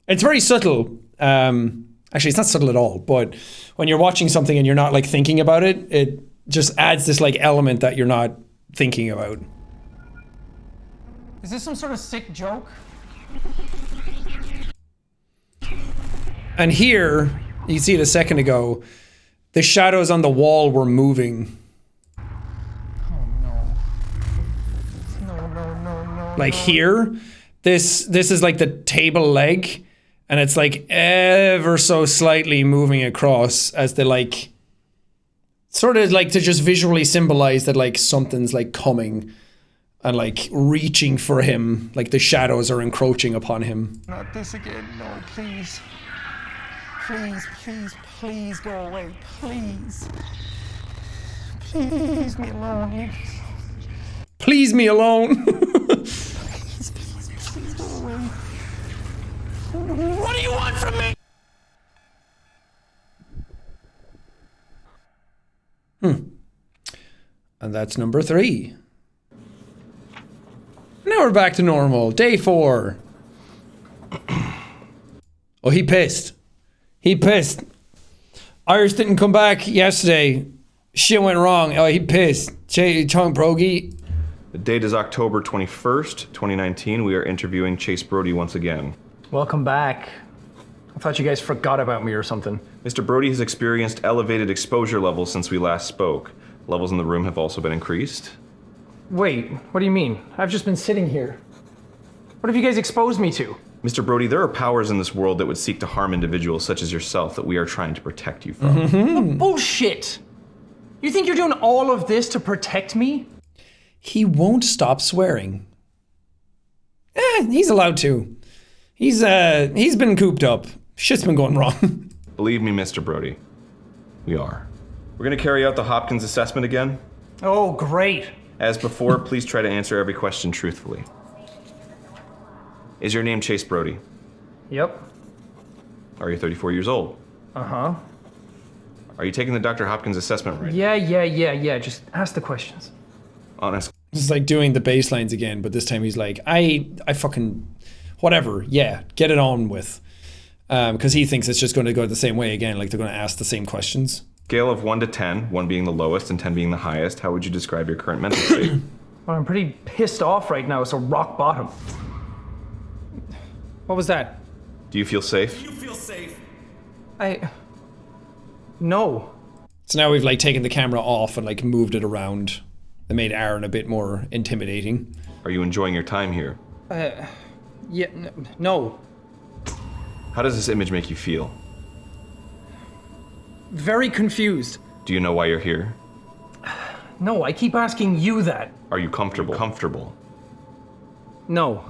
It's very subtle. Actually, it's not subtle at all, but when you're watching something and you're not like thinking about it, it just adds this like element that you're not thinking about. Is this some sort of sick joke? And here, you see it a second ago, the shadows on the wall were moving. Oh no. No. Like here, this is like the table leg, and it's like ever so slightly moving across as they like, sort of like to just visually symbolize that like something's like coming and like reaching for him, like the shadows are encroaching upon him. Not this again. No, please. Please go away. Please. Please, me alone. Leave me alone. Please me alone. Please go away. What do you want from me? And that's number 3. now we're back to normal. Day 4. Oh, he pissed. He pissed. Iris didn't come back yesterday. Shit went wrong. Oh, he pissed. Chong Brogy. The date is October 21st, 2019. We are interviewing Chase Brody once again. Welcome back. I thought you guys forgot about me or something. Mr. Brody has experienced elevated exposure levels since we last spoke. Levels in the room have also been increased. Wait, what do you mean? I've just been sitting here. What have you guys exposed me to? Mr. Brody, there are powers in this world that would seek to harm individuals such as yourself that we are trying to protect you from. Bullshit! You think you're doing all of this to protect me? He won't stop swearing. He's allowed to. He's been cooped up. Shit's been going wrong. Believe me, Mr. Brody, we are. We're gonna carry out the Hopkins assessment again. Oh, great. As before, please try to answer every question truthfully. Is your name Chase Brody? Yep. Are you 34 years old? Uh-huh. Are you taking the Dr. Hopkins assessment right? Yeah. Just ask the questions. Honest. It's like doing the baselines again, but this time he's like, I fucking, whatever, yeah, get it on with. Because he thinks it's just going to go the same way again, like they're going to ask the same questions. Scale of 1 to 10, 1 being the lowest and 10 being the highest, how would you describe your current mental state? Well, I'm pretty pissed off right now, so rock bottom. What was that? Do you feel safe? No. So now we've like taken the camera off and like moved it around. That made Aaron a bit more intimidating. Are you enjoying your time here? Yeah, no. How does this image make you feel? Very confused. Do you know why you're here? No, I keep asking you that. Are you comfortable? No.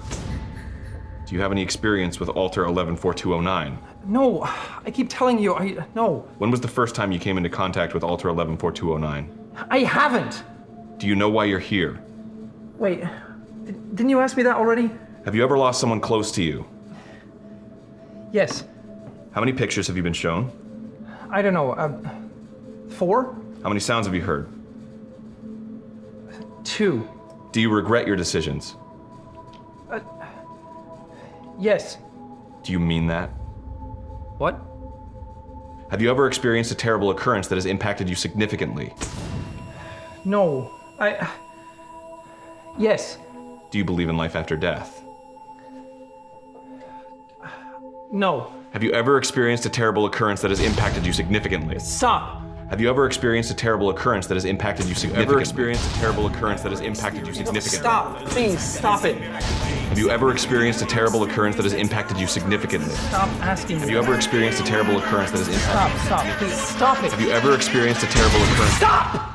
Do you have any experience with Alter 114209? No, I keep telling you, no. When was the first time you came into contact with Alter 114209? I haven't. Do you know why you're here? Wait, didn't you ask me that already? Have you ever lost someone close to you? Yes. How many pictures have you been shown? I don't know, 4? How many sounds have you heard? 2. Do you regret your decisions? Yes. Do you mean that? What? Have you ever experienced a terrible occurrence that has impacted you significantly? No, Yes. Do you believe in life after death? No. Have you ever experienced a terrible occurrence that has impacted you significantly? Stop. Have you ever experienced a terrible occurrence that has impacted you significantly? Ever experienced a terrible occurrence that has impacted you significantly? Stop. Please, stop it. Have you ever experienced a terrible occurrence that has impacted you significantly? Stop asking me. Have you ever experienced a terrible occurrence that has impacted you? Stop. Please, stop it. Have you ever experienced a terrible occurrence? Stop!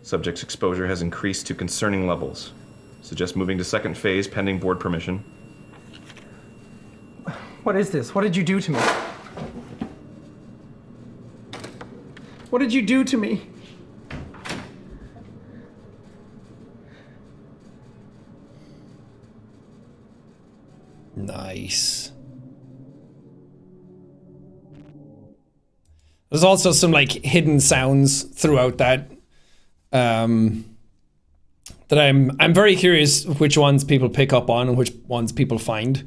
Subject's exposure has increased to concerning levels. Suggest moving to second phase pending board permission. What is this? What did you do to me? What did you do to me? Nice. There's also some like hidden sounds throughout that. That I'm very curious which ones people pick up on and which ones people find.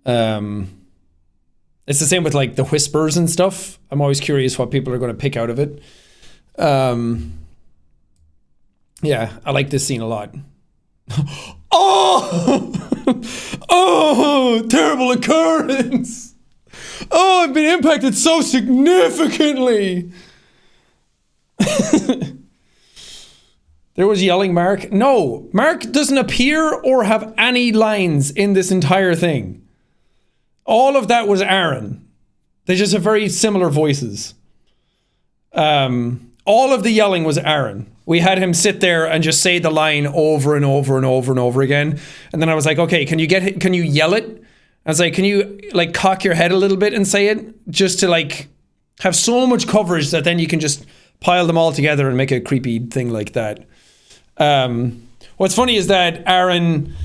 It's the same with like the whispers and stuff. I'm always curious what people are going to pick out of it. Yeah, I like this scene a lot. Oh, terrible occurrence. Oh, I've been impacted so significantly. There was yelling Mark. No, Mark doesn't appear or have any lines in this entire thing. All of that was Aaron. They just have very similar voices. All of the yelling was Aaron. We had him sit there and just say the line over and over and over and over again. And then I was like, okay, can you yell it? I was like, can you like cock your head a little bit and say it? Just to like have so much coverage that then you can just pile them all together and make a creepy thing like that. What's funny is that Aaron,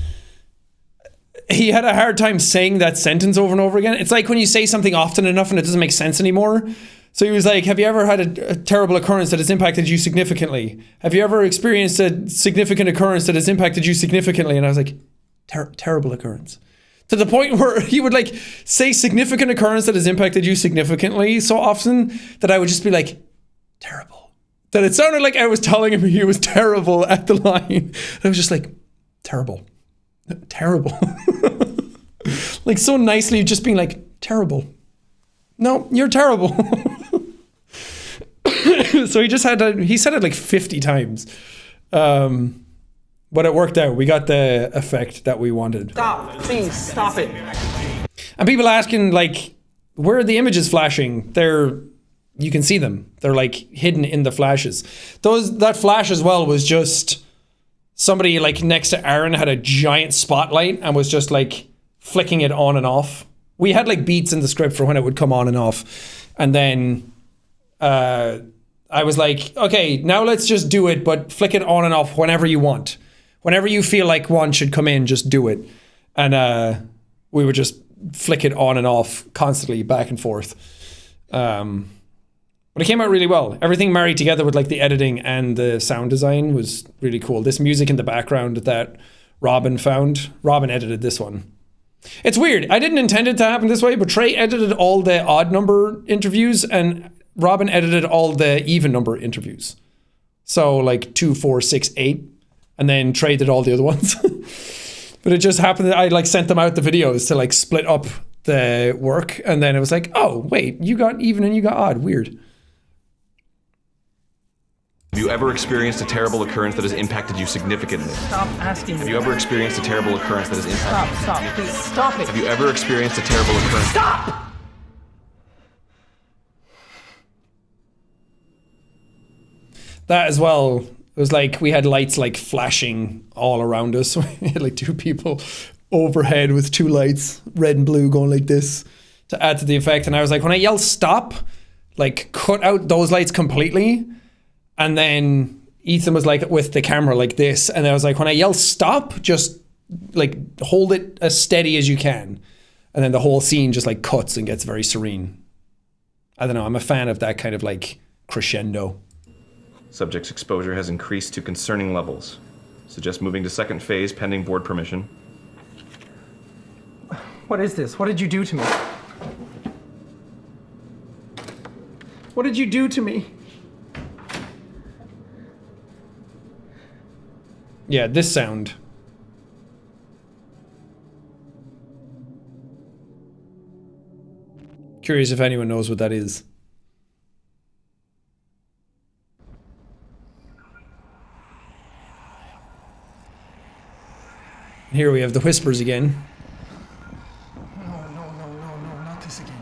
he had a hard time saying that sentence over and over again. It's like when you say something often enough and it doesn't make sense anymore. So he was like, have you ever had a terrible occurrence that has impacted you significantly? Have you ever experienced a significant occurrence that has impacted you significantly? And I was like, terrible occurrence. To the point where he would like say significant occurrence that has impacted you significantly so often that I would just be like, terrible. That it sounded like I was telling him he was terrible at the line. I was just like, terrible. Terrible. Like so nicely just being like, terrible. No, you're terrible. So he just had to, he said it like 50 times. But it worked out. We got the effect that we wanted. Stop, please, stop it. And people asking like, where are the images flashing? You can see them. They're like hidden in the flashes. That flash as well was just somebody like next to Aaron had a giant spotlight and was just like flicking it on and off. We had like beats in the script for when it would come on and off. And then I was like, okay, now let's just do it, but flick it on and off whenever you want. Whenever you feel like one should come in, just do it. And we would just flick it on and off constantly, back and forth. But it came out really well. Everything married together with like the editing and the sound design was really cool. This music in the background that Robin found. Robin edited this one. It's weird. I didn't intend it to happen this way, but Trey edited all the odd number interviews and Robin edited all the even number interviews. So like 2, 4, 6, 8. And then Trey did all the other ones. But it just happened that I like sent them out the videos to like split up the work. And then it was like, oh, wait, you got even and you got odd. Weird. Have you ever experienced a terrible occurrence that has impacted you significantly? Stop asking me. Have you ever experienced a terrible occurrence that has impacted you? Stop, please, stop it. Have you ever experienced a terrible occurrence? Stop! That as well. It was like we had lights like flashing all around us. We had like 2 people overhead with 2 lights, red and blue, going like this to add to the effect. And I was like, when I yell stop, like cut out those lights completely. And then Ethan was like with the camera like this. And I was like, when I yell stop, just like hold it as steady as you can. And then the whole scene just like cuts and gets very serene. I don't know. I'm a fan of that kind of like crescendo. Subject's exposure has increased to concerning levels. Suggest moving to second phase pending board permission. What is this? What did you do to me? What did you do to me? Yeah, this sound. Curious if anyone knows what that is. Here we have the whispers again. No, not this again.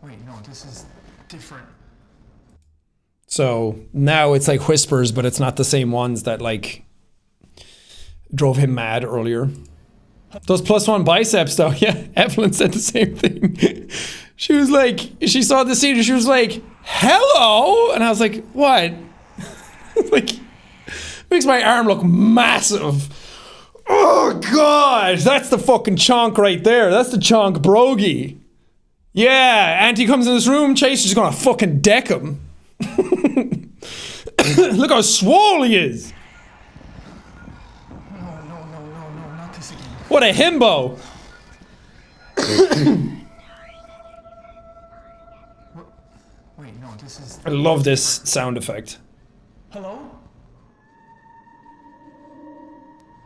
Wait, no, this is different. So now it's like whispers, but it's not the same ones that like drove him mad earlier. Those +1 biceps though, yeah, Evelyn said the same thing. She was like, she saw the scene and she was like, hello? And I was like, what? Like, makes my arm look massive. Oh God, that's the fucking chonk right there. That's the chonk brogy. Yeah, Auntie comes in this room, Chase is gonna fucking deck him. Look how swole he is. No, not this again. What a himbo. Wait, no, this is... I love this sound effect. Hello?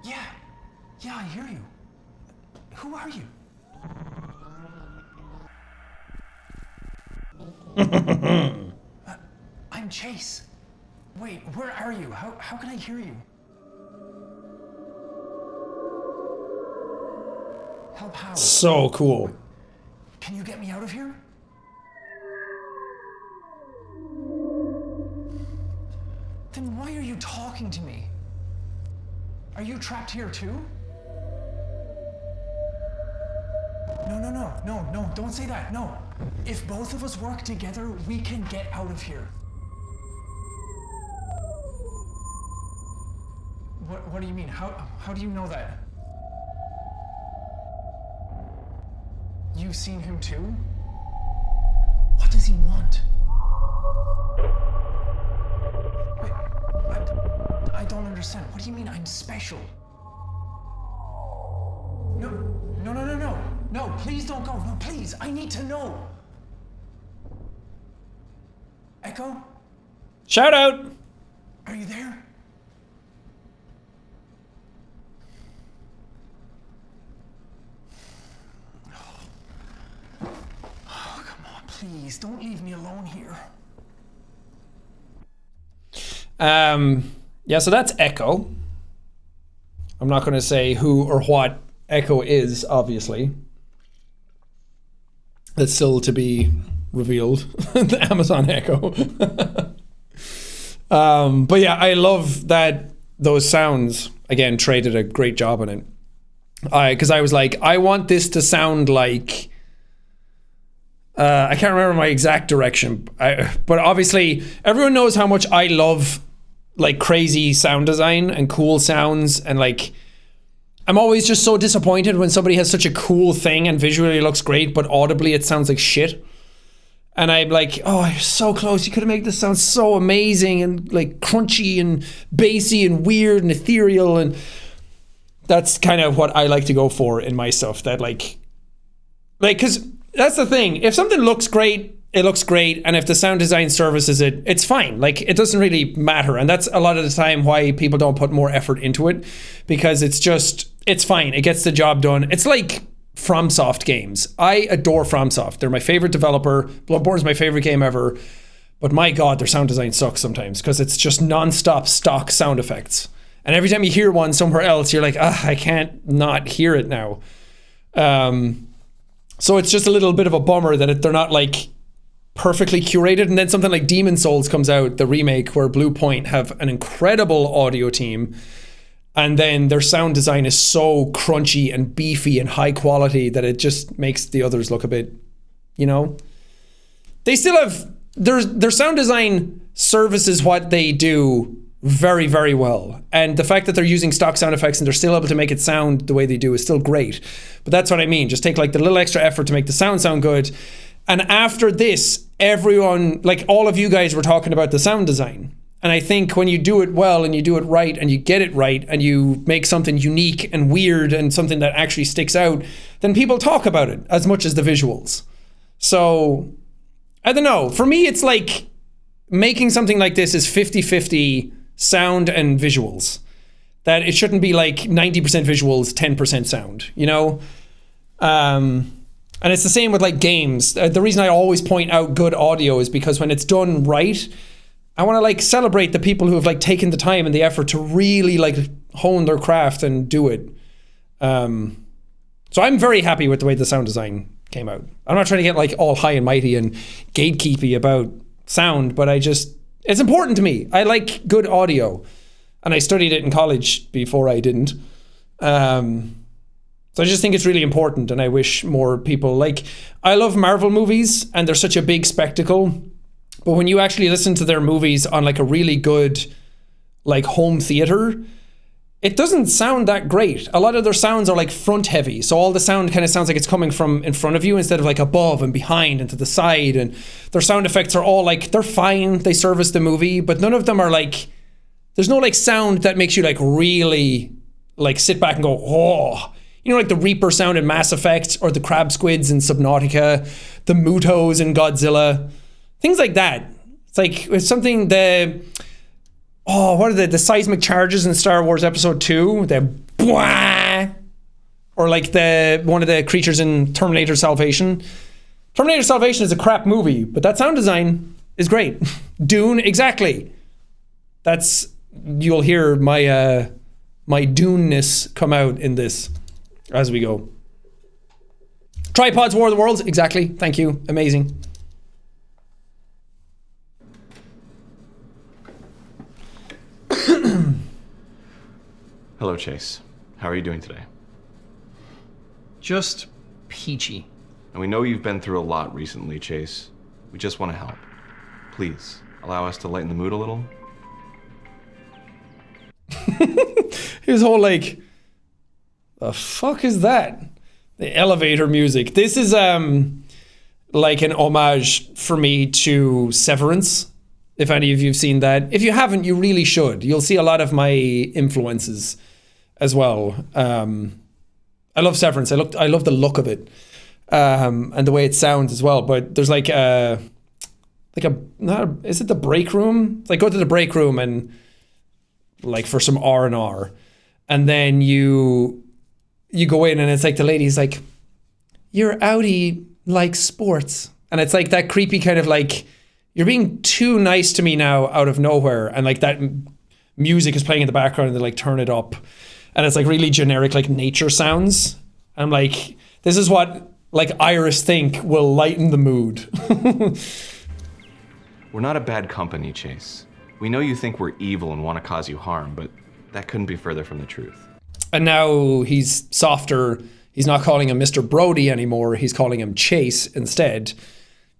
Yeah, I hear you. Who are you? I'm Chase. Wait, where are you? How can I hear you? Help how? So cool. Can you get me out of here? Then why are you talking to me? Are you trapped here too? No, don't say that, no. If both of us work together, we can get out of here. What do you mean? How do you know that? you've seen him too? What does he want? Wait, I don't understand. What do you mean I'm special? No, no, no, no, no. No, please don't go. No, please. I need to know. Echo? Shout out. Are you there? Oh, come on, please. Don't leave me alone here. Yeah, so that's Echo. I'm not going to say who or what Echo is, obviously. That's still to be revealed. The Amazon Echo. But yeah, I love that those sounds, again, Trey did a great job on it. Because I was like, I want this to sound like... I can't remember my exact direction. But obviously, everyone knows how much I love like crazy sound design and cool sounds, and like I'm always just so disappointed when somebody has such a cool thing and visually looks great, but audibly it sounds like shit. And I'm like, oh, you're so close. You could have made this sound so amazing and like crunchy and bassy and weird and ethereal. And that's kind of what I like to go for in my stuff. That like, because that's the thing. If something looks great, it looks great. And if the sound design services it, it's fine. Like, it doesn't really matter. And that's a lot of the time why people don't put more effort into it, because it's fine. It gets the job done. It's like FromSoft games. I adore FromSoft. They're my favorite developer. Bloodborne is my favorite game ever. But my God, their sound design sucks sometimes because it's just non-stop stock sound effects. And every time you hear one somewhere else, you're like, I can't not hear it now. So it's just a little bit of a bummer that they're not like perfectly curated. And then something like Demon Souls comes out, the remake, where Blue Point have an incredible audio team. And then their sound design is so crunchy and beefy and high quality that it just makes the others look a bit, they still have, their sound design services what they do very, very well. And the fact that they're using stock sound effects and they're still able to make it sound the way they do is still great. But that's what I mean. Just take like the little extra effort to make the sound good. And after this, everyone, like all of you guys were talking about the sound design. And I think when you do it well and you do it right and you get it right and you make something unique and weird and something that actually sticks out, then people talk about it as much as the visuals. So, I don't know. For me, it's like making something like this is 50-50 sound and visuals. That it shouldn't be like 90% visuals, 10% sound, And it's the same with like games. The reason I always point out good audio is because when it's done right, I want to like celebrate the people who have like taken the time and the effort to really like hone their craft and do it. So I'm very happy with the way the sound design came out. I'm not trying to get like all high and mighty and gatekeepy about sound, but it's important to me. I like good audio, and I studied it in college before I didn't. So I just think it's really important, and I wish more people I love Marvel movies, and they're such a big spectacle. But when you actually listen to their movies on like a really good like home theater, it doesn't sound that great. A lot of their sounds are like front heavy. So all the sound kind of sounds like it's coming from in front of you instead of like above and behind and to the side. And their sound effects are all like, they're fine. They service the movie, but none of them are like, there's no like sound that makes you like really like sit back and go, oh, like the Reaper sound in Mass Effect, or the crab squids in Subnautica, the Mutos in Godzilla, things like that. It's like, it's something what are the seismic charges in Star Wars Episode 2? Or like one of the creatures in Terminator Salvation. Terminator Salvation is a crap movie, but that sound design is great. Dune, exactly. You'll hear my Dune-ness come out in this as we go. Tripods War of the Worlds, exactly. Thank you. Amazing. Hello, Chase. How are you doing today? Just peachy. And we know you've been through a lot recently, Chase. We just want to help. Please, allow us to lighten the mood a little. His whole like, the fuck is that? The elevator music. This is like an homage for me to Severance. If any of you have seen that. If you haven't, you really should. You'll see a lot of my influences as well. I love Severance. I love the look of it. And the way it sounds as well. But there's is it the break room? Like go to the break room and like for some R&R. And then you go in and it's like the lady's like, your Audi likes sports. And it's like that creepy kind of like, you're being too nice to me now out of nowhere. And like that music is playing in the background and they like turn it up. And it's like really generic like nature sounds. I'm like, this is what like Iris think will lighten the mood. We're not a bad company, Chase. We know you think we're evil and want to cause you harm, but that couldn't be further from the truth. And now he's softer. He's not calling him Mr. Brody anymore. He's calling him Chase instead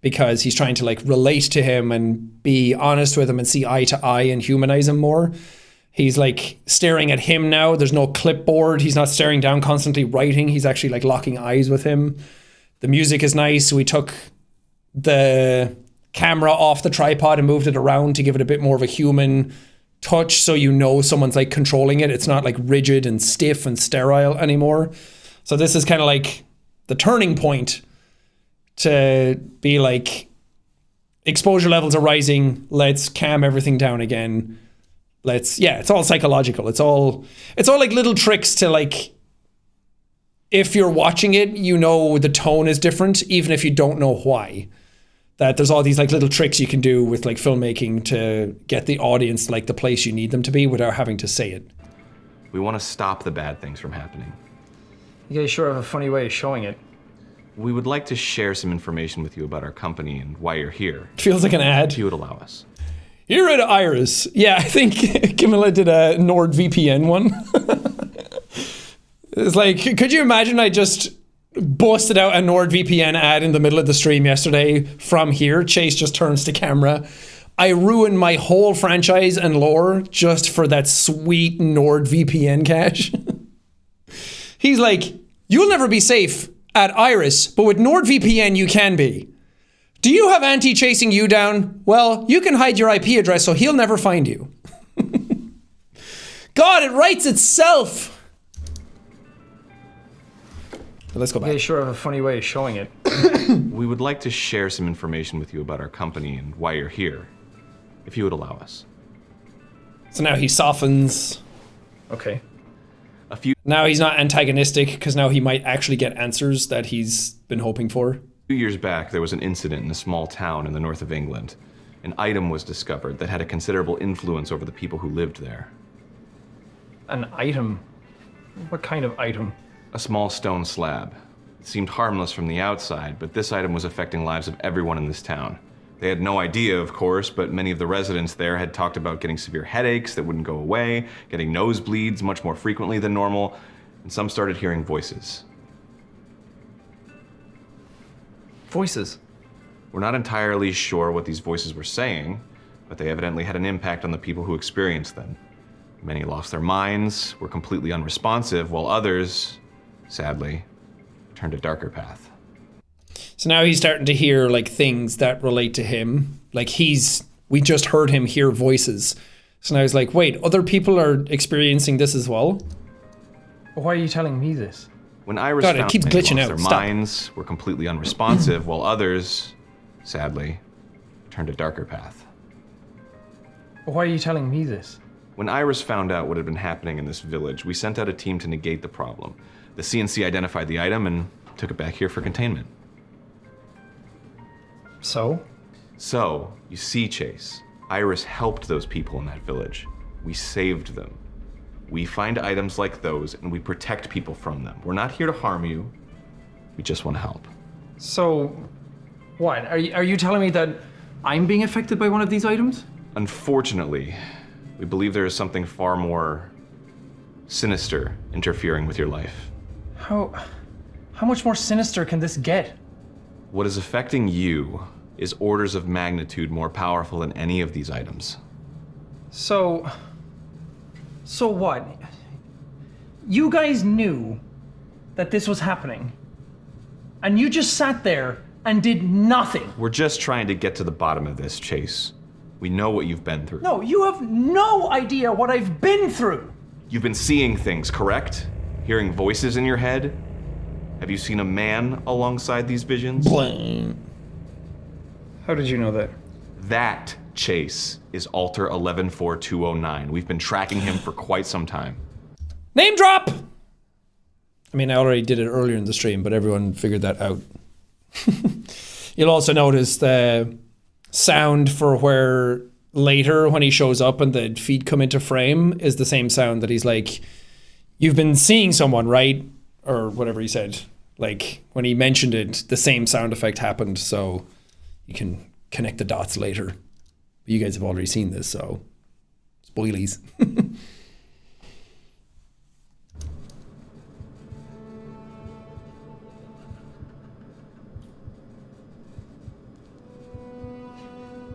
because he's trying to like relate to him and be honest with him and see eye to eye and humanize him more. He's like staring at him now. There's no clipboard. He's not staring down, constantly writing. He's actually like locking eyes with him. The music is nice. We took the camera off the tripod and moved it around to give it a bit more of a human touch so you know someone's like controlling it. It's not like rigid and stiff and sterile anymore. So this is kind of like the turning point to be like exposure levels are rising. Let's calm everything down again. It's all psychological. It's all like little tricks to like, if you're watching it, you know the tone is different, even if you don't know why. That there's all these like little tricks you can do with like filmmaking to get the audience like the place you need them to be without having to say it. We want to stop the bad things from happening. You guys sure have a funny way of showing it. We would like to share some information with you about our company and why you're here. Feels like an ad. If you would allow us. Here at Iris. Yeah, I think Camilla did a NordVPN one. It's like, could you imagine I just busted out a NordVPN ad in the middle of the stream yesterday from here? Chase just turns to camera. I ruined my whole franchise and lore just for that sweet NordVPN cache. He's like, you'll never be safe at Iris, but with NordVPN you can be. Do you have Auntie chasing you down? Well, you can hide your IP address so he'll never find you. God, it writes itself. Let's go back. You guys sure have a funny way of showing it. We would like to share some information with you about our company and why you're here. If you would allow us. So now he softens. Okay. Now he's not antagonistic because now he might actually get answers that he's been hoping for. 2 years back, there was an incident in a small town in the north of England. An item was discovered that had a considerable influence over the people who lived there. An item? What kind of item? A small stone slab. It seemed harmless from the outside, but this item was affecting lives of everyone in this town. They had no idea, of course, but many of the residents there had talked about getting severe headaches that wouldn't go away, getting nosebleeds much more frequently than normal, and some started hearing voices. Voices? We're not entirely sure what these voices were saying, but they evidently had an impact on the people who experienced them. Many lost their minds, were completely unresponsive, while others, sadly, turned a darker path. So now he's starting to hear like things that relate to him. Like we just heard him hear voices. So now he's like, wait, other people are experiencing this as well? Why are you telling me this? When Iris God, it found keeps they glitching lost out. their Stop. minds, were completely unresponsive, while others, sadly, turned a darker path. Why are you telling me this? When Iris found out what had been happening in this village, we sent out a team to negate the problem. The CNC identified the item and took it back here for containment. So? So, you see, Chase, Iris helped those people in that village. We saved them. We find items like those and we protect people from them. We're not here to harm you. We just want to help. So, what? Are you telling me that I'm being affected by one of these items? Unfortunately, we believe there is something far more sinister interfering with your life. How much more sinister can this get? What is affecting you is orders of magnitude more powerful than any of these items. So what? You guys knew that this was happening, And you just sat there and did nothing. We're just trying to get to the bottom of this, Chase. We know what you've been through. No, you have no idea what I've been through. You've been seeing things, correct? Hearing voices in your head? Have you seen a man alongside these visions? How did you know that? That, Chase, is Alter 114209. We've been tracking him for quite some time. Name drop! I mean, I already did it earlier in the stream, but everyone figured that out. You'll also notice the sound for where later when he shows up and the feet come into frame is the same sound that he's like, you've been seeing someone, right? Or whatever he said. Like, when he mentioned it, the same sound effect happened, so you can connect the dots later. But you guys have already seen this, so spoilies.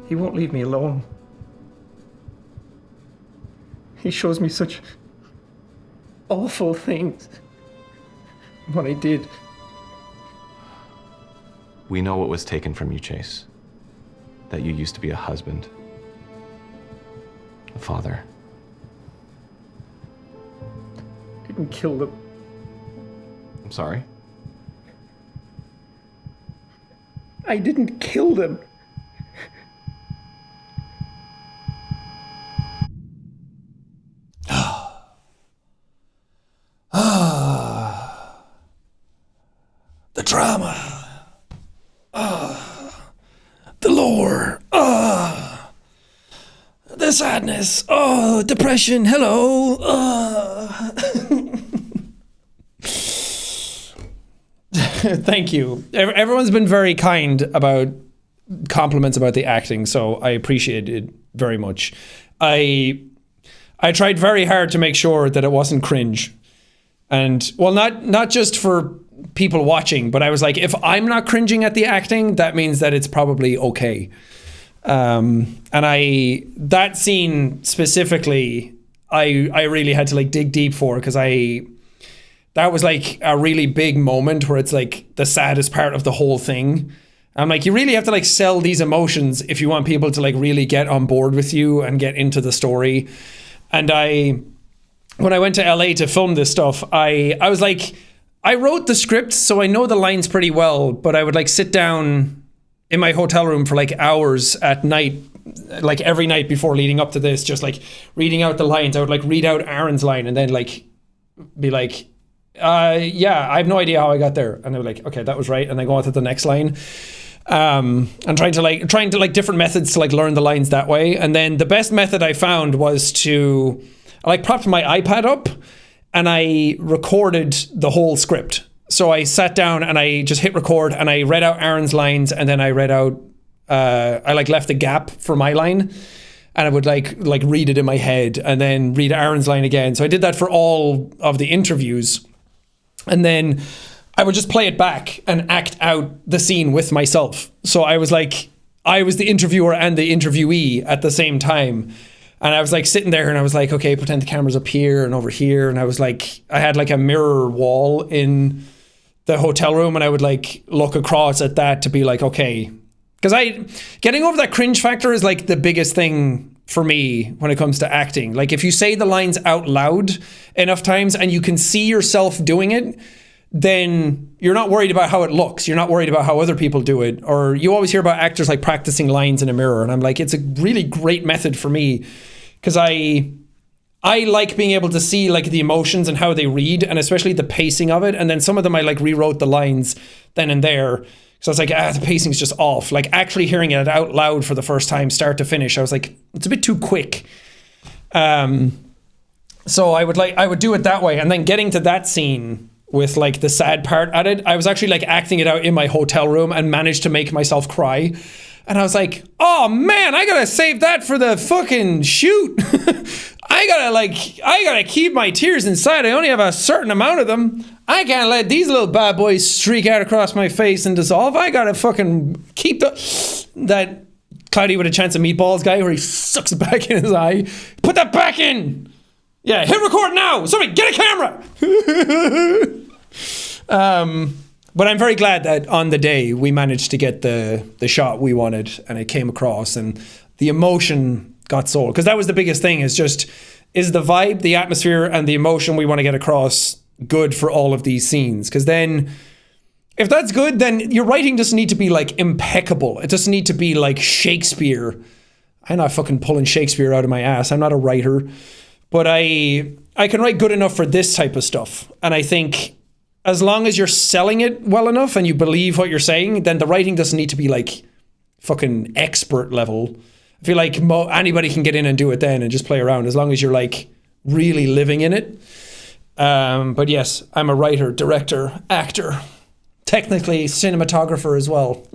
He won't leave me alone. He shows me such awful things. What I did. We know what was taken from you, Chase. That you used to be a husband. A father. Didn't kill them. I'm sorry? I didn't kill them. The drama. The lore. The sadness. Oh, depression. Hello. Thank you. Everyone's been very kind about compliments about the acting, so I appreciate it very much. I tried very hard to make sure that it wasn't cringe. And, well, not just for people watching, but I was like, if I'm not cringing at the acting, that means that it's probably okay. And that scene specifically, I really had to like dig deep for, because that was like a really big moment where it's like the saddest part of the whole thing. I'm like, you really have to like sell these emotions if you want people to like really get on board with you and get into the story. And when I went to LA to film this stuff, I was like, I wrote the script, so I know the lines pretty well, but I would like sit down in my hotel room for like hours at night, like every night before leading up to this, just like reading out the lines. I would like read out Aaron's line and then like be like, yeah, I have no idea how I got there. And I was like, okay, that was right. And then go on to the next line. And trying to different methods to like learn the lines that way. And then the best method I found was I like propped my iPad up and I recorded the whole script. So I sat down and I just hit record and I read out Aaron's lines, and then I read out, I like left a gap for my line, and I would like read it in my head and then read Aaron's line again. So I did that for all of the interviews. And then I would just play it back and act out the scene with myself. So I was like, I was the interviewer and the interviewee at the same time. And I was like sitting there and I was like, okay, pretend the camera's up here and over here. And I was like, I had like a mirror wall in the hotel room, and I would like look across at that to be like, okay. Because getting over that cringe factor is like the biggest thing for me when it comes to acting. Like if you say the lines out loud enough times and you can see yourself doing it, then you're not worried about how it looks. You're not worried about how other people do it. Or you always hear about actors like practicing lines in a mirror. And I'm like, it's a really great method for me, because I like being able to see like the emotions and how they read, and especially the pacing of it. And then some of them I like rewrote the lines then and there. So I was like, the pacing's just off. Like actually hearing it out loud for the first time, start to finish, I was like, it's a bit too quick. So I would do it that way. And then getting to that scene with like the sad part at it, I was actually like acting it out in my hotel room and managed to make myself cry. And I was like, oh man, I gotta save that for the fucking shoot. I gotta keep my tears inside. I only have a certain amount of them. I can't let these little bad boys streak out across my face and dissolve. I gotta fucking keep that Cloudy with a Chance of Meatballs guy where he sucks it back in his eye. Put that back in. Yeah, hit record now. Somebody get a camera. But I'm very glad that on the day we managed to get the shot we wanted and it came across and the emotion got sold. Because that was the biggest thing, is the vibe, the atmosphere, and the emotion we want to get across good for all of these scenes? Because then, if that's good, then your writing doesn't need to be like impeccable. It doesn't need to be like Shakespeare. I'm not fucking pulling Shakespeare out of my ass. I'm not a writer. But I can write good enough for this type of stuff. And I think as long as you're selling it well enough and you believe what you're saying, then the writing doesn't need to be like fucking expert level. I feel like anybody can get in and do it then and just play around as long as you're like really living in it. But yes, I'm a writer, director, actor, technically cinematographer as well.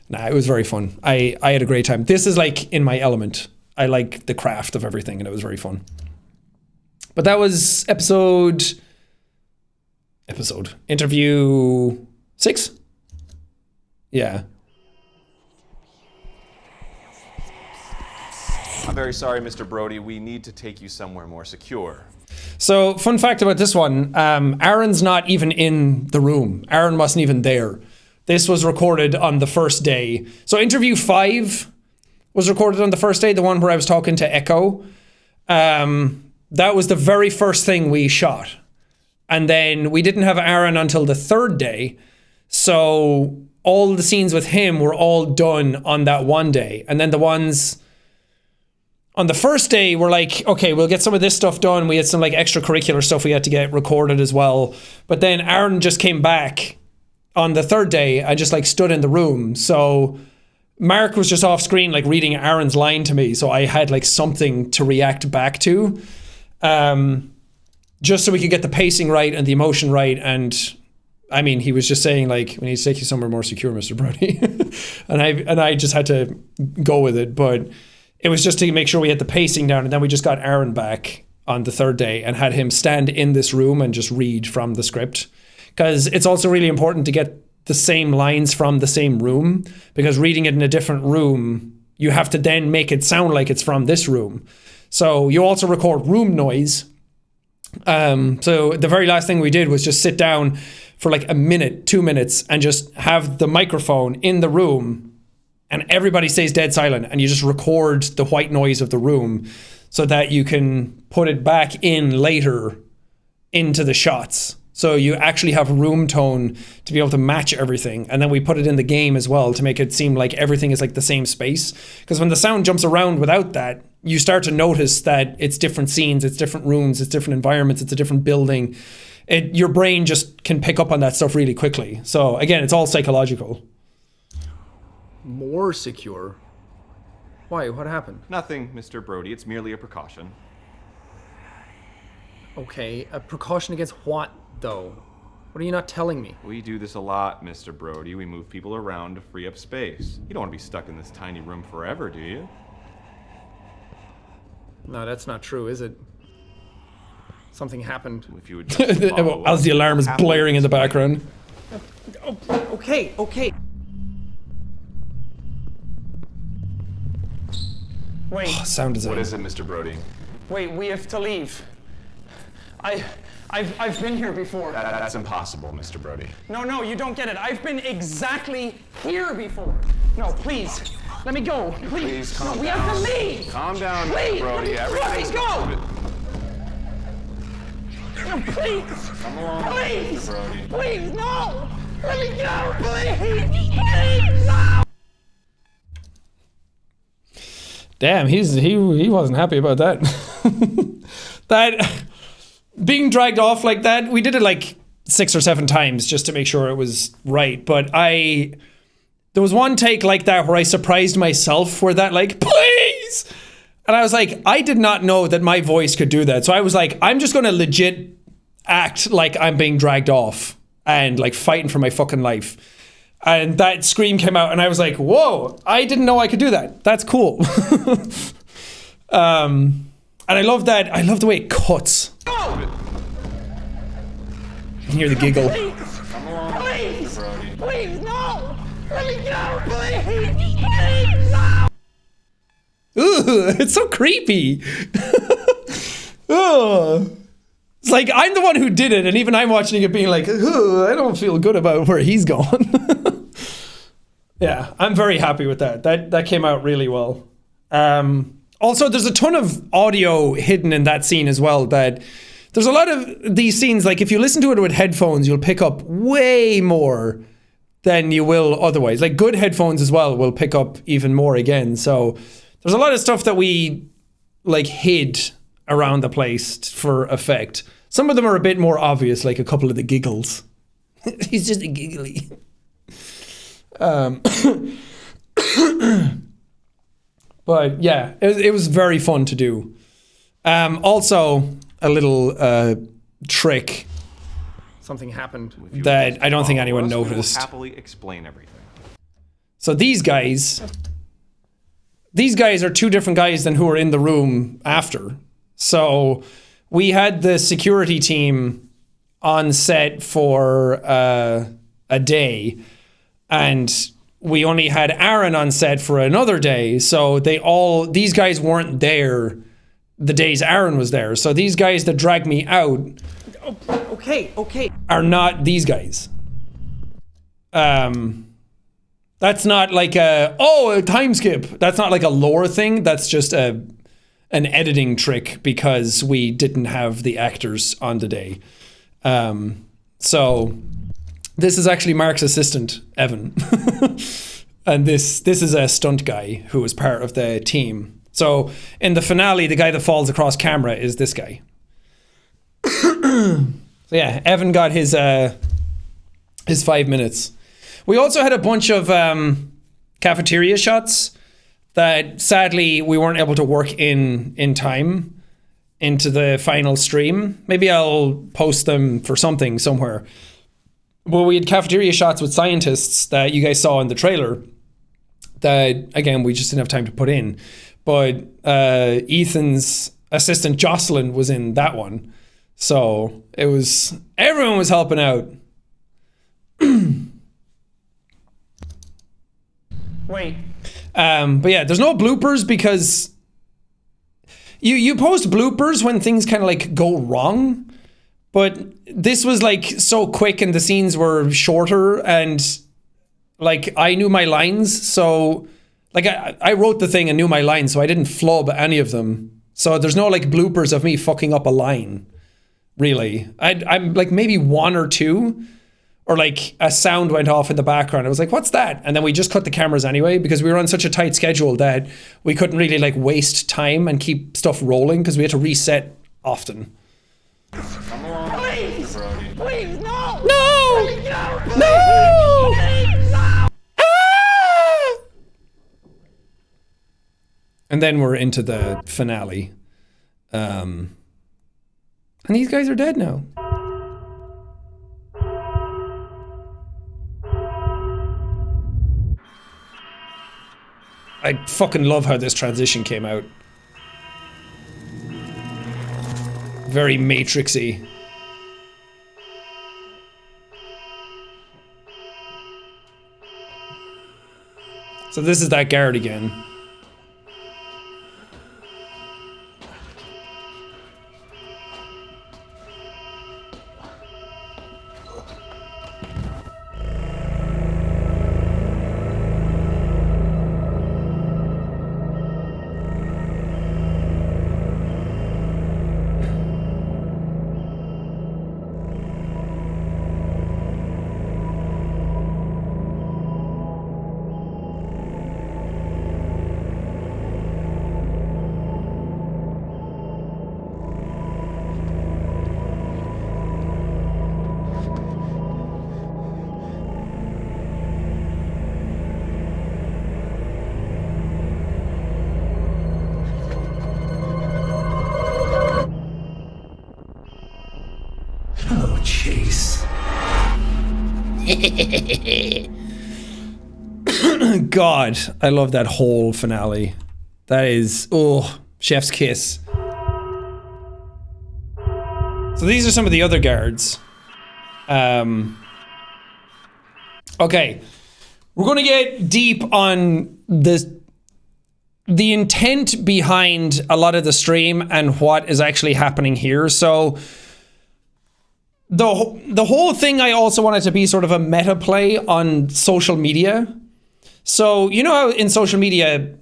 Nah, it was very fun. I had a great time. This is like in my element. I like the craft of everything and it was very fun. But that was interview 6? Yeah. I'm very sorry, Mr. Brody. We need to take you somewhere more secure. So, fun fact about this one, Aaron's not even in the room. Aaron wasn't even there. This was recorded on the first day. So interview 5 was recorded on the first day, the one where I was talking to Echo. That was the very first thing we shot. And then we didn't have Aaron until the 3rd day. So all the scenes with him were all done on that one day. And then the ones on the first day were like, okay, we'll get some of this stuff done. We had some like extracurricular stuff we had to get recorded as well. But then Aaron just came back on the 3rd day. I just like stood in the room. So Mark was just off screen, like reading Aaron's line to me. So I had like something to react back to. Just so we could get the pacing right and the emotion right. And I mean, he was just saying like, we need to take you somewhere more secure, Mr. Brody. and I just had to go with it. But it was just to make sure we had the pacing down. And then we just got Aaron back on the 3rd day and had him stand in this room and just read from the script. Because it's also really important to get the same lines from the same room. Because reading it in a different room, you have to then make it sound like it's from this room. So you also record room noise. So the very last thing we did was just sit down for like a minute, 2 minutes, and just have the microphone in the room and everybody stays dead silent and you just record the white noise of the room so that you can put it back in later into the shots. So you actually have room tone to be able to match everything. And then we put it in the game as well to make it seem like everything is like the same space. Because when the sound jumps around without that, you start to notice that it's different scenes, it's different rooms, it's different environments, it's a different building. Your brain just can pick up on that stuff really quickly. So again, it's all psychological. More secure? Why? What happened? Nothing, Mr. Brody. It's merely a precaution. Okay, a precaution against what, though? What are you not telling me? We do this a lot, Mr. Brody. We move people around to free up space. You don't want to be stuck in this tiny room forever, do you? No, that's not true, is it? Something happened. If you would just follow As the alarm is happily blaring in the explain. background. Okay. Wait, Sound design. What is it, Mr. Brody? wait, we have to leave. I've been here before. That's impossible, Mr. Brody. No, you don't get it. I've been exactly here before. No, please, let me go. Please calm we down. have to leave. Calm down, Please, Mr. Brody. let me Everything's go. No, please. Come along, Please. Mr. Brody. Please, no. Let me go, please. No. Damn, he wasn't happy about that. That being dragged off like that, we did it like 6 or 7 times just to make sure it was right. But there was one take like that where I surprised myself where that like, please. And I was like, I did not know that my voice could do that. So I was like, I'm just going to legit act like I'm being dragged off and like fighting for my fucking life. And that scream came out and I was like, whoa, I didn't know I could do that. That's cool. And I love that. I love the way it cuts. Go. You can hear the giggle. Please, please, no. Let me go, please, no. Ooh, it's so creepy. Oh. It's like, I'm the one who did it, and even I'm watching it being like, I don't feel good about where he's going. Yeah, I'm very happy with that. That came out really well. Also, there's a ton of audio hidden in that scene as well. That there's a lot of these scenes, like if you listen to it with headphones, you'll pick up way more than you will otherwise. Like good headphones as well will pick up even more again. So there's a lot of stuff that we like hid around the place for effect. Some of them are a bit more obvious, like a couple of the giggles. He's just a giggly. But yeah, it was very fun to do. Also, a little trick Something happened. that I don't think anyone We will noticed. happily explain everything. So these guys are two different guys than who were in the room after. So we had the security team on set for a day, and we only had Aaron on set for another day. So these guys weren't there the days Aaron was there. So these guys that dragged me out Okay. are not these guys. That's not like a time skip. That's not like a lore thing. That's just an editing trick because we didn't have the actors on the day. So this is actually Mark's assistant, Evan. And this is a stunt guy who was part of the team. So in the finale, the guy that falls across camera is this guy. So yeah, Evan got his 5 minutes. We also had a bunch of cafeteria shots that sadly we weren't able to work in time into the final stream. Maybe I'll post them for something somewhere. Well, we had cafeteria shots with scientists that you guys saw in the trailer that, again, we just didn't have time to put in. But Ethan's assistant Jocelyn was in that one. So everyone was helping out. Wait. But yeah, there's no bloopers because you post bloopers when things kind of like go wrong. But this was like so quick and the scenes were shorter and like I knew my lines. So like I wrote the thing and knew my lines, so I didn't flub any of them. So there's no like bloopers of me fucking up a line, really. I'm like maybe one or two, or like a sound went off in the background. I was like, what's that? And then we just cut the cameras anyway because we were on such a tight schedule that we couldn't really like waste time and keep stuff rolling because we had to reset often. Please, no! No! Please, no! No! Please, no! Ah! And then we're into the finale. And these guys are dead now. I fucking love how this transition came out. Very Matrixy. So this is that guard again. God, I love that whole finale. That is, chef's kiss. So these are some of the other guards. Okay, we're going to get deep on the intent behind a lot of the stream and what is actually happening here. So the whole thing I also wanted to be sort of a meta play on social media. So, you know how in social media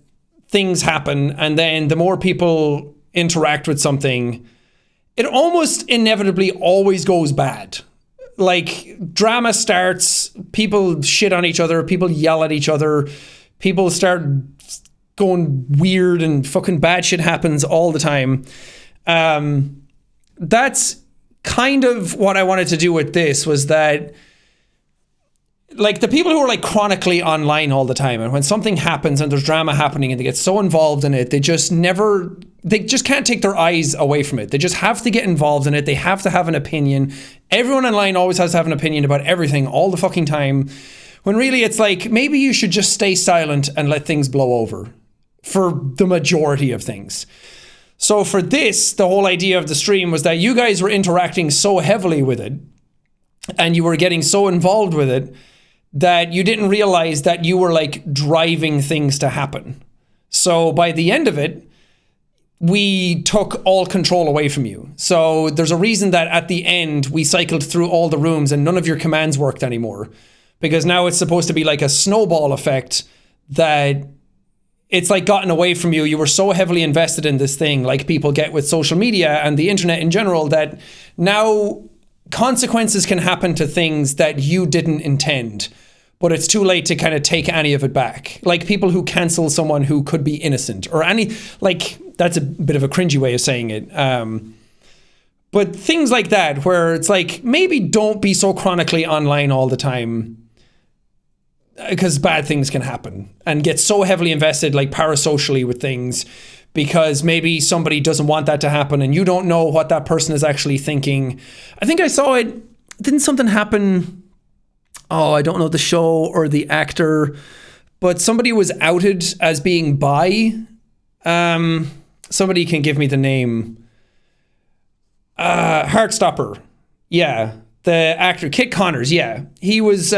things happen, and then the more people interact with something, it almost inevitably always goes bad. Like, drama starts, people shit on each other, people yell at each other, people start going weird, and fucking bad shit happens all the time. That's kind of what I wanted to do with this, was that, like, the people who are like chronically online all the time, and when something happens and there's drama happening and they get so involved in it, they just can't take their eyes away from it. They just have to get involved in it. They have to have an opinion. Everyone online always has to have an opinion about everything all the fucking time, when really it's like, maybe you should just stay silent and let things blow over for the majority of things. So for this, the whole idea of the stream was that you guys were interacting so heavily with it, and you were getting so involved with it, that you didn't realize that you were like driving things to happen. So by the end of it, we took all control away from you. So there's a reason that at the end we cycled through all the rooms and none of your commands worked anymore, because now it's supposed to be like a snowball effect, that it's like gotten away from you. You were so heavily invested in this thing, like people get with social media and the internet in general, that now consequences can happen to things that you didn't intend, but it's too late to kind of take any of it back. Like people who cancel someone who could be innocent, or any, like, that's a bit of a cringy way of saying it. But things like that, where it's like, maybe don't be so chronically online all the time, because bad things can happen, and get so heavily invested, like parasocially with things, because maybe somebody doesn't want that to happen and you don't know what that person is actually thinking. I think I saw it. Didn't something happen? Oh, I don't know the show or the actor, but somebody was outed as being bi. Somebody can give me the name. Heartstopper. Yeah. The actor, Kit Connors. Yeah. He was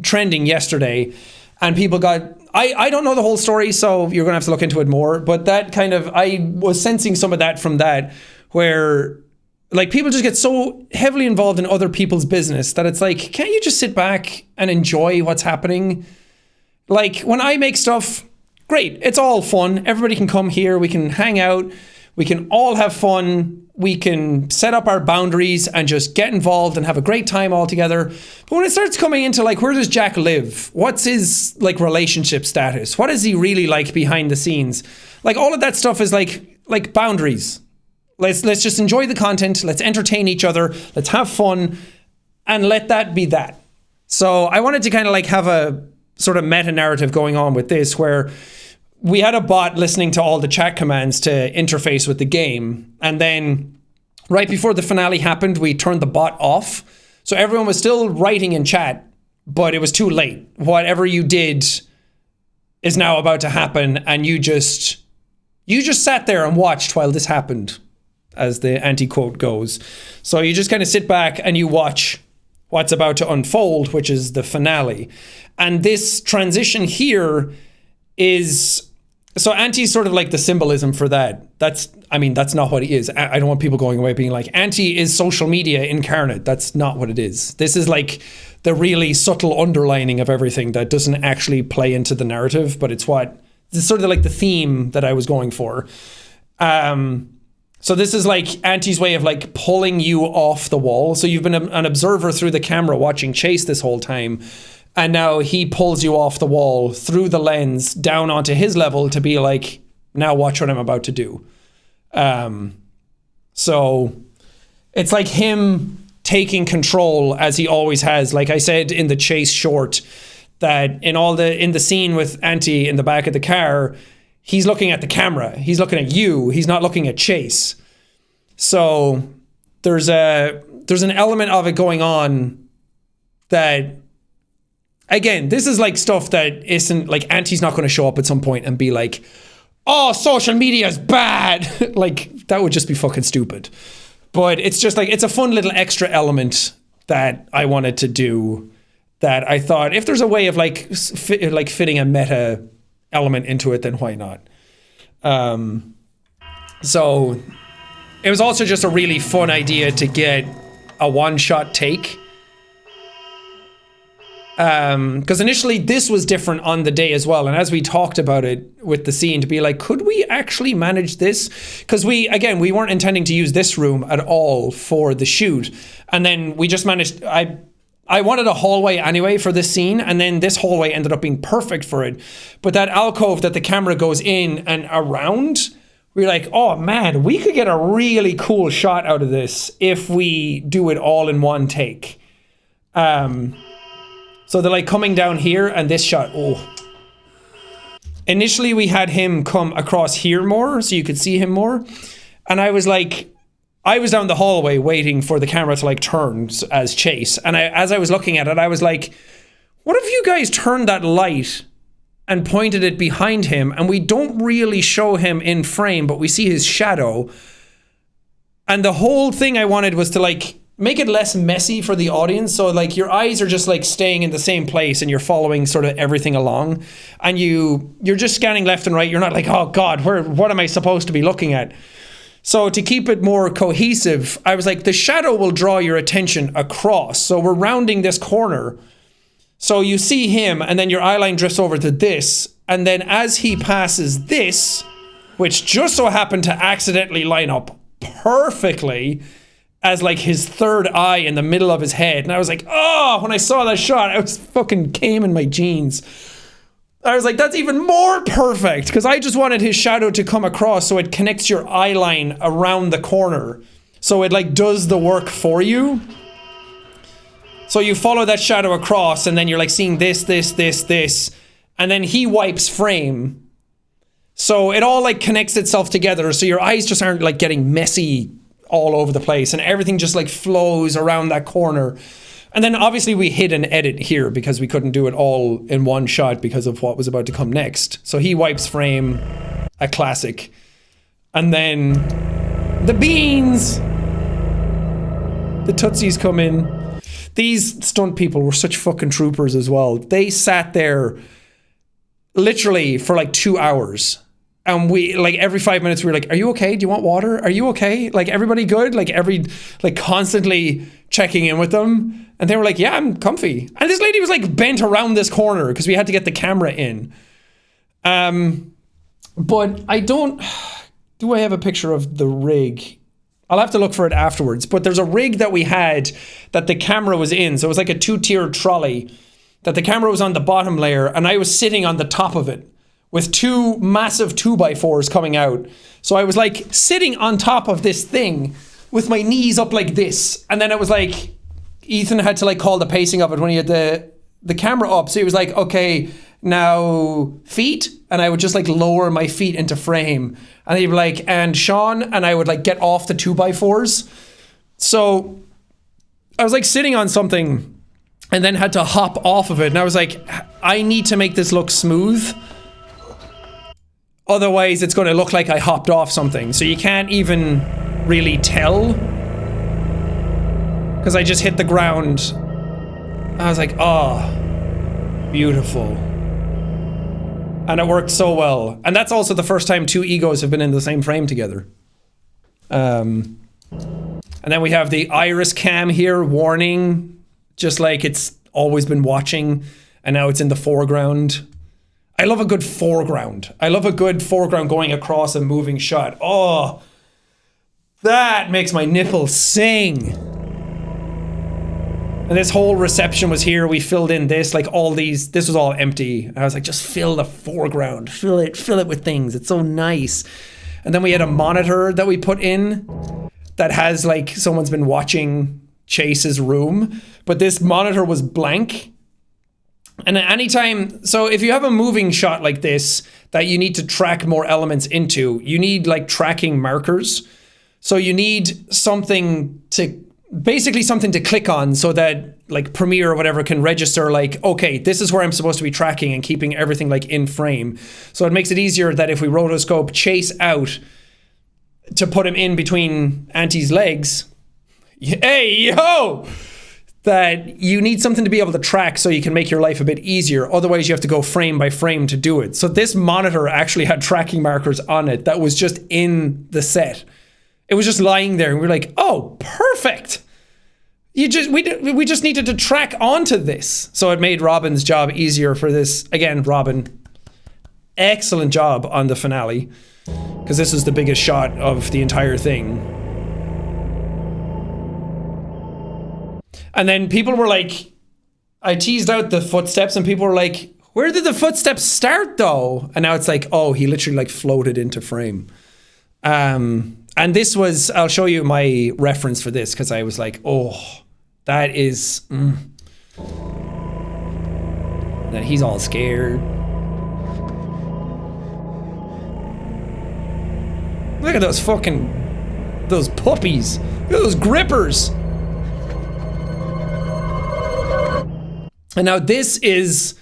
trending yesterday, and people got, I don't know the whole story, so you're going to have to look into it more. But that kind of, I was sensing some of that from that, where like people just get so heavily involved in other people's business that it's like, can't you just sit back and enjoy what's happening? Like when I make stuff, great, it's all fun. Everybody can come here. We can hang out. We can all have fun. We can set up our boundaries and just get involved and have a great time all together. But when it starts coming into like, where does Jack live? What's his like relationship status? What is he really like behind the scenes? Like all of that stuff is like boundaries. Let's just enjoy the content. Let's entertain each other. Let's have fun, and let that be that. So I wanted to kind of like have a sort of meta narrative going on with this, where we had a bot listening to all the chat commands to interface with the game. And then right before the finale happened, we turned the bot off. So everyone was still writing in chat, but it was too late. Whatever you did is now about to happen. And you just sat there and watched while this happened, as the anti-quote goes. So you just kind of sit back and you watch what's about to unfold, which is the finale. And this transition here is, so Anti's sort of like the symbolism for that. That's not what he is. I don't want people going away being like, Anti is social media incarnate. That's not what it is. This is like the really subtle underlining of everything that doesn't actually play into the narrative, but it's sort of like the theme that I was going for. So this is like Anti's way of like pulling you off the wall. So you've been an observer through the camera watching Chase this whole time. And now he pulls you off the wall through the lens down onto his level to be like, now watch what I'm about to do. So it's like him taking control as he always has. Like I said in the Chase short, that in the scene with Anti in the back of the car, he's looking at the camera. He's looking at you. He's not looking at Chase. So there's an element of it going on that, again, this is like stuff that isn't like, Anti's not going to show up at some point and be like, oh, social media is bad. Like that would just be fucking stupid. But it's just like, it's a fun little extra element that I wanted to do, that I thought if there's a way of like fitting a meta element into it, then why not? So it was also just a really fun idea to get a one-shot take. Because initially this was different on the day as well, and as we talked about it with the scene, to be like, could we actually manage this? Because we weren't intending to use this room at all for the shoot, and then we just managed. I wanted a hallway anyway for this scene, and then this hallway ended up being perfect for it. But that alcove that the camera goes in and around, we were like, oh man, we could get a really cool shot out of this if we do it all in one take. So they're like coming down here, and this shot, Initially we had him come across here more so you could see him more. And I was down the hallway waiting for the camera to like turn as Chase. And as I was looking at it, I was like, what if you guys turned that light and pointed it behind him, and we don't really show him in frame, but we see his shadow. And the whole thing I wanted was to like make it less messy for the audience, so like your eyes are just like staying in the same place and you're following sort of everything along, and you're just scanning left and right. You're not like, oh god, what am I supposed to be looking at? So to keep it more cohesive, I was like, the shadow will draw your attention across, so we're rounding this corner, so you see him, and then your eye line drifts over to this, and then as he passes this, which just so happened to accidentally line up perfectly as like his third eye in the middle of his head. And I was like, oh, when I saw that shot, I was fucking came in my jeans. I was like, that's even more perfect, because I just wanted his shadow to come across so it connects your eye line around the corner. So it like does the work for you. So you follow that shadow across, and then you're like seeing this, and then he wipes frame. So it all like connects itself together, so your eyes just aren't like getting messy all over the place, and everything just like flows around that corner. And then obviously we hid an edit here because we couldn't do it all in one shot because of what was about to come next. So he wipes frame, a classic. And then the beans, the Tootsies come in. These stunt people were such fucking troopers as well. They sat there literally for like 2 hours. And we, like, every 5 minutes we were like, are you okay? Do you want water? Are you okay? Like, everybody good? Like, constantly checking in with them. And they were like, yeah, I'm comfy. And this lady was like bent around this corner because we had to get the camera in. But do I have a picture of the rig? I'll have to look for it afterwards. But there's a rig that we had that the camera was in. So it was like a 2-tiered trolley that the camera was on the bottom layer, and I was sitting on the top of it with 2 massive 2x4s coming out. So I was like sitting on top of this thing with my knees up like this. And then it was like, Ethan had to like call the pacing of it when he had the camera up. So he was like, okay, now feet. And I would just like lower my feet into frame. And he'd be like, and Sean, and I would like get off the 2x4s. So I was like sitting on something and then had to hop off of it. And I was like, I need to make this look smooth. Otherwise, it's going to look like I hopped off something. So you can't even really tell. Because I just hit the ground. I was like, oh, beautiful. And it worked so well. And that's also the first time 2 egos have been in the same frame together. And then we have the iris cam here, warning. Just like it's always been watching. And now it's in the foreground. I love a good foreground. I love a good foreground going across a moving shot. Oh, that makes my nipples sing. And this whole reception was here. We filled in this, like all these, this was all empty. I was like, just fill the foreground. Fill it with things. It's so nice. And then we had a monitor that we put in that has like, someone's been watching Chase's room. But this monitor was blank. And at any time, so if you have a moving shot like this that you need to track more elements into, you need like tracking markers. So you need something to, basically something to click on so that like Premiere or whatever can register like, okay, this is where I'm supposed to be tracking and keeping everything like in frame. So it makes it easier that if we rotoscope Chase out to put him in between Auntie's legs, hey, yo! That you need something to be able to track so you can make your life a bit easier. Otherwise, you have to go frame by frame to do it. So this monitor actually had tracking markers on it that was just in the set. It was just lying there, and we were like, oh, perfect. we just needed to track onto this. So it made Robin's job easier for this. Again, Robin, excellent job on the finale, because this is the biggest shot of the entire thing. And then people were like, I teased out the footsteps and people were like, where did the footsteps start though? And now it's like, oh, he literally like floated into frame. And this was, I'll show you my reference for this, because I was like, oh, that is... Then he's all scared. Look at those those puppies. Look at those grippers. And now this is...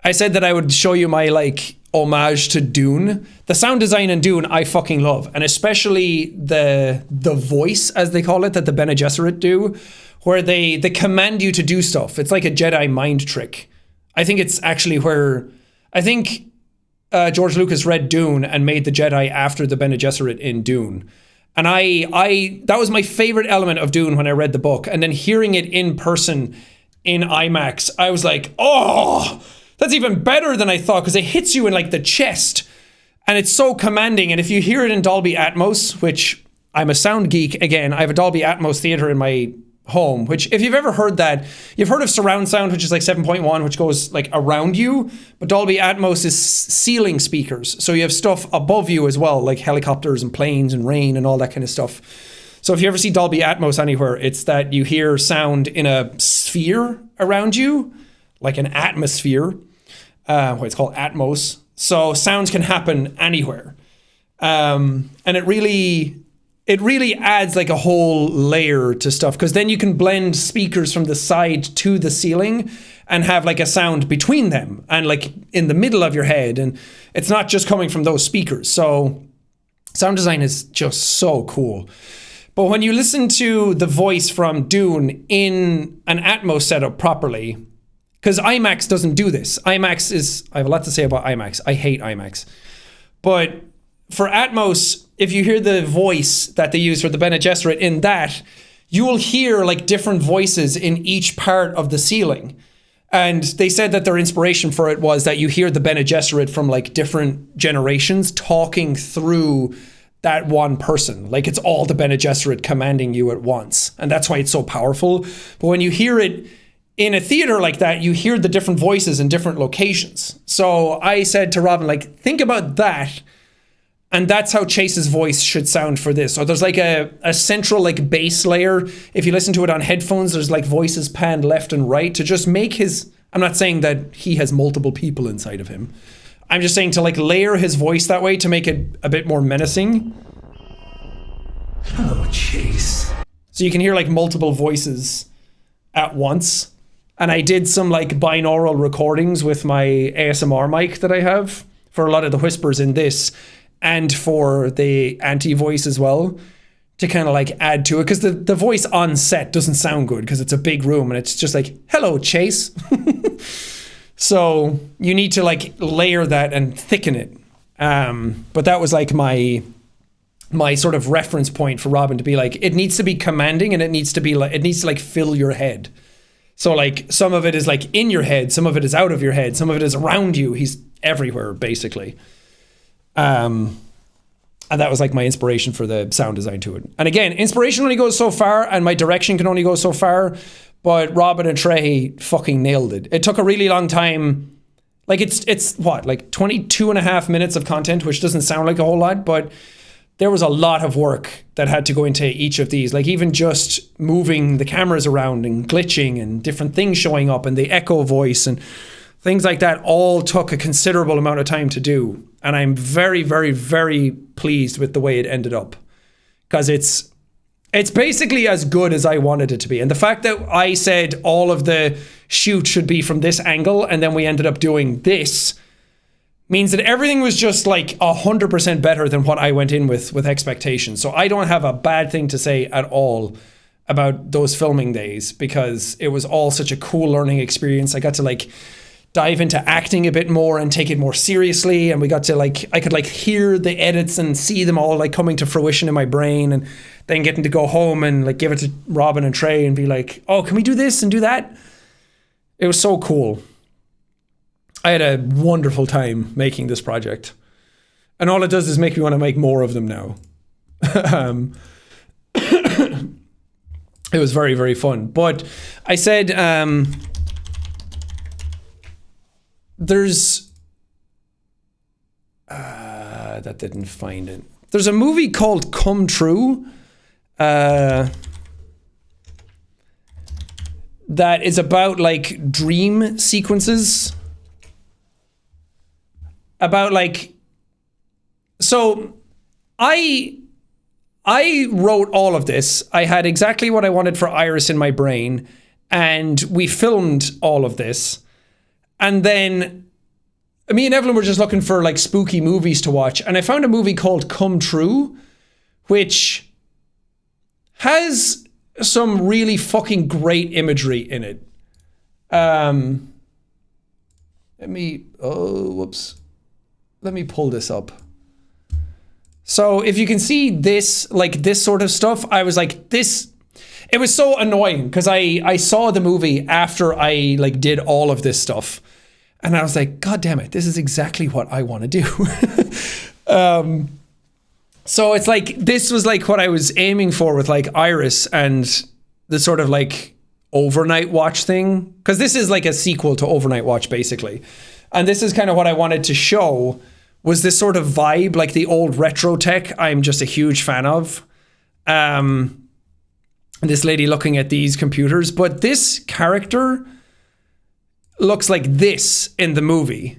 I said that I would show you my like homage to Dune. The sound design in Dune I fucking love, and especially the voice, as they call it, that the Bene Gesserit do, where they command you to do stuff. It's like a Jedi mind trick. I think it's actually where George Lucas read Dune and made the Jedi after the Bene Gesserit in Dune. And I that was my favorite element of Dune when I read the book, and then hearing it in person in IMAX, I was like, oh, that's even better than I thought, because it hits you in like the chest and it's so commanding. And if you hear it in Dolby Atmos, which I'm a sound geek, again, I have a Dolby Atmos theater in my home, which if you've ever heard that, you've heard of surround sound, which is like 7.1, which goes like around you, but Dolby Atmos is ceiling speakers. So you have stuff above you as well, like helicopters and planes and rain and all that kind of stuff. So if you ever see Dolby Atmos anywhere, it's that you hear sound in a sphere around you, like an atmosphere. It's called Atmos. So sounds can happen anywhere. And it really adds like a whole layer to stuff, because then you can blend speakers from the side to the ceiling and have like a sound between them and like in the middle of your head. And it's not just coming from those speakers. So sound design is just so cool. But when you listen to the voice from Dune in an Atmos setup properly, because IMAX doesn't do this. I have a lot to say about IMAX. I hate IMAX. But for Atmos, if you hear the voice that they use for the Bene Gesserit in that, you will hear like different voices in each part of the ceiling. And they said that their inspiration for it was that you hear the Bene Gesserit from like different generations talking through that one person. Like it's all the Bene Gesserit commanding you at once. And that's why it's so powerful. But when you hear it in a theater like that, you hear the different voices in different locations. So I said to Robin, like, think about that. And that's how Chase's voice should sound for this. So there's like a central like bass layer. If you listen to it on headphones, there's like voices panned left and right to just make his... I'm not saying that he has multiple people inside of him. I'm just saying to like layer his voice that way to make it a bit more menacing. Hello, Chase. So you can hear like multiple voices at once. And I did some like binaural recordings with my ASMR mic that I have for a lot of the whispers in this, and for the anti-voice as well, to kind of like add to it, because the voice on set doesn't sound good because it's a big room and it's just like, hello, Chase. So you need to like layer that and thicken it. But that was like my sort of reference point for Robin, to be like, it needs to be commanding, and it needs to like fill your head. So like some of it is like in your head, some of it is out of your head, some of it is around you. He's everywhere basically. And that was like my inspiration for the sound design to it. And again, inspiration only goes so far and my direction can only go so far, but Robin and Trey fucking nailed it. It took a really long time. Like it's what, like 22 and a half minutes of content, which doesn't sound like a whole lot, but there was a lot of work that had to go into each of these. Like even just moving the cameras around and glitching and different things showing up and the echo voice and things like that all took a considerable amount of time to do. And I'm very, very, very pleased with the way it ended up, because it's basically as good as I wanted it to be. And the fact that I said all of the shoot should be from this angle and then we ended up doing this means that everything was just like 100% better than what I went in with expectations. So I don't have a bad thing to say at all about those filming days, because it was all such a cool learning experience. I got to like dive into acting a bit more and take it more seriously. And we got to like, I could like hear the edits and see them all like coming to fruition in my brain, and then getting to go home and like give it to Robin and Trey and be like, oh, can we do this and do that? It was so cool. I had a wonderful time making this project. And all it does is make me want to make more of them now. It was very, very fun. But I said, there's... that didn't find it. There's a movie called Come True. That is about like dream sequences. About like... So I wrote all of this. I had exactly what I wanted for Iris in my brain, and we filmed all of this. And then me and Evelyn were just looking for like spooky movies to watch, and I found a movie called Come True, which has some really fucking great imagery in it. Let me pull this up. So if you can see this, like this sort of stuff, I was like, this, it was so annoying because I saw the movie after I like did all of this stuff. And I was like, God damn it, this is exactly what I want to do. So it's like, this was like what I was aiming for with like Iris and the sort of like overnight watch thing. Because this is like a sequel to Overnight Watch basically. And this is kind of what I wanted to show, was this sort of vibe, like the old retro tech I'm just a huge fan of. This lady looking at these computers, but this character looks like this in the movie.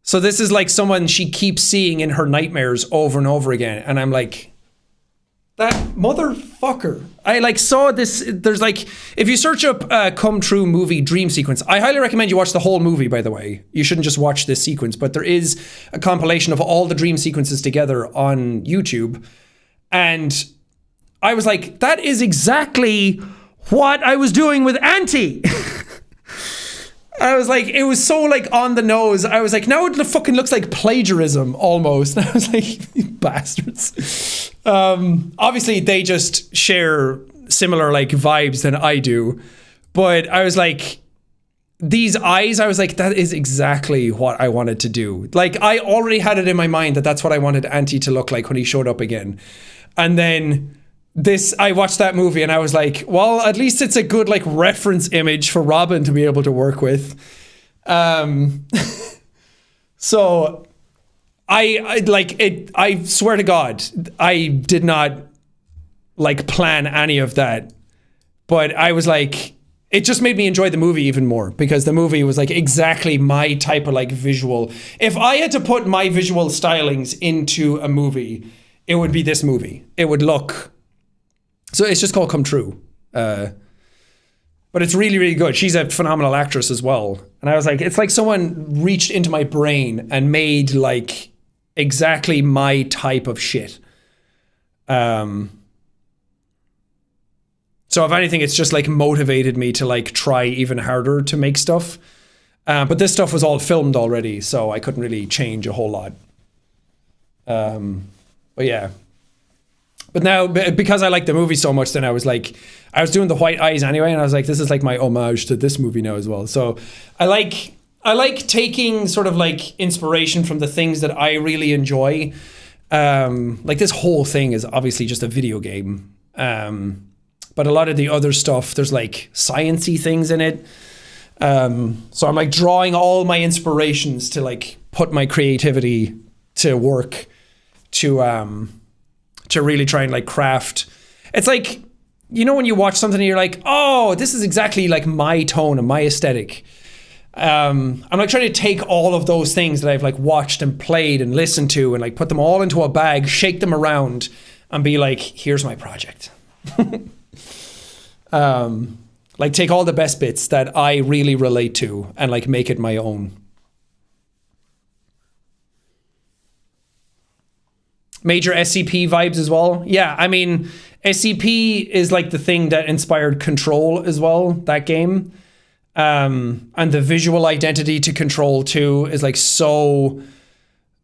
So this is like someone she keeps seeing in her nightmares over and over again. And I'm like, that motherfucker. I like saw this, there's like, if you search up Come True movie dream sequence, I highly recommend you watch the whole movie, by the way. You shouldn't just watch this sequence, but there is a compilation of all the dream sequences together on YouTube. And I was like, that is exactly what I was doing with Auntie. I was like, it was so like on the nose. I was like, now it fucking looks like plagiarism almost. I was like, you bastards. Obviously they just share similar like vibes than I do. But I was like, these eyes, I was like, that is exactly what I wanted to do. Like I already had it in my mind that that's what I wanted Auntie to look like when he showed up again. And then I watched that movie and I was like, well, at least it's a good like reference image for Robin to be able to work with. So I like it. I swear to God, I did not like plan any of that, but I was like, it just made me enjoy the movie even more because the movie was like exactly my type of like visual. If I had to put my visual stylings into a movie, it would be this movie. It would look... So it's just called Come True. But it's really, really good. She's a phenomenal actress as well. And I was like, it's like someone reached into my brain and made like exactly my type of shit. So if anything, it's just like motivated me to like try even harder to make stuff. But this stuff was all filmed already, so I couldn't really change a whole lot. But yeah. But now, because I like the movie so much, then I was like, I was doing the white eyes anyway, and I was like, this is like my homage to this movie now as well. So I like taking sort of like inspiration from the things that I really enjoy. Like this whole thing is obviously just a video game. But a lot of the other stuff, there's like science-y things in it. So I'm like drawing all my inspirations to like put my creativity to work to really try and like craft. It's like, you know, when you watch something and you're like, oh, this is exactly like my tone and my aesthetic. I'm like trying to take all of those things that I've like watched and played and listened to and like put them all into a bag, shake them around and be like, here's my project. Like take all the best bits that I really relate to and like make it my own. Major SCP vibes as well. Yeah, I mean, SCP is like the thing that inspired Control as well, that game. And the visual identity to Control 2 is like so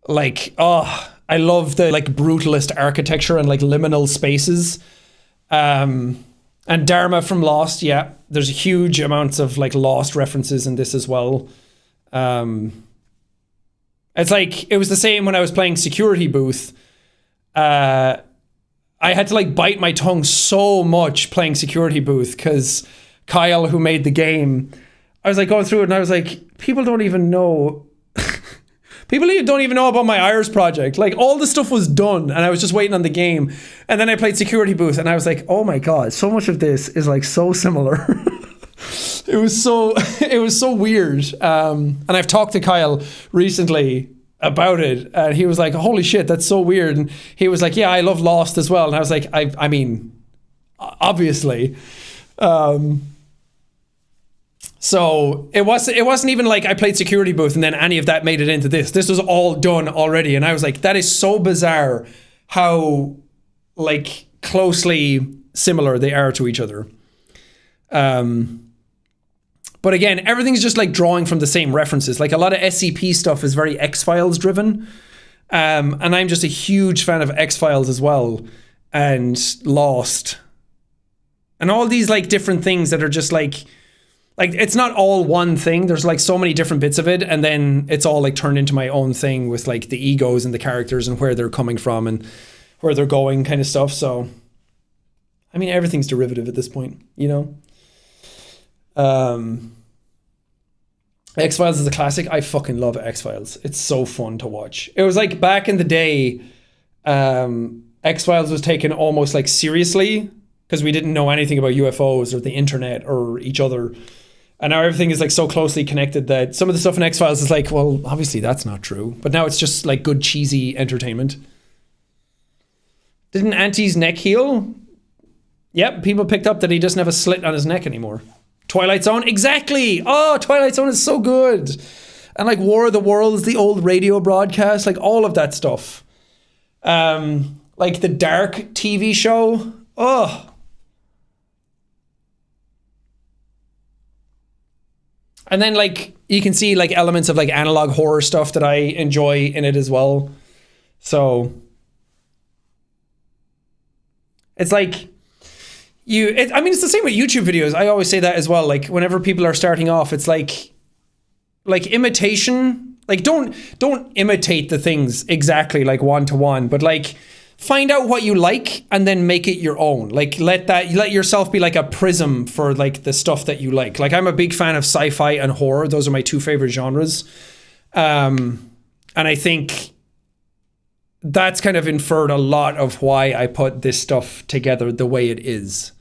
like, oh, I love the like brutalist architecture and like liminal spaces. And Dharma from Lost, yeah, there's huge amounts of like Lost references in this as well. It's like, it was the same when I was playing Security Booth. I had to like bite my tongue so much playing Security Booth because Kyle, who made the game, I was like going through it and I was like, people don't even know. People don't even know about my Iris project. Like all the stuff was done and I was just waiting on the game. And then I played Security Booth and I was like, oh my God, so much of this is like so similar. It was so weird. And I've talked to Kyle recently about it and he was like, holy shit, that's so weird. And he was like, yeah, I love Lost as well. And I was like, I mean, obviously. So it wasn't even like I played Security Booth and then any of that made it into this. This was all done already. And I was like, that is so bizarre how like closely similar they are to each other. But again, everything's just like drawing from the same references. Like a lot of SCP stuff is very X-Files driven. And I'm just a huge fan of X-Files as well. And Lost. And all these like different things that are just like it's not all one thing. There's like so many different bits of it. And then it's all like turned into my own thing with like the egos and the characters and where they're coming from and where they're going kind of stuff. So, I mean, everything's derivative at this point, you know? X-Files is a classic. I fucking love X-Files. It's so fun to watch. It was like back in the day, X-Files was taken almost like seriously because we didn't know anything about UFOs or the internet or each other. And now everything is like so closely connected that some of the stuff in X-Files is like, well, obviously that's not true. But now it's just like good cheesy entertainment. Didn't Auntie's neck heal? Yep, people picked up that he doesn't have a slit on his neck anymore. Twilight Zone, exactly. Oh, Twilight Zone is so good. And like War of the Worlds, the old radio broadcast, like all of that stuff. Like the Dark TV show. Oh. And then like you can see like elements of like analog horror stuff that I enjoy in it as well. So it's like it's the same with YouTube videos. I always say that as well. Like whenever people are starting off, it's like imitation. Like don't imitate the things exactly like one to one, but like find out what you like and then make it your own. Like let yourself be like a prism for like the stuff that you like. Like I'm a big fan of sci-fi and horror. Those are my two favorite genres. And I think that's kind of inferred a lot of why I put this stuff together the way it is.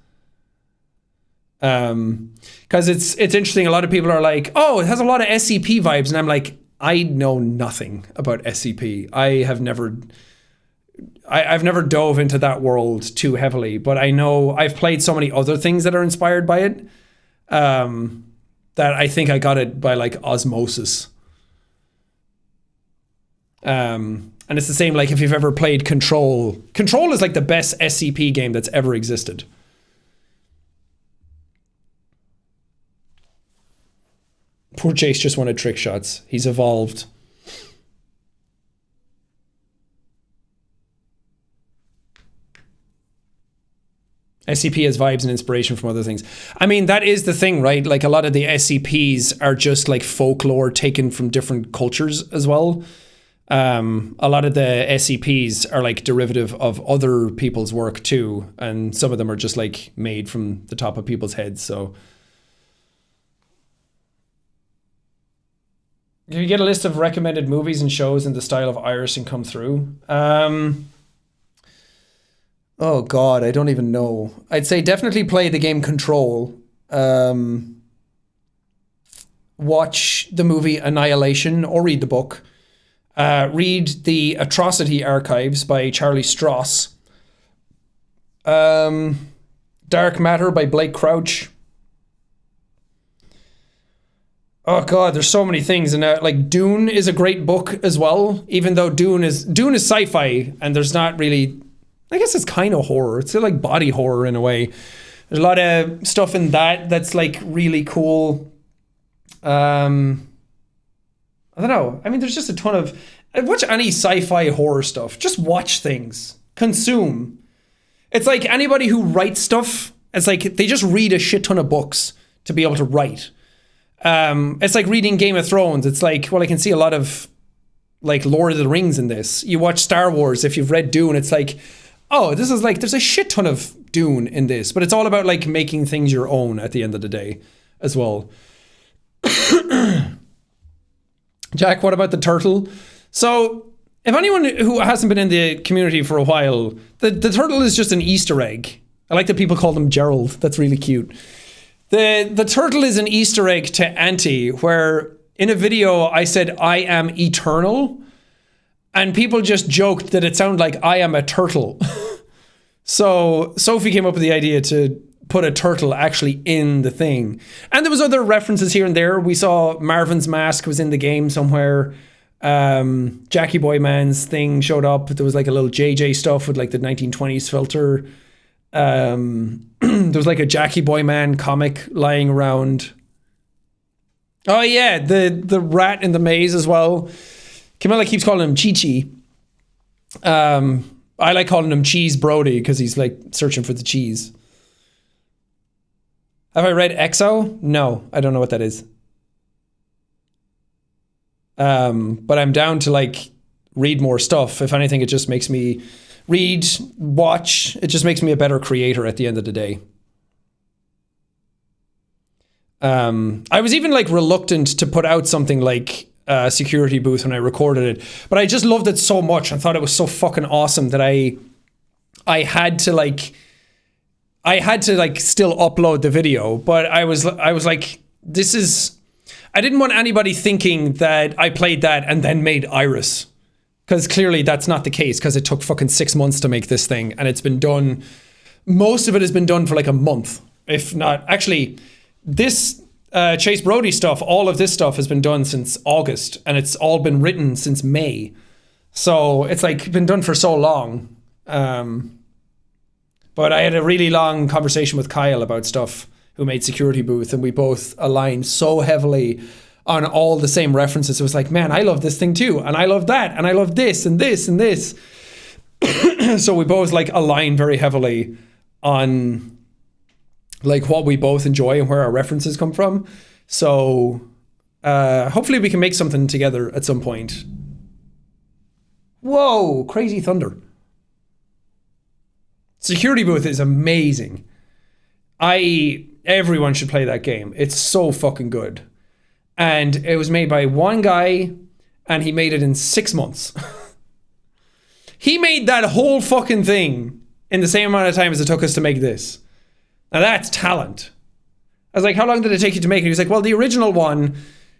Because it's interesting. A lot of people are like, oh, it has a lot of SCP vibes. And I'm like, I know nothing about SCP. I've never dove into that world too heavily, but I know I've played so many other things that are inspired by it, that I think I got it by like osmosis. And it's the same, like if you've ever played Control. Control is like the best SCP game that's ever existed. Poor Chase just wanted trick shots. He's evolved. SCP has vibes and inspiration from other things. I mean, that is the thing, right? Like a lot of the SCPs are just like folklore taken from different cultures as well. A lot of the SCPs are like derivative of other people's work too. And some of them are just like made from the top of people's heads. So can you get a list of recommended movies and shows in the style of Iris and come through? Oh God, I don't even know. I'd say definitely play the game Control. Watch the movie Annihilation or read the book. Read the Atrocity Archives by Charlie Stross. Dark Matter by Blake Crouch. Oh God, there's so many things. And like Dune is a great book as well, even though Dune is sci-fi and there's not really, I guess it's kind of horror. It's like body horror in a way. There's a lot of stuff in that's like really cool. I don't know. I mean, there's just a ton of... Watch any sci-fi horror stuff. Just watch things. Consume. It's like anybody who writes stuff, it's like they just read a shit ton of books to be able to write. It's like reading Game of Thrones. It's like, well, I can see a lot of like Lord of the Rings in this. You watch Star Wars, if you've read Dune, it's like, oh, this is like, there's a shit ton of Dune in this, but it's all about like making things your own at the end of the day as well. Jack, what about the turtle? So if anyone who hasn't been in the community for a while, the turtle is just an Easter egg. I like that people call them Gerald. That's really cute. The turtle is an Easter egg to Auntie, where in a video I said, I am eternal. And people just joked that it sounded like I am a turtle. So Sophie came up with the idea to put a turtle actually in the thing. And there was other references here and there. We saw Marvin's mask was in the game somewhere. Jackie Boy Man's thing showed up. There was like a little JJ stuff with like the 1920s filter. There was like a Jackie Boy Man comic lying around. Oh yeah, the rat in the maze as well. Camilla keeps calling him Chi-Chi. I like calling him Cheese Brody because he's like searching for the cheese. Have I read EXO? No, I don't know what that is. But I'm down to like read more stuff. If anything, it just makes me read, watch. It just makes me a better creator at the end of the day. I was even like reluctant to put out something like Security Booth when I recorded it, but I just loved it so much. I thought it was so fucking awesome that I had to still upload the video, but I was like, this is, I didn't want anybody thinking that I played that and then made Iris, because clearly that's not the case, because it took fucking 6 months to make this thing, and it's been done, most of it has been done for like a month, if not, actually, this Chase Brody stuff, all of this stuff has been done since August, and it's all been written since May, so it's like been done for so long. But I had a really long conversation with Kyle about stuff, who made Security Booth, and we both aligned so heavily on all the same references. It was like, man, I love this thing too, and I love that, and I love this, and this, and this. So we both like aligned very heavily on like what we both enjoy and where our references come from. So hopefully we can make something together at some point. Whoa, crazy thunder. Security Booth is amazing. Everyone should play that game. It's so fucking good. And it was made by one guy, and he made it in 6 months. He made that whole fucking thing in the same amount of time as it took us to make this. Now that's talent. I was like, how long did it take you to make it? He was like, well, the original one,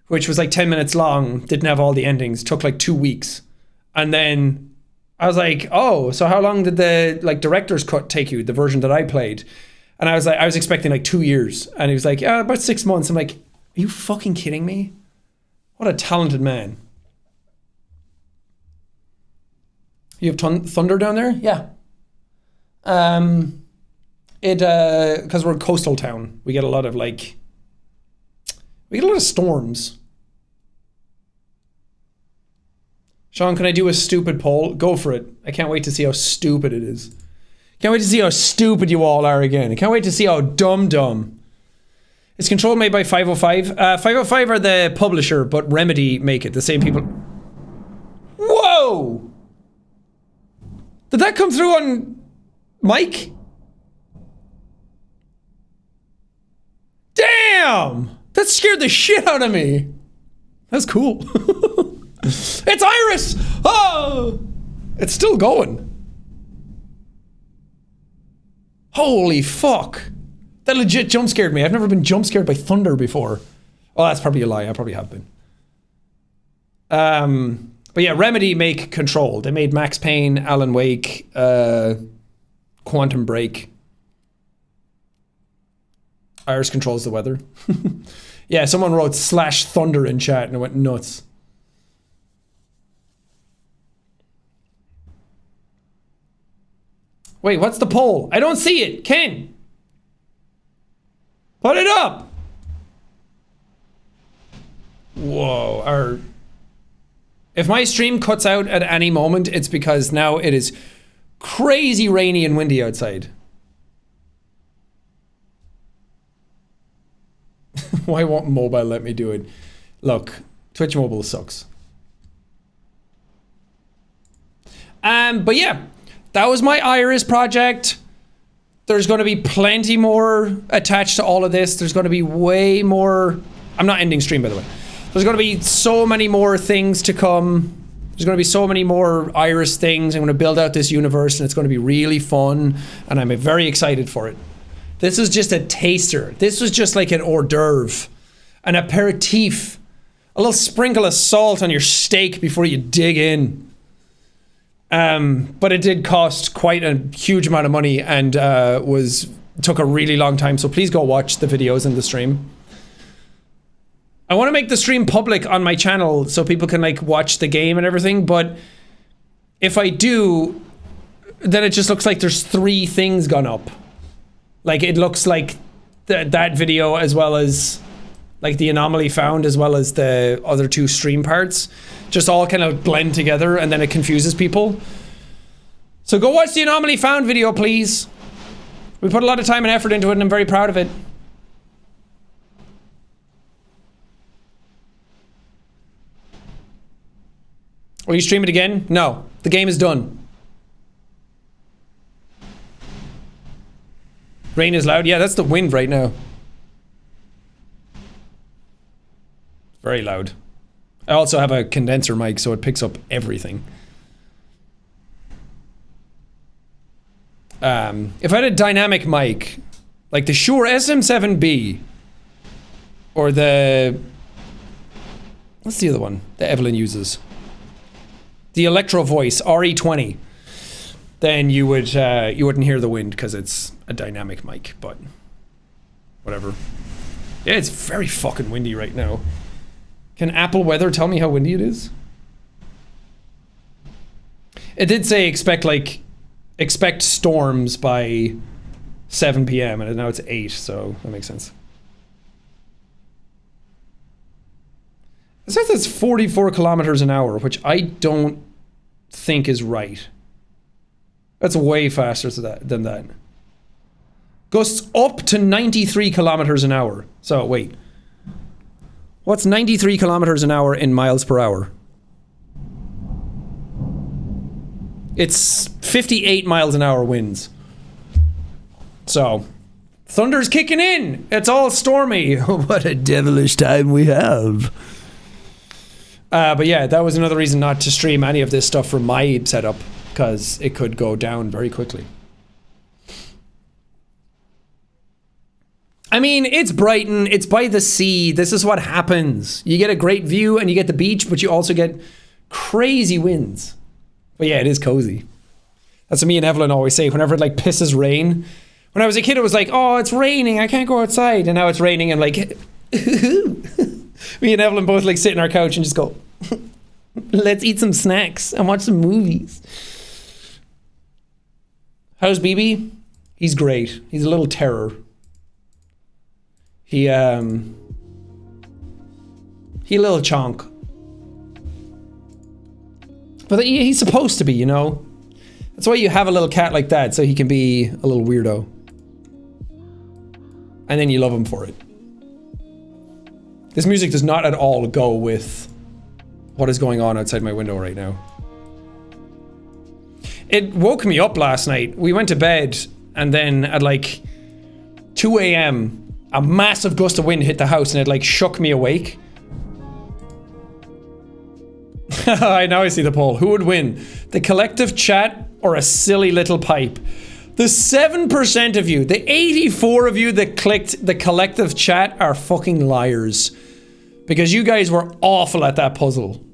which was like 10 minutes long, didn't have all the endings, took like 2 weeks. And then I was like, oh, so how long did the like director's cut take you, the version that I played? And I was like, I was expecting like 2 years. And he was like, yeah, about 6 months. I'm like, are you fucking kidding me? What a talented man. You have thunder down there? Yeah. Because we're a coastal town, we get a lot of storms. Sean, can I do a stupid poll? Go for it. I can't wait to see how stupid it is. Can't wait to see how stupid you all are again. I can't wait to see how dumb. Is Control made by 505? 505 are the publisher, but Remedy make it. The same people. Whoa! Did that come through on mic? Damn! That scared the shit out of me. That's cool. It's Iris! Oh! It's still going. Holy fuck. That legit jump scared me. I've never been jump scared by thunder before. Oh, that's probably a lie. I probably have been. But yeah, Remedy make Control. They made Max Payne, Alan Wake, Quantum Break. Iris controls the weather. Yeah, someone wrote /thunder in chat and it went nuts. Wait, what's the poll? I don't see it. Ken, put it up. Whoa. If my stream cuts out at any moment, it's because now it is crazy rainy and windy outside. Why won't mobile let me do it? Look, Twitch mobile sucks. But yeah, that was my Iris project. There's going to be plenty more attached to all of this. There's going to be way more. I'm not ending stream, by the way. There's going to be so many more things to come. There's going to be so many more Iris things. I'm going to build out this universe, and it's going to be really fun, and I'm very excited for it. This is just a taster. This was just like an hors d'oeuvre, an aperitif, a little sprinkle of salt on your steak before you dig in. But it did cost quite a huge amount of money and took a really long time. So please go watch the videos in the stream. I want to make the stream public on my channel so people can like watch the game and everything. But if I do, then it just looks like there's 3 things gone up. Like it looks like that video as well as like the anomaly found as well as the other 2 stream parts just all kind of blend together and then it confuses people. So go watch the anomaly found video, please. We put a lot of time and effort into it and I'm very proud of it. Will you stream it again? No, the game is done. Rain is loud. Yeah, that's the wind right now. Very loud. I also have a condenser mic, so it picks up everything. If I had a dynamic mic, like the Shure SM7B, or the... what's the other one that Evelyn uses? The Electro Voice RE20. Then you wouldn't hear the wind because it's a dynamic mic, but whatever. Yeah, it's very fucking windy right now. Can Apple Weather tell me how windy it is? It did say expect storms by 7 p.m. and now it's 8, so that makes sense. It says it's 44 kilometers an hour, which I don't think is right. That's way faster than that. Gusts up to 93 kilometers an hour. So wait. What's 93 kilometers an hour in miles per hour? It's 58 miles an hour winds. So, thunder's kicking in. It's all stormy. What a devilish time we have. But yeah, that was another reason not to stream any of this stuff from my setup, because it could go down very quickly. I mean, it's Brighton, it's by the sea, this is what happens. You get a great view and you get the beach, but you also get crazy winds. But yeah, it is cozy. That's what me and Evelyn always say, whenever it like pisses rain. When I was a kid, it was like, oh, it's raining, I can't go outside. And now it's raining and like, me and Evelyn both like sit on our couch and just go, let's eat some snacks and watch some movies. How's BB? He's great. He's a little terror. He a little chonk. But he's supposed to be, you know? That's why you have a little cat like that, so he can be a little weirdo. And then you love him for it. This music does not at all go with what is going on outside my window right now. It woke me up last night. We went to bed, and then at like 2 a.m., a massive gust of wind hit the house and it like shook me awake. Now I see the poll. Who would win? The collective chat or a silly little pipe? The 7% of you, the 84 of you that clicked the collective chat are fucking liars. Because you guys were awful at that puzzle.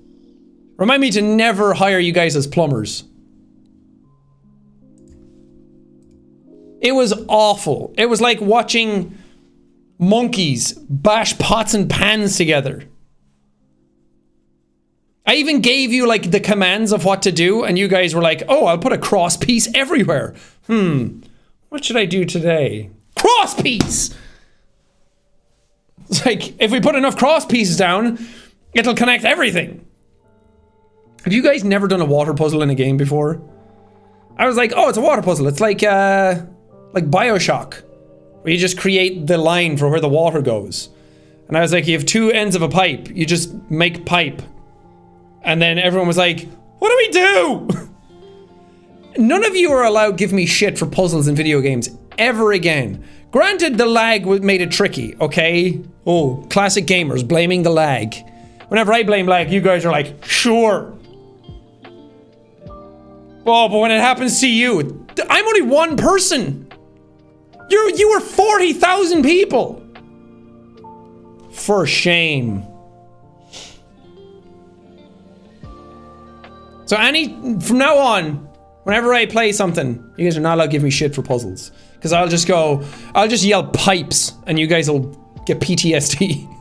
Remind me to never hire you guys as plumbers. It was awful. It was like watching monkeys bash pots and pans together. I even gave you like the commands of what to do and you guys were like, oh, I'll put a cross piece everywhere. What should I do today? Cross piece! It's like, if we put enough cross pieces down, It'll connect everything. Have you guys never done a water puzzle in a game before? I was like, oh, it's a water puzzle. It's like BioShock, where you just create the line for where the water goes. And I was like, you have two ends of a pipe. You just make pipe. And then everyone was like, what do we do? None of you are allowed to give me shit for puzzles in video games ever again. Granted, the lag made it tricky, okay? Oh, classic gamers blaming the lag. Whenever I blame lag, you guys are like, sure. Oh, but when it happens to you, I'm only one person. You were 40,000 people. For shame. So from now on, whenever I play something, you guys are not allowed to give me shit for puzzles. Because I'll just yell pipes and you guys will get PTSD.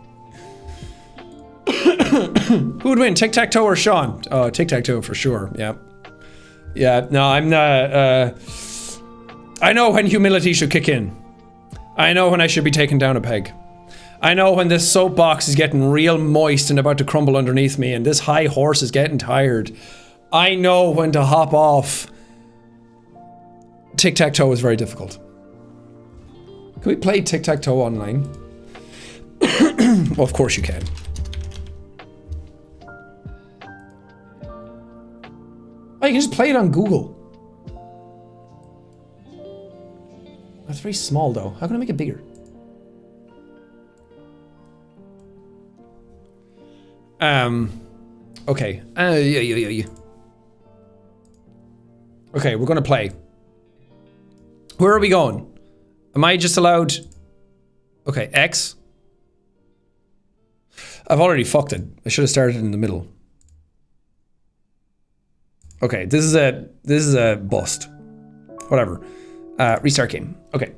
Who would win, tic-tac-toe or Sean? Oh, tic-tac-toe for sure, yeah. Yeah, no, I'm not, I know when humility should kick in. I know when I should be taken down a peg. I know when this soapbox is getting real moist and about to crumble underneath me and this high horse is getting tired. I know when to hop off. Tic-tac-toe is very difficult. Can we play tic-tac-toe online? Well, of course you can. Oh, you can just play it on Google. That's very small though. How can I make it bigger? Okay. Yeah. Okay, we're gonna play. Where are we going? Am I just allowed... Okay, X. I've already fucked it. I should have started in the middle. Okay, this is a bust. Whatever. Restart game. Okay.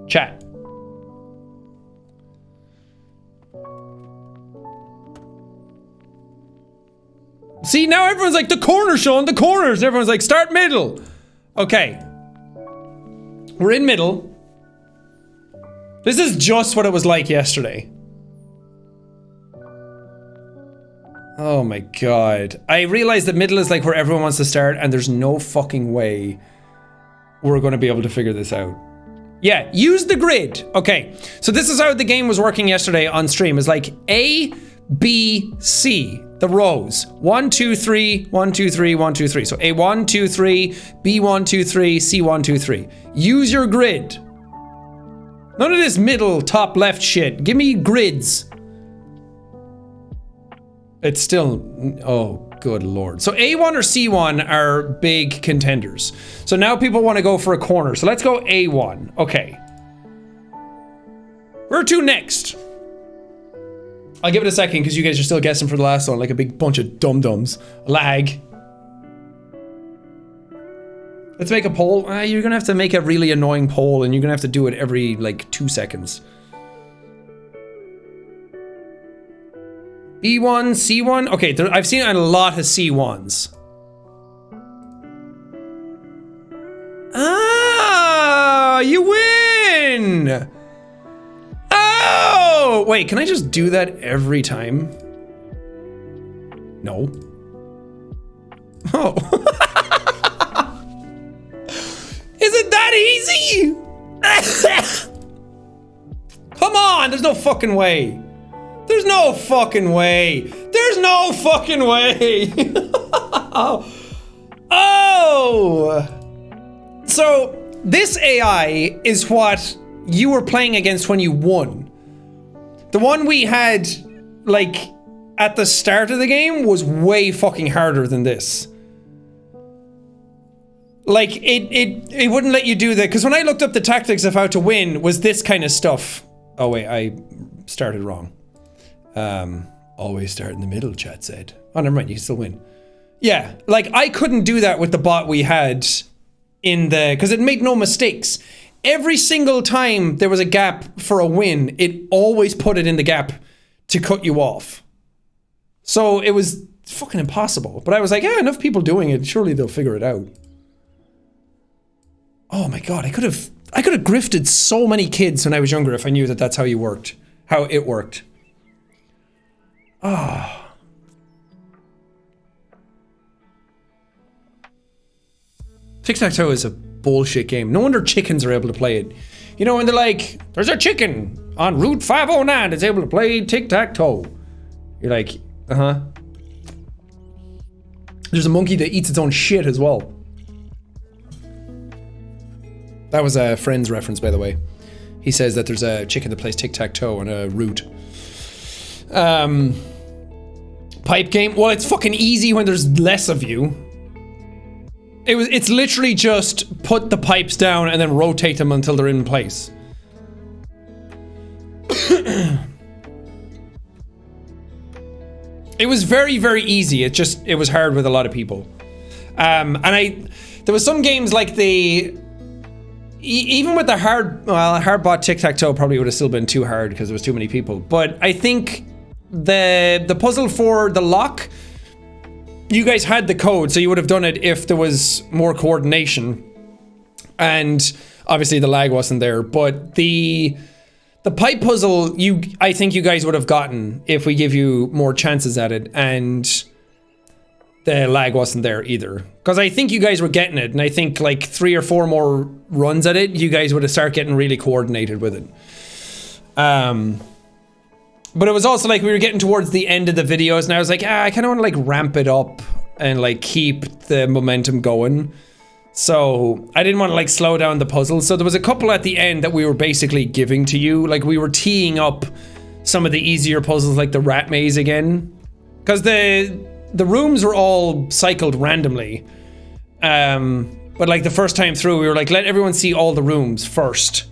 Chat. See, now everyone's like, the corner, Sean, the corners. Everyone's like, start middle. Okay. We're in middle. This is just what it was like yesterday. Oh my god. I realize that middle is like where everyone wants to start and there's no fucking way we're gonna be able to figure this out. Yeah, use the grid. Okay, so this is how the game was working yesterday on stream. It's like A, B, C, the rows. 1, 2, 3, 1, 2, 3, 1, 2, 3. So A1, 2, 3, B1, 2, 3, C1, 2, 3. Use your grid. None of this middle, top, left shit. Give me grids. It's still, oh, good lord. So A1 or C1 are big contenders. So now people want to go for a corner. So let's go A1. Okay. Where to next? I'll give it a second because you guys are still guessing for the last one like a big bunch of dum-dums. Lag. Let's make a poll. You're gonna have to make a really annoying poll and you're gonna have to do it every like 2 seconds. B1, C1? Okay, I've seen a lot of C1s. Ah, you win! Oh! Wait, can I just do that every time? No. Oh. Is it that easy? Come on, there's no fucking way. There's no fucking way. There's no fucking way. Oh. So this AI is what you were playing against when you won. The one we had, like, at the start of the game was way fucking harder than this. Like, it wouldn't let you do that, because when I looked up the tactics of how to win, was this kind of stuff. Oh wait, I started wrong. Always start in the middle, chat said. Oh, never mind, you can still win. Yeah, like, I couldn't do that with the bot we had in the... because it made no mistakes. Every single time there was a gap for a win, it always put it in the gap to cut you off. So it was fucking impossible. But I was like, yeah, enough people doing it, surely they'll figure it out. Oh my god, I could have grifted so many kids when I was younger if I knew that that's how you worked. How it worked. Tic-tac-toe is a bullshit game. No wonder chickens are able to play it. You know, when they're like, there's a chicken on Route 509 that's able to play tic-tac-toe. You're like, uh-huh. There's a monkey that eats its own shit as well. That was a Friends reference, by the way. He says that there's a chicken that plays tic-tac-toe on a route. Pipe game. Well, it's fucking easy when there's less of you. It's literally just put the pipes down and then rotate them until they're in place. It was very, very easy. It was hard with a lot of people. There was some games like even with the hard-bought tic-tac-toe probably would have still been too hard because there was too many people. But I think the puzzle for the lock, you guys had the code, so you would have done it if there was more coordination. And obviously the lag wasn't there, but the pipe puzzle, I think you guys would have gotten if we give you more chances at it, and the lag wasn't there either. Because I think you guys were getting it, and I think like 3 or 4 more runs at it, you guys would have started getting really coordinated with it. But it was also like we were getting towards the end of the videos, and I was like, I kind of want to like ramp it up and like keep the momentum going. So I didn't want to like slow down the puzzle. So there was a couple at the end that we were basically giving to you. Like we were teeing up some of the easier puzzles, like the rat maze again. Because the rooms were all cycled randomly. But like the first time through, we were like, let everyone see all the rooms first.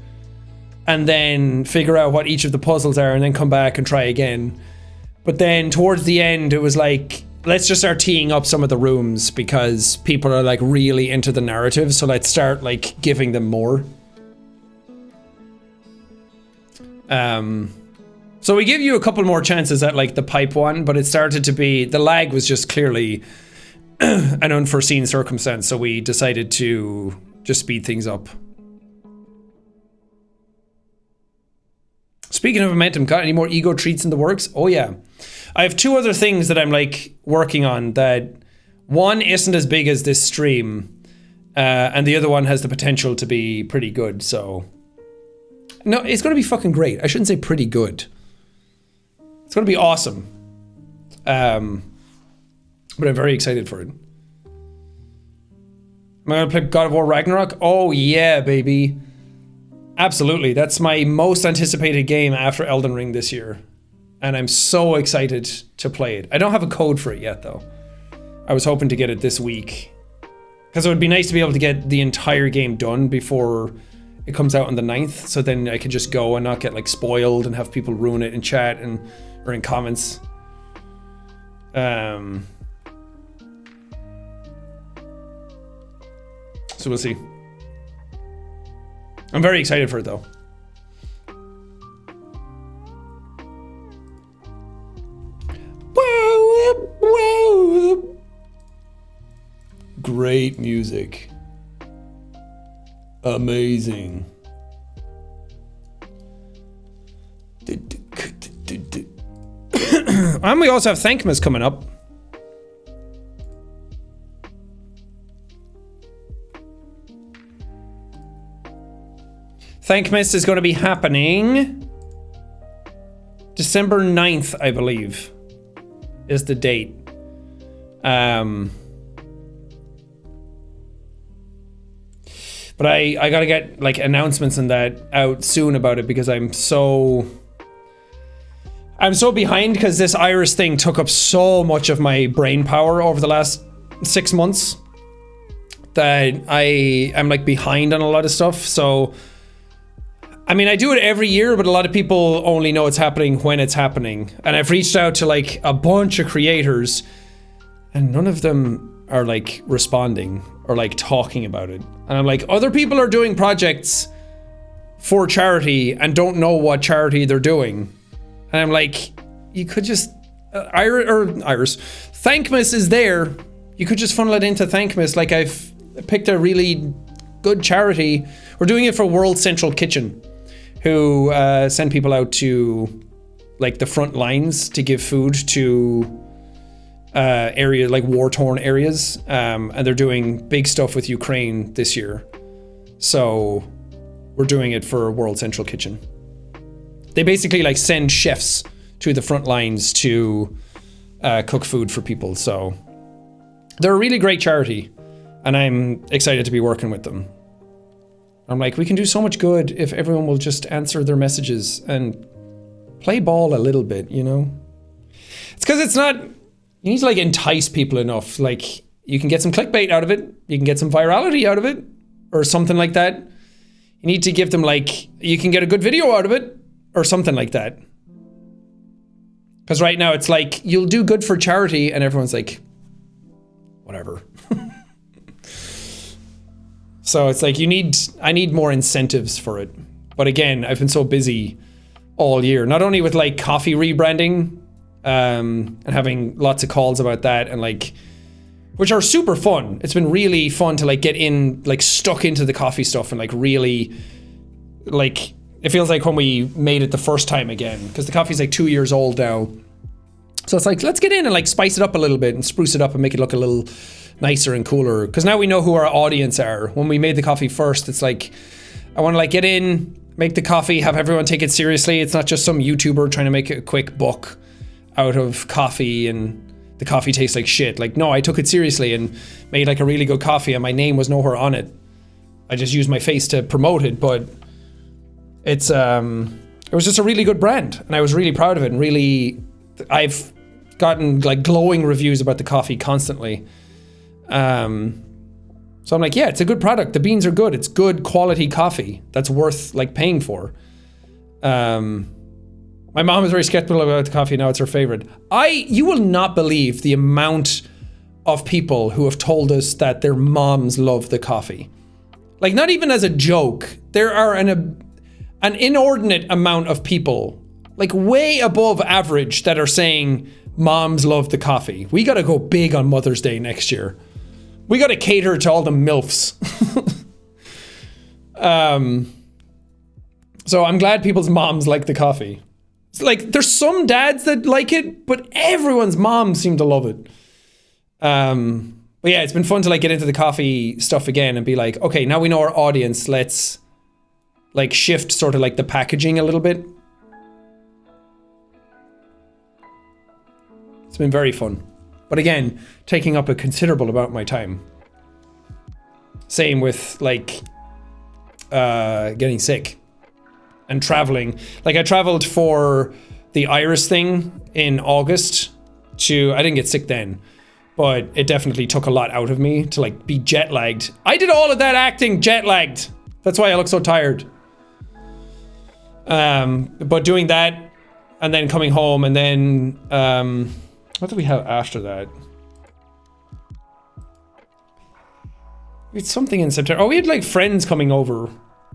And then figure out what each of the puzzles are and then come back and try again. But then towards the end, it was like, let's just start teeing up some of the rooms because people are like really into the narrative. So let's start like giving them more. So we give you a couple more chances at like the pipe one, but it started to be, the lag was just clearly an unforeseen circumstance. So we decided to just speed things up. Speaking of momentum, got any more ego treats in the works? Oh yeah. I have 2 other things that I'm like working on that one isn't as big as this stream, and the other one has the potential to be pretty good, so. No, it's gonna be fucking great. I shouldn't say pretty good. It's gonna be awesome. But I'm very excited for it. Am I gonna play God of War Ragnarok? Oh yeah, baby. Absolutely, that's my most anticipated game after Elden Ring this year. And I'm so excited to play it. I don't have a code for it yet though. I was hoping to get it this week. Because it would be nice to be able to get the entire game done before it comes out on the 9th. So then I could just go and not get like spoiled and have people ruin it in chat or in comments. So we'll see. I'm very excited for it though. Great music. Amazing. And we also have Thankmas coming up. Thankmas is going to be happening December 9th, I believe, is the date. But I gotta get like announcements and that out soon about it because I'm so behind because this Iris thing took up so much of my brain power over the last 6 months that I'm like behind on a lot of stuff. So I mean, I do it every year, but a lot of people only know it's happening when it's happening. And I've reached out to like a bunch of creators and none of them are like responding or like talking about it. And I'm like, other people are doing projects for charity and don't know what charity they're doing. And I'm like, you could just, Iris, Thankmas is there. You could just funnel it into Thankmas. Like I've picked a really good charity. We're doing it for World Central Kitchen, who send people out to like the front lines to give food to areas like war-torn areas, and they're doing big stuff with Ukraine this year. So we're doing it for World Central Kitchen. They basically like send chefs to the front lines to cook food for people. So they're a really great charity, and I'm excited to be working with them. I'm like, we can do so much good if everyone will just answer their messages and play ball a little bit, you know? It's because it's not, you need to like entice people enough. Like you can get some clickbait out of it. You can get some virality out of it or something like that. You need to give them like, you can get a good video out of it or something like that. Because right now it's like, you'll do good for charity and everyone's like, whatever. So it's like I need more incentives for it. But again, I've been so busy all year, not only with like coffee rebranding, and having lots of calls about that and like, which are super fun. It's been really fun to like get in, like stuck into the coffee stuff and like really like, it feels like when we made it the first time again, because the coffee's like 2 years old now. So it's like, let's get in and like spice it up a little bit and spruce it up and make it look a little nicer and cooler. Because now we know who our audience are. When we made the coffee first, it's like, I want to like get in, make the coffee, have everyone take it seriously. It's not just some YouTuber trying to make a quick buck out of coffee and the coffee tastes like shit. Like, no, I took it seriously and made like a really good coffee and my name was nowhere on it. I just used my face to promote it, but it was just a really good brand and I was really proud of it, and really, I've gotten like glowing reviews about the coffee constantly. So I'm like, yeah, it's a good product. The beans are good. It's good quality coffee that's worth like paying for. My mom is very skeptical about the coffee. Now it's her favorite. You will not believe the amount of people who have told us that their moms love the coffee. Like, not even as a joke. There are an inordinate amount of people, like way above average, that are saying moms love the coffee. We got to go big on Mother's Day next year. We got to cater to all the MILFs. So I'm glad people's moms like the coffee. It's like, there's some dads that like it, but everyone's moms seem to love it. But yeah, it's been fun to like get into the coffee stuff again and be like, okay, now we know our audience. Let's like shift sort of like the packaging a little bit. It's been very fun. But again, taking up a considerable amount of my time. Same with like getting sick and traveling. Like I traveled for the Iris thing in August I didn't get sick then, but it definitely took a lot out of me to like be jet lagged. I did all of that acting jet lagged. That's why I look so tired. But doing that and then coming home and then, what did we have after that? We had something in September. Oh, we had like friends coming over.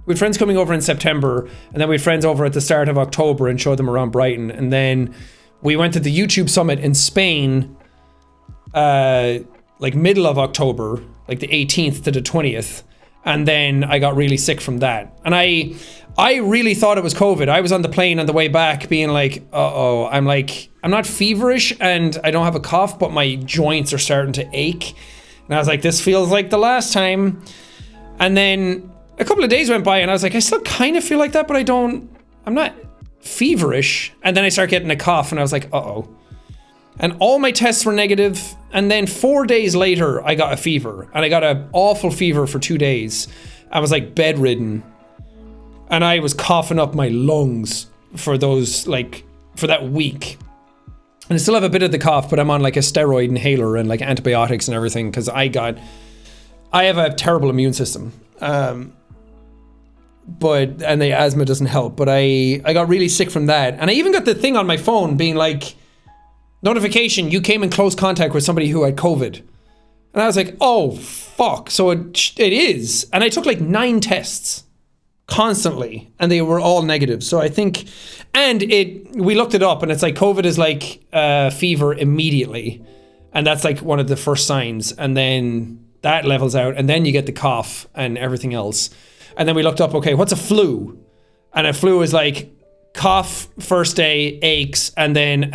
We had friends coming over in September, and then we had friends over at the start of October and showed them around Brighton. And then we went to the YouTube Summit in Spain, like middle of October, like the 18th to the 20th. And then I got really sick from that. And I really thought it was COVID. I was on the plane on the way back being like, uh-oh, I'm not feverish and I don't have a cough, but my joints are starting to ache. And I was like, this feels like the last time. And then a couple of days went by and I was like, I still kind of feel like that, but I'm not feverish. And then I started getting a cough and I was like, uh-oh. And all my tests were negative. And then 4 days later, I got a fever. And I got an awful fever for 2 days. I was like bedridden. And I was coughing up my lungs for that week. And I still have a bit of the cough, but I'm on like a steroid inhaler and like antibiotics and everything because I have a terrible immune system. And the asthma doesn't help, but I got really sick from that. And I even got the thing on my phone being like, notification, you came in close contact with somebody who had COVID. And I was like, oh, fuck. So it is. And I took like 9 tests constantly and they were all negative. So I think, we looked it up and it's like COVID is like fever immediately. And that's like one of the first signs. And then that levels out and then you get the cough and everything else. And then we looked up, okay, what's a flu? And a flu is like cough first day, aches, and then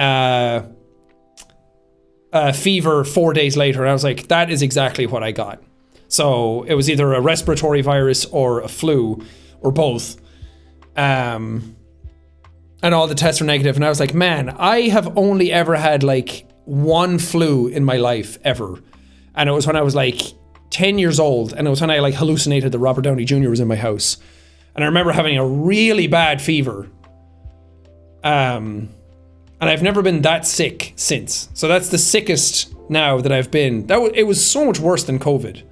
fever 4 days later. And I was like, that is exactly what I got. So it was either a respiratory virus or a flu or both. And all the tests were negative. And I was like, man, I have only ever had like one flu in my life ever. And it was when I was like 10 years old. And it was when I like hallucinated that Robert Downey Jr. was in my house. And I remember having a really bad fever. And I've never been that sick since. So that's the sickest now that I've been. It was so much worse than COVID.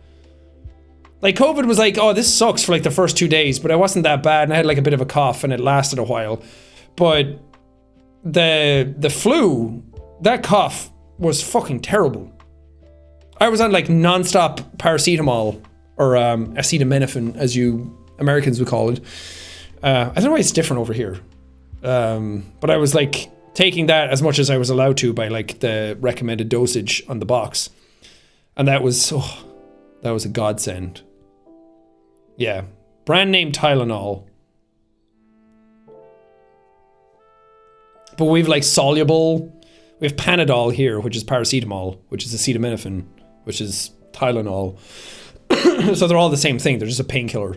Like COVID was like, oh, this sucks for like the first 2 days, but I wasn't that bad, and I had like a bit of a cough, and it lasted a while. But the flu, that cough was fucking terrible. I was on like non-stop paracetamol, or acetaminophen, as you Americans would call it. I don't know why it's different over here. But I was like taking that as much as I was allowed to by like the recommended dosage on the box. And that was a godsend. Yeah. Brand name Tylenol. But we've like soluble. We have Panadol here, which is paracetamol, which is acetaminophen, which is Tylenol. So they're all the same thing. They're just a painkiller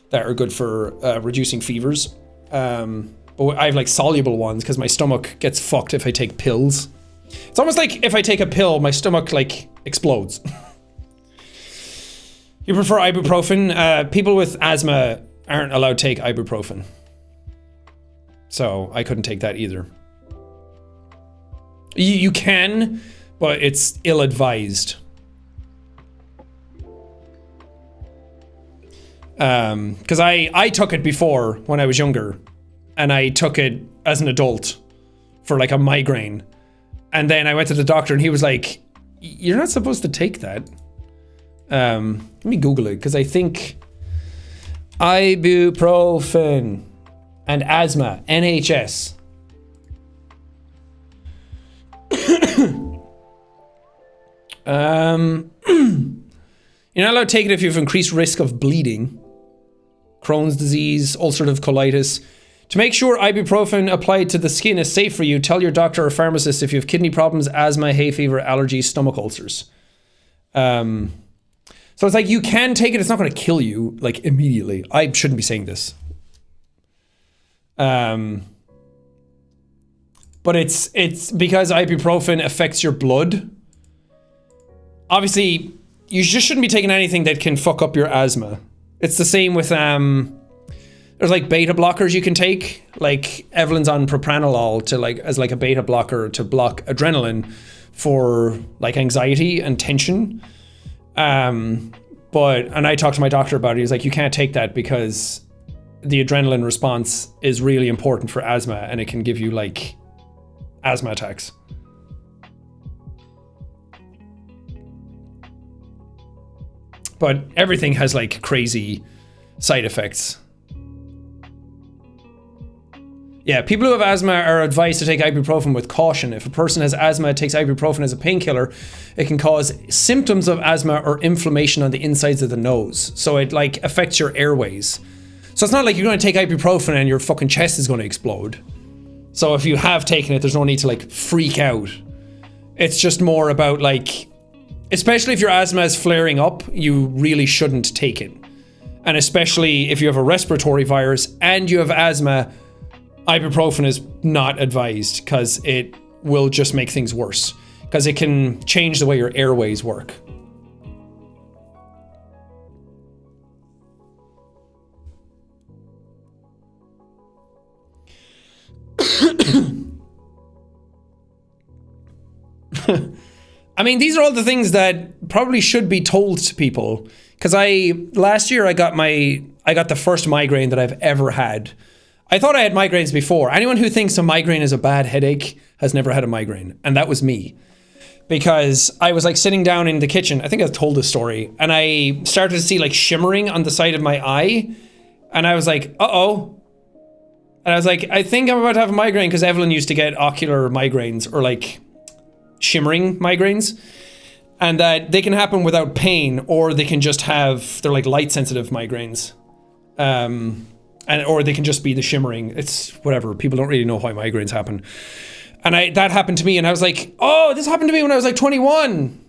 that are good for reducing fevers. But I have like soluble ones because my stomach gets fucked if I take pills. It's almost like if I take a pill, my stomach like explodes. You prefer ibuprofen? People with asthma aren't allowed to take ibuprofen. So I couldn't take that either. You can, but it's ill-advised. Because I took it before when I was younger. And I took it as an adult for like a migraine. And then I went to the doctor and he was like, you're not supposed to take that. Let me Google it, because I think ibuprofen and asthma, NHS. You're not allowed to take it if you have increased risk of bleeding, Crohn's disease, ulcerative colitis. To make sure ibuprofen applied to the skin is safe for you, tell your doctor or pharmacist if you have kidney problems, asthma, hay fever, allergies, stomach ulcers. So it's like you can take it, it's not going to kill you like immediately. I shouldn't be saying this. But it's because ibuprofen affects your blood. Obviously, you just shouldn't be taking anything that can fuck up your asthma. It's the same with there's like beta blockers you can take. Like Evelyn's on propranolol to like as like a beta blocker to block adrenaline for like anxiety and tension. And I talked to my doctor about it. He's like, you can't take that because the adrenaline response is really important for asthma and it can give you like asthma attacks. But everything has like crazy side effects. Yeah, people who have asthma are advised to take ibuprofen with caution. If a person has asthma, takes ibuprofen as a painkiller, it can cause symptoms of asthma or inflammation on the insides of the nose. So it like affects your airways. So it's not like you're going to take ibuprofen and your fucking chest is going to explode. So if you have taken it, there's no need to like freak out. It's just more about like, especially if your asthma is flaring up, you really shouldn't take it. And especially if you have a respiratory virus and you have asthma, ibuprofen is not advised because it will just make things worse because it can change the way your airways work. I mean, these are all the things that probably should be told to people because last year I got the first migraine that I've ever had. I thought I had migraines before. Anyone who thinks a migraine is a bad headache has never had a migraine. And that was me. Because I was like sitting down in the kitchen. I think I've told this story. And I started to see like shimmering on the side of my eye. And I was like, uh-oh. And I was like, I think I'm about to have a migraine because Evelyn used to get ocular migraines or like shimmering migraines. And that they can happen without pain or they can just they're like light sensitive migraines. or they can just be the shimmering. It's whatever. People don't really know why migraines happen. And that happened to me, and I was like, oh, this happened to me when I was like 21.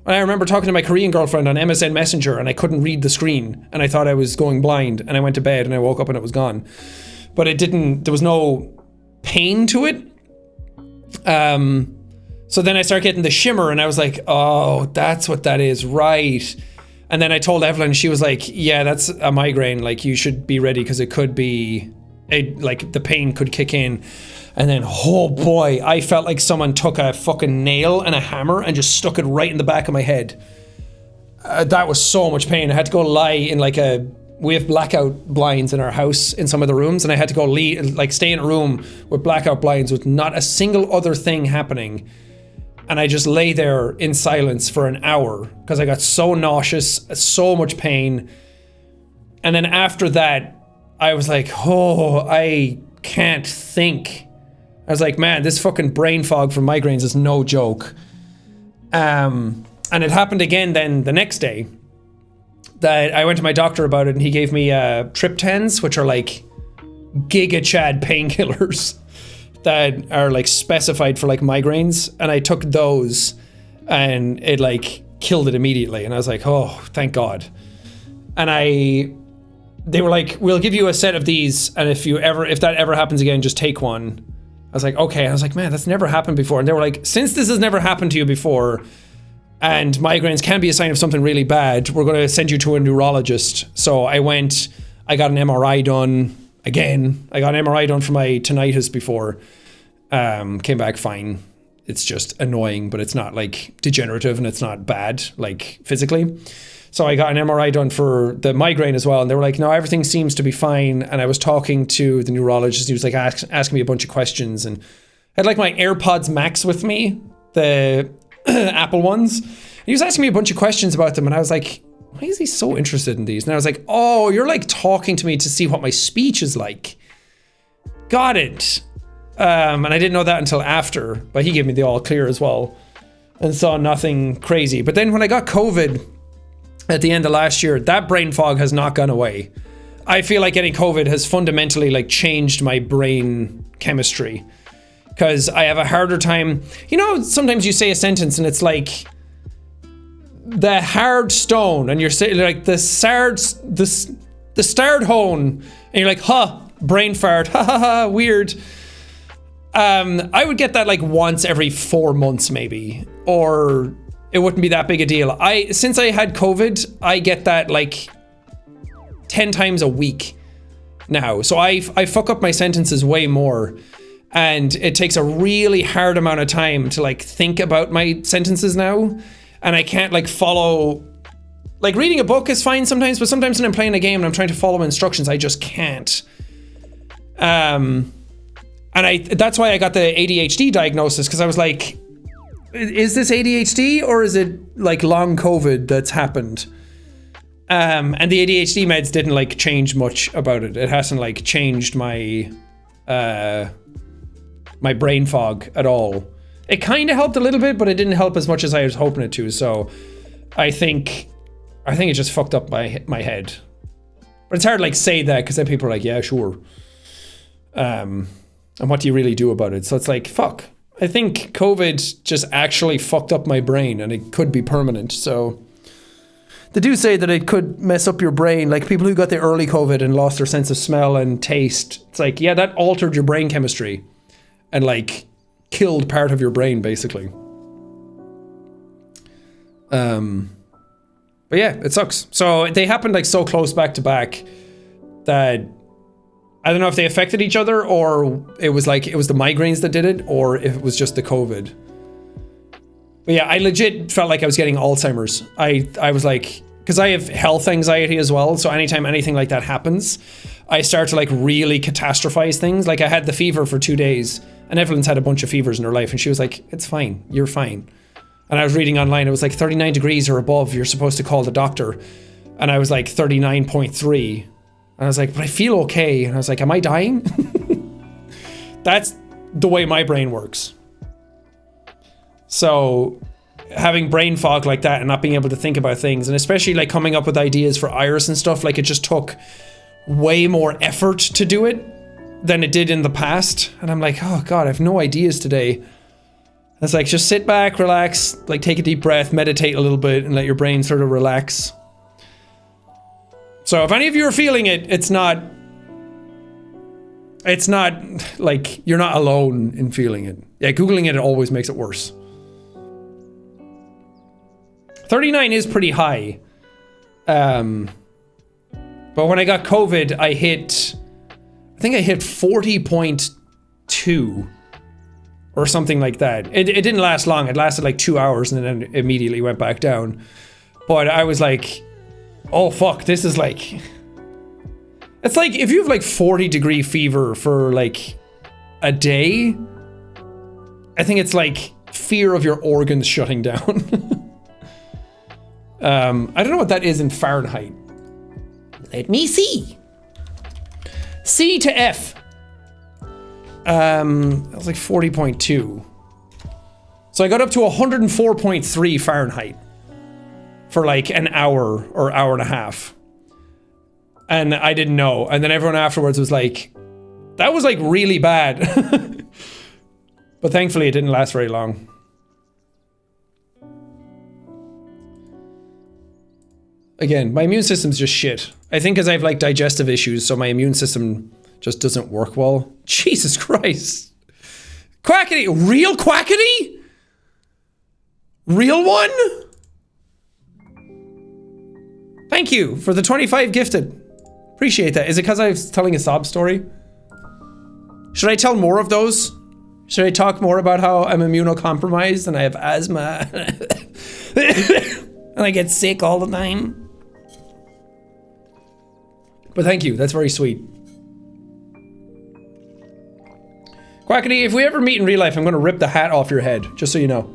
And I remember talking to my Korean girlfriend on MSN Messenger, and I couldn't read the screen, and I thought I was going blind, and I went to bed, and I woke up and it was gone. But there was no pain to it. So then I started getting the shimmer, and I was like, oh, that's what that is, right. And then I told Evelyn, she was like, yeah, that's a migraine, like you should be ready, because it could be, like the pain could kick in. And then, oh boy, I felt like someone took a fucking nail and a hammer and just stuck it right in the back of my head. That was so much pain. I had to go lie in we have blackout blinds in our house in some of the rooms, and I had to go stay in a room with blackout blinds with not a single other thing happening. And I just lay there in silence for an hour because I got so nauseous, so much pain. And then after that, I was like, oh, I can't think. I was like, man, this fucking brain fog from migraines is no joke. And it happened again then the next day that I went to my doctor about it, and he gave me triptans, which are like giga chad painkillers that are like specified for like migraines. And I took those, and it like killed it immediately. And I was like, oh, thank God. And they were like, we'll give you a set of these, and if that ever happens again, just take one. I was like, okay. And I was like, man, that's never happened before. And they were like, since this has never happened to you before, and migraines can be a sign of something really bad, we're going to send you to a neurologist. So I got an MRI done again. I got an MRI done for my tinnitus before. Came back fine. It's just annoying, but it's not like degenerative, and it's not bad, like physically. So I got an MRI done for the migraine as well, and they were like, no, everything seems to be fine. And I was talking to the neurologist, and he was like asking me a bunch of questions, and I had like my AirPods Max with me, the Apple ones. He was asking me a bunch of questions about them, and I was like, why is he so interested in these? And I was like, oh, you're like talking to me to see what my speech is like. Got it. And I didn't know that until after, but he gave me the all clear as well, and saw nothing crazy. But then when I got COVID at the end of last year, that brain fog has not gone away. I feel like getting COVID has fundamentally like changed my brain chemistry, because I have a harder time. You know, sometimes you say a sentence and it's like the hard stone, and you're saying like the starred hone, and you're like, huh, brain fart, ha ha ha, weird. I would get that like once every 4 months maybe, or it wouldn't be that big a deal. Since I had COVID, I get that like 10 times a week now. So I fuck up my sentences way more, and it takes a really hard amount of time to like think about my sentences now, and I can't like follow. Like reading a book is fine sometimes, but sometimes when I'm playing a game and I'm trying to follow instructions, I just can't. And that's why I got the ADHD diagnosis, because I was like, is this ADHD or is it like long COVID that's happened? And the ADHD meds didn't like change much about it. It hasn't like changed my my brain fog at all. It kind of helped a little bit, but it didn't help as much as I was hoping it to. So I think it just fucked up my head. But it's hard to like say that, because then people are like, yeah, sure. And what do you really do about it? So it's like, fuck. I think COVID just actually fucked up my brain, and it could be permanent. So they do say that it could mess up your brain. Like people who got the early COVID and lost their sense of smell and taste. It's like, yeah, that altered your brain chemistry and like killed part of your brain basically. But yeah, it sucks. So they happened like so close back to back that I don't know if they affected each other, or it was the migraines that did it, or if it was just the COVID. But yeah, I legit felt like I was getting Alzheimer's. I was like, because I have health anxiety as well, so anytime anything like that happens, I start to like really catastrophize things. Like I had the fever for 2 days, and Evelyn's had a bunch of fevers in her life, and she was like, it's fine, you're fine. And I was reading online, it was like 39 degrees or above, you're supposed to call the doctor. And I was like 39.3. And I was like, but I feel okay. And I was like, am I dying? That's the way my brain works. So having brain fog like that and not being able to think about things, and especially like coming up with ideas for Iris and stuff, like it just took way more effort to do it than it did in the past. And I'm like, oh God, I have no ideas today. It's like, just sit back, relax, like take a deep breath, meditate a little bit and let your brain sort of relax. So if any of you are feeling it, it's not like you're not alone in feeling it. Yeah, Googling it always makes it worse. 39 is pretty high. But when I got COVID, I think I hit 40.2 or something like that. It didn't last long. It lasted like 2 hours and then immediately went back down. But I was like, oh fuck, this is like... It's like if you have like 40-degree fever for like a day, I think it's like fear of your organs shutting down. I don't know what that is in Fahrenheit. Let me see. C to F. That was like 40.2. So I got up to 104.3 Fahrenheit for like an hour or hour and a half. And I didn't know. And then everyone afterwards was like, that was like really bad. But thankfully it didn't last very long. Again, my immune system's just shit. I think because I have like digestive issues, so my immune system just doesn't work well. Jesus Christ. Quackity! Real Quackity? Real one? Thank you for the 25 gifted. Appreciate that. Is it because I was telling a sob story? Should I tell more of those? Should I talk more about how I'm immunocompromised and I have asthma? And I get sick all the time? But thank you, that's very sweet. Quackity, if we ever meet in real life, I'm gonna rip the hat off your head, just so you know.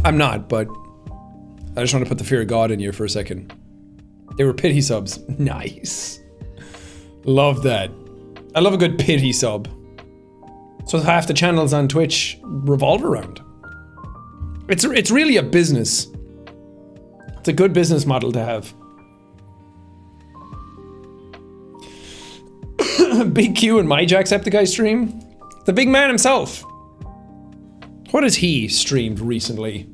I'm not, but I just want to put the fear of God in you for a second. They were pity subs. Nice. Love that. I love a good pity sub. So half the channels on Twitch revolve around. It's really a business. It's a good business model to have. Big Q in my Jacksepticeye stream. The big man himself. What has he streamed recently?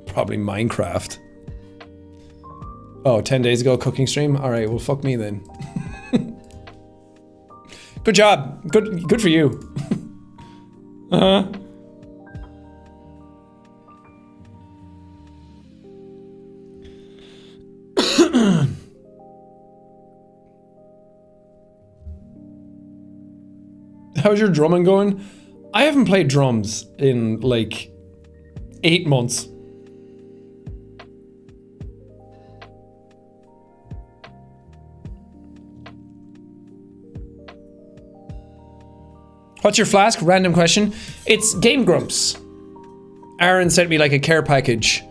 Probably Minecraft. Oh, 10 days ago cooking stream? Alright, well fuck me then. Good job. Good for you. Uh-huh. How's your drumming going? I haven't played drums in like 8 months. What's your flask? Random question. It's Game Grumps. Aaron sent me like a care package.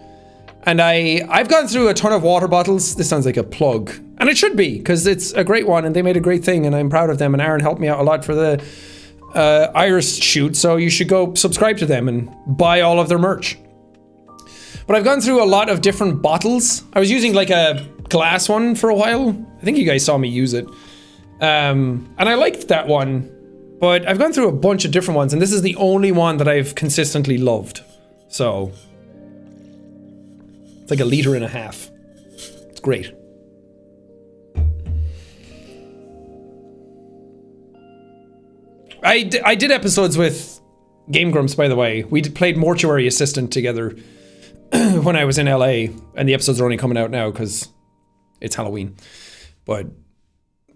And I've gone through a ton of water bottles. This sounds like a plug. And it should be, because it's a great one and they made a great thing and I'm proud of them. And Aaron helped me out a lot for the Iris shoot. So you should go subscribe to them and buy all of their merch. But I've gone through a lot of different bottles. I was using like a glass one for a while. I think you guys saw me use it. And I liked that one. But I've gone through a bunch of different ones, and this is the only one that I've consistently loved. So, it's like 1.5 liters. It's great. I did episodes with Game Grumps, by the way. We played Mortuary Assistant together when I was in LA, and the episodes are only coming out now because it's Halloween. But,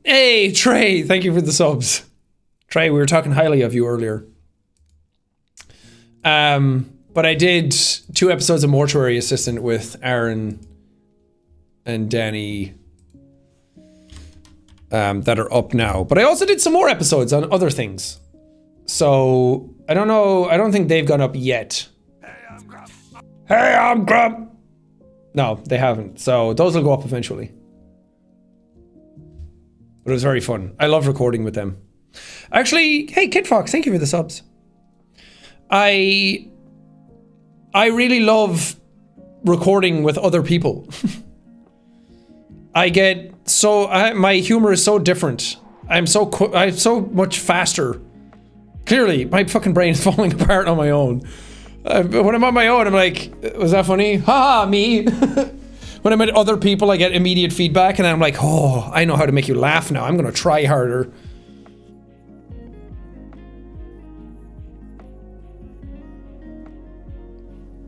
hey, Trey, thank you for the subs. Trey, we were talking highly of you earlier. But I did 2 episodes of Mortuary Assistant with Aaron and Danny that are up now. But I also did some more episodes on other things. So, I don't know, I don't think they've gone up yet. Hey, I'm Grump! No, they haven't. So, those will go up eventually. But it was very fun. I love recording with them. Actually, hey, Kid Fox, thank you for the subs. I really love recording with other people. I get so my humor is so different. I'm so much faster. Clearly, my fucking brain is falling apart on my own. When I'm on my own, I'm like, was that funny? Haha, me. When I'm at other people, I get immediate feedback, and I'm like, oh, I know how to make you laugh now. I'm gonna try harder.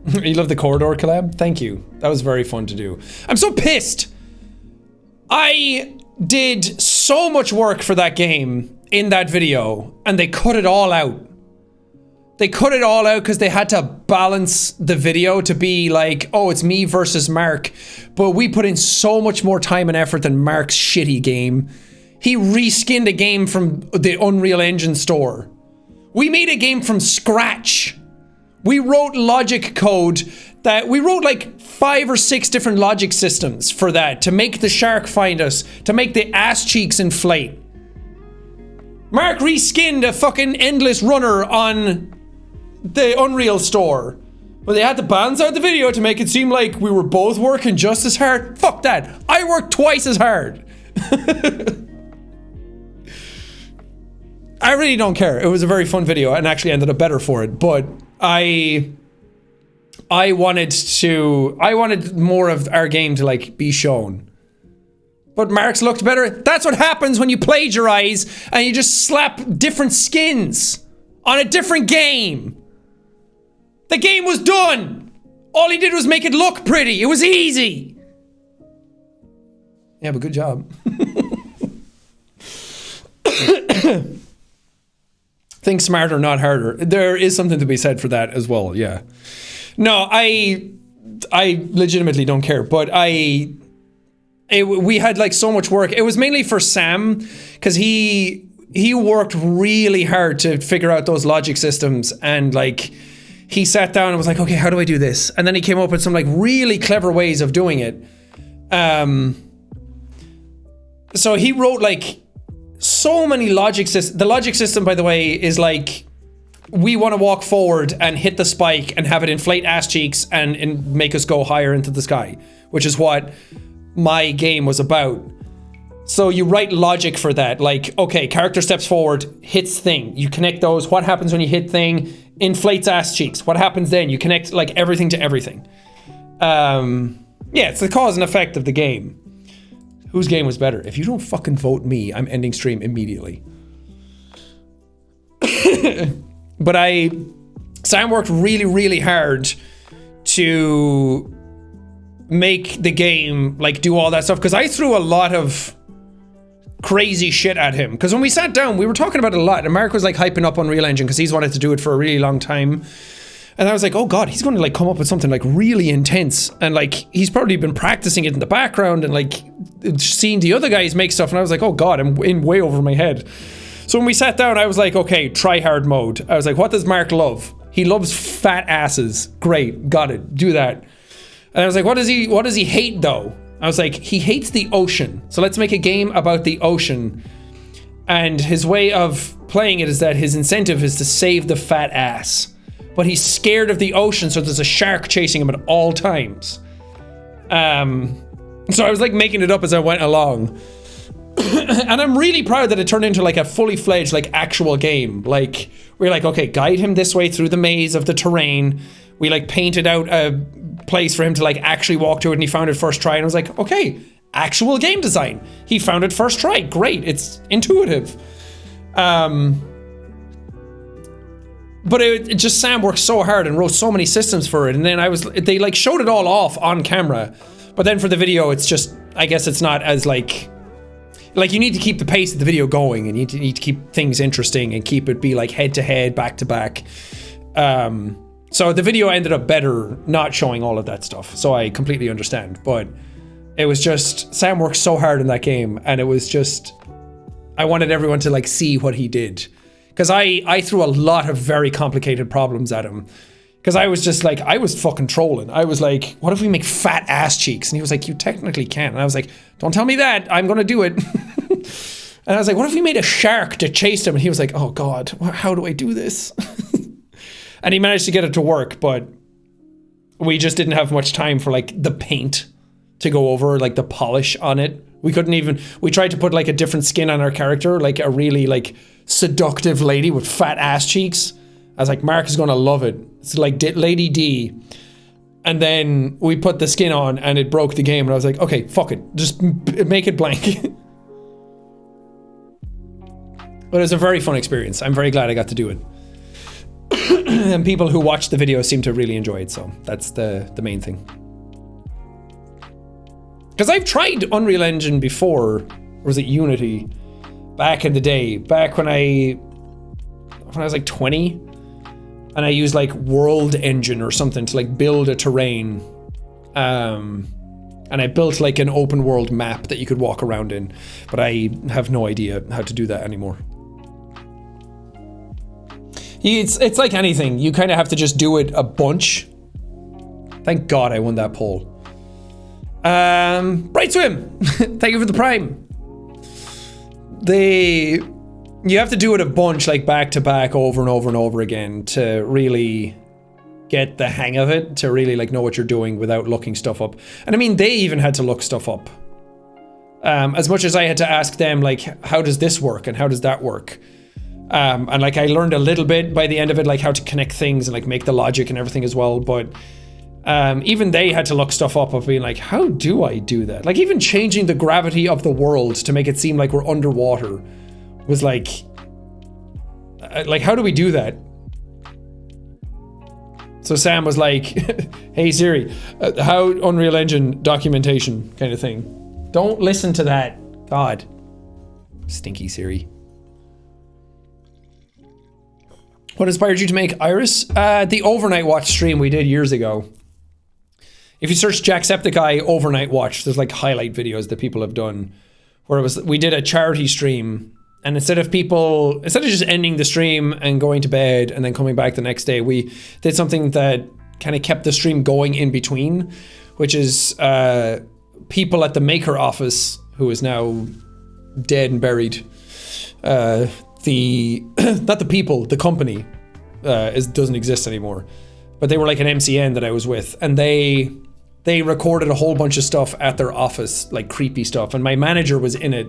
You love the corridor collab? Thank you. That was very fun to do. I'm so pissed. I did so much work for that game in that video, and they cut it all out. They cut it all out because they had to balance the video to be like, oh, it's me versus Mark. But we put in so much more time and effort than Mark's shitty game. He reskinned a game from the Unreal Engine store. We made a game from scratch. We wrote logic code that we wrote like 5 or 6 different logic systems for that to make the shark find us, to make the ass cheeks inflate. Mark reskinned a fucking endless runner on the Unreal store. But they had to balance out the video to make it seem like we were both working just as hard. Fuck that. I worked twice as hard. I really don't care. It was a very fun video and actually ended up better for it, but I wanted more of our game to like be shown. But Mark's looked better. That's what happens when you plagiarize and you just slap different skins on a different game. The game was done. All he did was make it look pretty. It was easy. Yeah, but good job. Think smarter, not harder. There is something to be said for that as well, yeah. No, I legitimately don't care, but we had like so much work. It was mainly for Sam, because he worked really hard to figure out those logic systems, and like he sat down and was like, okay, how do I do this? And then he came up with some like really clever ways of doing it. So he wrote like so many logic systems. The logic system, by the way, is like, we want to walk forward and hit the spike and have it inflate ass cheeks and make us go higher into the sky, which is what my game was about. So you write logic for that, like, okay, character steps forward, hits thing, you connect those. What happens when you hit thing? Inflates ass cheeks. What happens then? You connect like everything to everything. Yeah, it's the cause and effect of the game. Whose game was better? If you don't fucking vote me, I'm ending stream immediately. But Sam worked really, really hard to make the game, like, do all that stuff, because I threw a lot of crazy shit at him. Because when we sat down, we were talking about it a lot, and Mark was like hyping up Unreal Engine because he's wanted to do it for a really long time. And I was like, oh god, he's going to like come up with something like really intense, and like he's probably been practicing it in the background and like seeing the other guys make stuff, and I was like, oh god, I'm in way over my head. So when we sat down, I was like, okay, try hard mode. I was like, what does Mark love? He loves fat asses. Great, got it, do that. And I was like, what does he hate though? I was like, he hates the ocean. So let's make a game about the ocean. And his way of playing it is that his incentive is to save the fat ass. But he's scared of the ocean, so there's a shark chasing him at all times. So I was like making it up as I went along. And I'm really proud that it turned into like a fully fledged like actual game. Like we're like, okay, guide him this way through the maze of the terrain. We like painted out a place for him to like actually walk to it, and he found it first try, and I was like, okay, actual game design. He found it first try. Great, it's intuitive. But it just, Sam worked so hard and wrote so many systems for it, and then they like showed it all off on camera, but then for the video it's just, I guess it's not as like you need to keep the pace of the video going, and you need to keep things interesting and keep it be like head to head, back to back. So the video ended up better not showing all of that stuff, so I completely understand, but it was just, Sam worked so hard in that game, and it was just, I wanted everyone to like see what he did. Because I threw a lot of very complicated problems at him. Because I was just like, I was fucking trolling. I was like, what if we make fat ass cheeks? And he was like, you technically can. And I was like, don't tell me that. I'm going to do it. And I was like, what if we made a shark to chase him? And he was like, oh God, how do I do this? And he managed to get it to work, but we just didn't have much time for like the paint to go over like the polish on it. We tried to put like a different skin on our character, like a really like seductive lady with fat ass cheeks. I was like, Mark is gonna love it. It's like Lady D. And then we put the skin on and it broke the game and I was like, okay, fuck it. Just make it blank. But it was a very fun experience. I'm very glad I got to do it. And people who watched the video seem to really enjoy it, so that's the main thing. Because I've tried Unreal Engine before, or was it Unity? Back in the day, back when I was like 20, and I used like World Engine or something to like build a terrain. And I built like an open world map that you could walk around in, but I have no idea how to do that anymore. It's like anything, you kind of have to just do it a bunch. Thank God I won that poll. Bright Swim, thank you for the Prime. You have to do it a bunch, like back to back, over and over and over again to really get the hang of it, to really like know what you're doing without looking stuff up. And I mean, they even had to look stuff up. As much as I had to ask them, like, how does this work and how does that work? And like I learned a little bit by the end of it, like how to connect things and like make the logic and everything as well. But even they had to look stuff up of being like, how do I do that? Like even changing the gravity of the world to make it seem like we're underwater was like how do we do that? So Sam was like, hey Siri, how Unreal Engine documentation kind of thing. Don't listen to that. God. Stinky Siri. What inspired you to make Iris? The overnight watch stream we did years ago. If you search Jacksepticeye overnight watch, there's like highlight videos that people have done where we did a charity stream, and instead of just ending the stream and going to bed and then coming back the next day, we did something that kind of kept the stream going in between, which is people at the Maker office, who is now dead and buried. Not the people, the company doesn't exist anymore, but they were like an MCN that I was with, and they recorded a whole bunch of stuff at their office, like creepy stuff, and my manager was in it.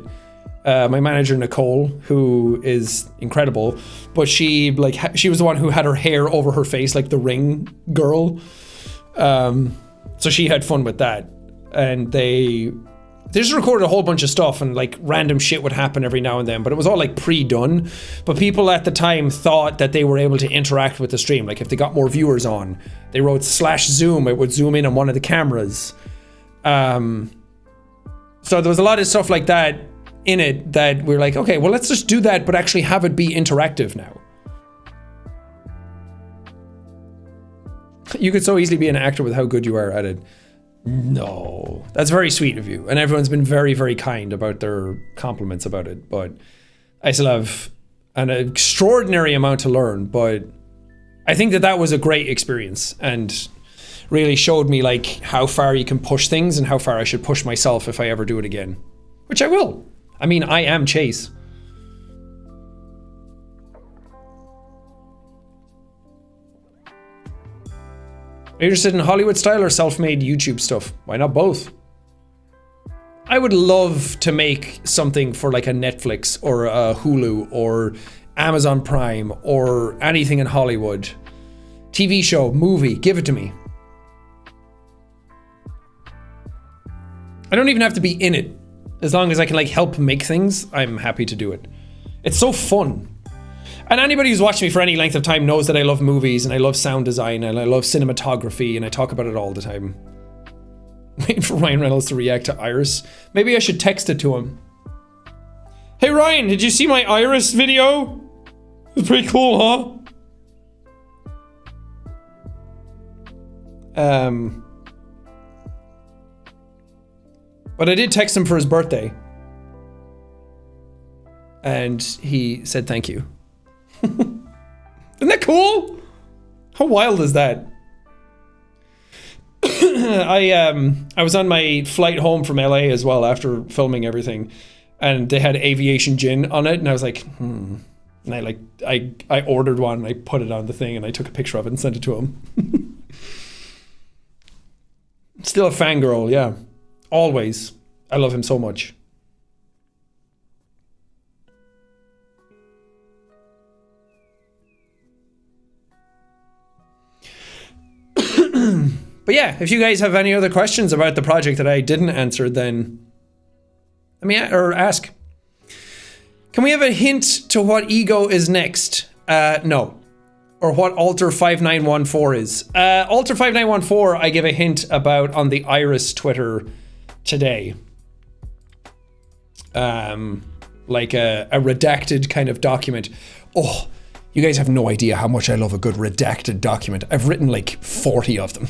My manager Nicole, who is incredible, but she was the one who had her hair over her face like the Ring girl, so she had fun with that, and they just recorded a whole bunch of stuff, and like random shit would happen every now and then, but it was all like pre-done. But people at the time thought that they were able to interact with the stream. Like if they got more viewers on, they wrote /zoom, it would zoom in on one of the cameras. So there was a lot of stuff like that in it that we were like, okay, well let's just do that, but actually have it be interactive now. You could so easily be an actor with how good you are at it. No, that's very sweet of you, and everyone's been very, very kind about their compliments about it, but I still have an extraordinary amount to learn. But I think that was a great experience and really showed me like how far you can push things and how far I should push myself if I ever do it again, which I will. I mean, I am Chase. Are you interested in Hollywood style or self-made YouTube stuff? Why not both? I would love to make something for like a Netflix or a Hulu or Amazon Prime or anything in Hollywood. TV show, movie, give it to me. I don't even have to be in it. As long as I can like help make things, I'm happy to do it. It's so fun. And anybody who's watched me for any length of time knows that I love movies and I love sound design and I love cinematography, and I talk about it all the time. Waiting for Ryan Reynolds to react to Iris. Maybe I should text it to him. Hey Ryan, did you see my Iris video? It was pretty cool, huh? But I did text him for his birthday. And he said thank you. Isn't that cool? How wild is that? I was on my flight home from LA as well after filming everything, and they had aviation gin on it, and I was like, and I ordered one, and I put it on the thing, and I took a picture of it and sent it to him. Still a fangirl, yeah. Always. I love him so much. But yeah, if you guys have any other questions about the project that I didn't answer, then let me ask. Can we have a hint to what ego is next? No. Or what Alter 5914 is. Alter 5914 I give a hint about on the Iris Twitter today. Like a redacted kind of document. Oh, you guys have no idea how much I love a good redacted document. I've written like 40 of them.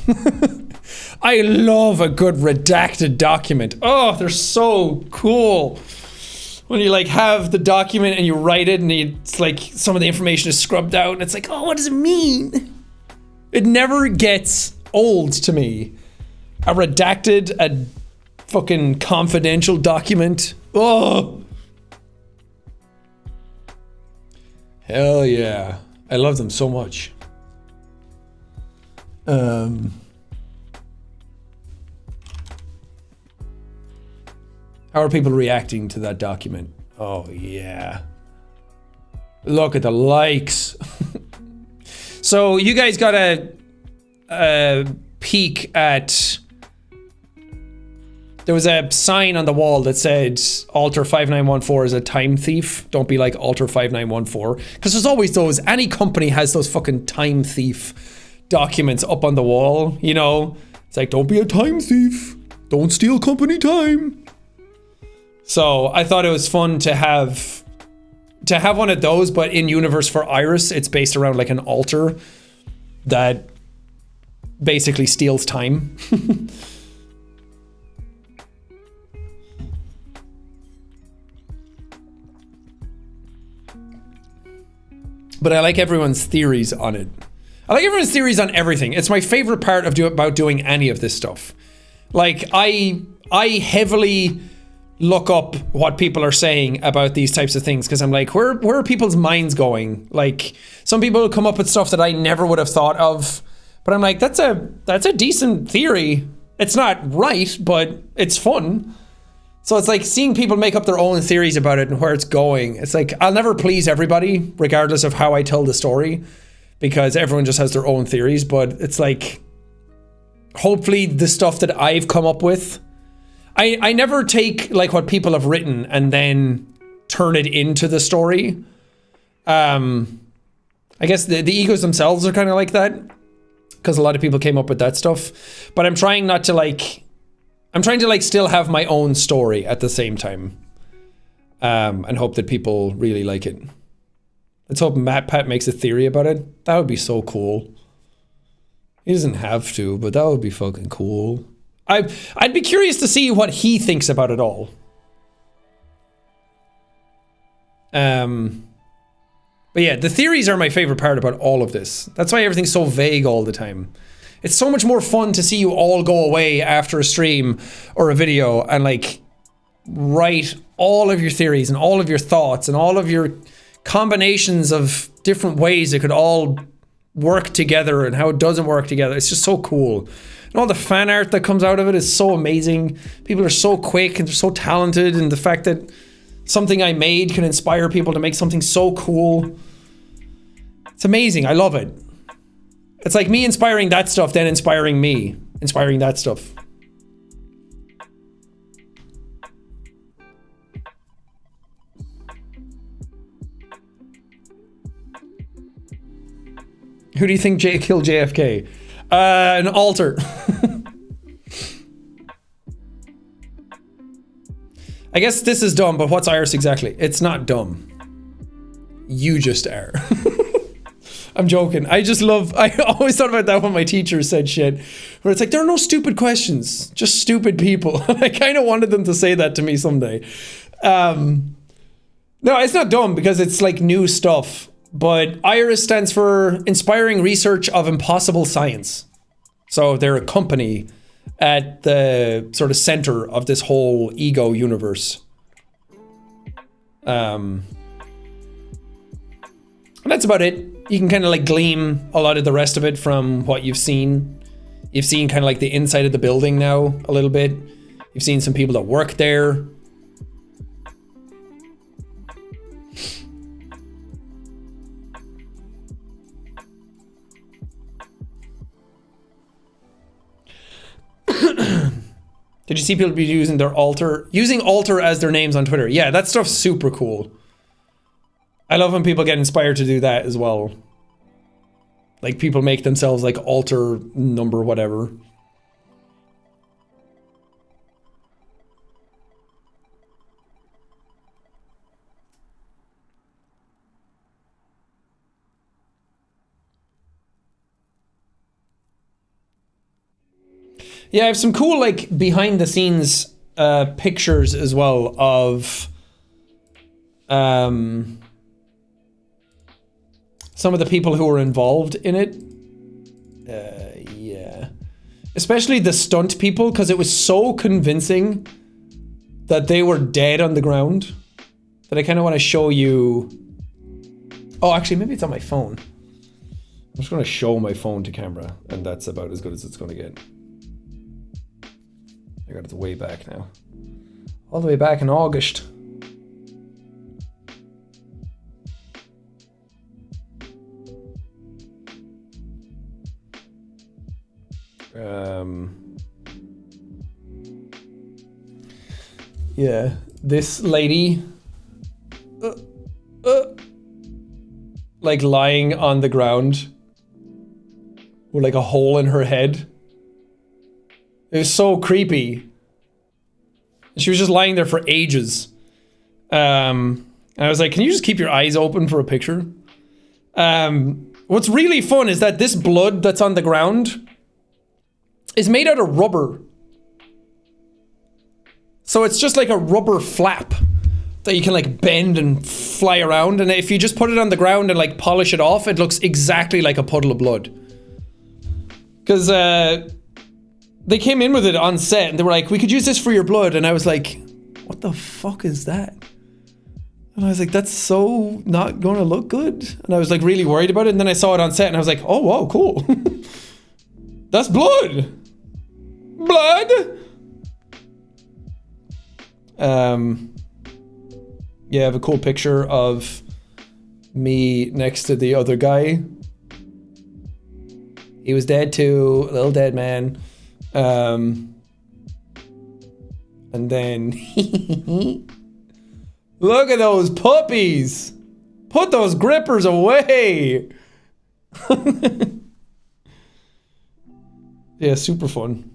I love a good redacted document. Oh, they're so cool. When you like have the document and you write it and it's like some of the information is scrubbed out and it's like, oh, what does it mean? It never gets old to me. A redacted, a fucking confidential document. Oh. Hell yeah. I love them so much. How are people reacting to that document? Oh yeah. Look at the likes. So you guys got a peek at... There was a sign on the wall that said Alter 5914 is a time thief. Don't be like Alter 5914. Because there's always those, any company has those fucking time thief documents up on the wall, you know? It's like, don't be a time thief. Don't steal company time. So I thought it was fun to have one of those, but in universe for Iris, it's based around like an altar that basically steals time. But I like everyone's theories on it. I like everyone's theories on everything. It's my favorite part of about doing any of this stuff. Like, I heavily look up what people are saying about these types of things because I'm like, where are people's minds going? Like, some people come up with stuff that I never would have thought of, but I'm like, that's a decent theory. It's not right, but it's fun. So it's like seeing people make up their own theories about it and where it's going. It's like, I'll never please everybody, regardless of how I tell the story, because everyone just has their own theories. But it's like, hopefully the stuff that I've come up with, I never take like what people have written and then turn it into the story. I guess the egos themselves are kind of like that, because a lot of people came up with that stuff. But I'm trying not to like... I'm trying to like still have my own story at the same time, and hope that people really like it. Let's hope Pat makes a theory about it. That would be so cool. He doesn't have to, but that would be fucking cool. I'd be curious to see what he thinks about it all. But yeah, the theories are my favorite part about all of this. That's why everything's so vague all the time. It's so much more fun to see you all go away after a stream or a video and like write all of your theories and all of your thoughts and all of your combinations of different ways it could all work together and how it doesn't work together. It's just so cool. And all the fan art that comes out of it is so amazing. People are so quick and they're so talented, and the fact that something I made can inspire people to make something so cool. It's amazing. I love it. It's like me inspiring that stuff, then inspiring me, inspiring that stuff. Who do you think killed JFK? An altar. I guess this is dumb, but what's Iris exactly? It's not dumb. You just are. I'm joking. I always thought about that when my teacher said shit, where it's like, there are no stupid questions, just stupid people. I kind of wanted them to say that to me someday. No, it's not dumb because it's like new stuff, but IRIS stands for Inspiring Research of Impossible Science. So they're a company at the sort of center of this whole ego universe. And that's about it. You can kind of like glean a lot of the rest of it from what you've seen. You've seen kind of like the inside of the building now a little bit. You've seen some people that work there. Did you see people be using their alter as their names on Twitter? Yeah, that stuff's super cool. I love when people get inspired to do that as well. Like people make themselves like alter number whatever. Yeah, I have some cool like behind the scenes pictures as well of some of the people who were involved in it. Yeah. Especially the stunt people, because it was so convincing that they were dead on the ground that I kind of want to show you. Oh, actually, maybe it's on my phone. I'm just going to show my phone to camera, and that's about as good as it's going to get. I got it way back now. All the way back in August. Yeah, this lady like lying on the ground with like a hole in her head. It was so creepy. She was just lying there for ages. And I was like, can you just keep your eyes open for a picture? What's really fun is that this blood that's on the ground is made out of rubber. So it's just like a rubber flap that you can like bend and fly around. And if you just put it on the ground and like polish it off, it looks exactly like a puddle of blood. Because they came in with it on set and they were like, we could use this for your blood. And I was like, what the fuck is that? And I was like, that's so not going to look good. And I was like really worried about it. And then I saw it on set and I was like, oh, whoa, cool. That's blood. Blood. Yeah, I have a cool picture of me next to the other guy. He was dead too, a little dead man. And then look at those puppies. Put those grippers away. Yeah, super fun.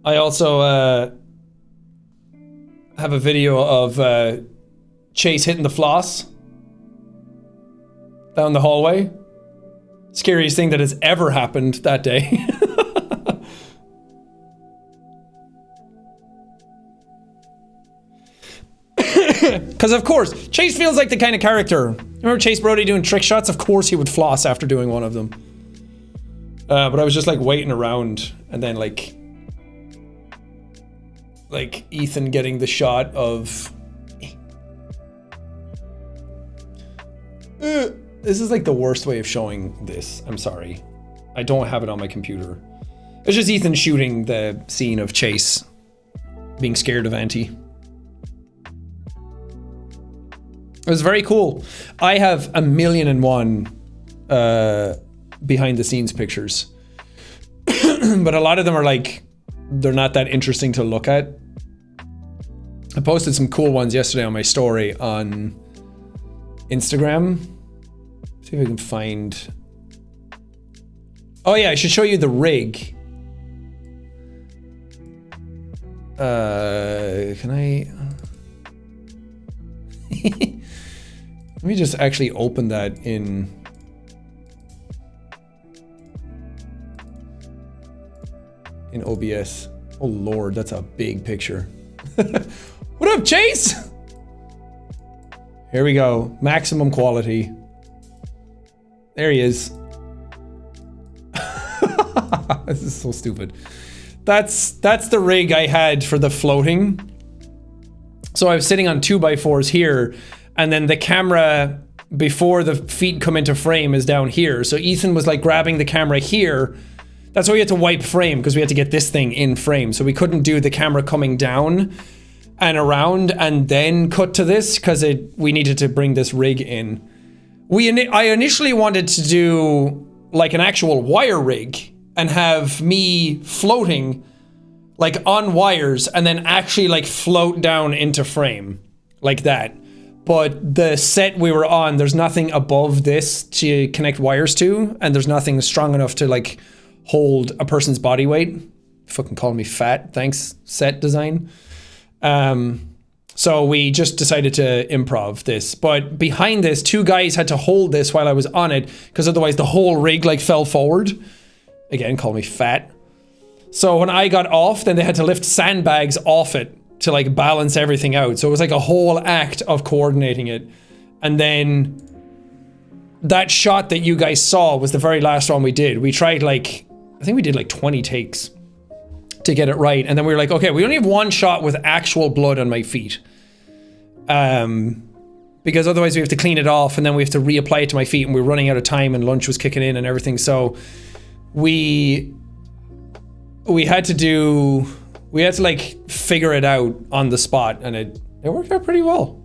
I also have a video of Chase hitting the floss down the hallway. Scariest thing that has ever happened that day. Because of course, Chase feels like the kind of character. Remember Chase Brody doing trick shots? Of course he would floss after doing one of them. But I was just like waiting around and then like Ethan getting the shot of... This is like the worst way of showing this. I'm sorry. I don't have it on my computer. It's just Ethan shooting the scene of Chase being scared of Auntie. It was very cool. I have 1,000,001 behind the scenes pictures. But a lot of them are like, they're not that interesting to look at. I posted some cool ones yesterday on my story on Instagram. See if I can find... Oh yeah, I should show you the rig. Can I... Let me just actually open that in... in OBS. Oh lord, that's a big picture. What up, Chase? Here we go. Maximum quality. There he is. This is so stupid. That's the rig I had for the floating. So I was sitting on 2x4s here, and then the camera before the feet come into frame is down here. So Ethan was like grabbing the camera here. That's why we had to wipe frame, because we had to get this thing in frame. So we couldn't do the camera coming down and around and then cut to this, because we needed to bring this rig in. I initially wanted to do like an actual wire rig and have me floating like on wires and then actually like float down into frame like that. But the set we were on, there's nothing above this to connect wires to, and there's nothing strong enough to like hold a person's body weight. Fucking calling me fat, thanks set design. So we just decided to improv this. But behind this, 2 guys had to hold this while I was on it, because otherwise the whole rig like fell forward. Again, call me fat. So when I got off, then they had to lift sandbags off it to like balance everything out. So it was like a whole act of coordinating it. And then that shot that you guys saw was the very last one we did. We tried like, I think we did like 20 takes to get it right. And then we were like, okay, we only have 1 shot with actual blood on my feet. Because otherwise we have to clean it off and then we have to reapply it to my feet, and we're running out of time and lunch was kicking in and everything. So we had to like figure it out on the spot, and it worked out pretty well.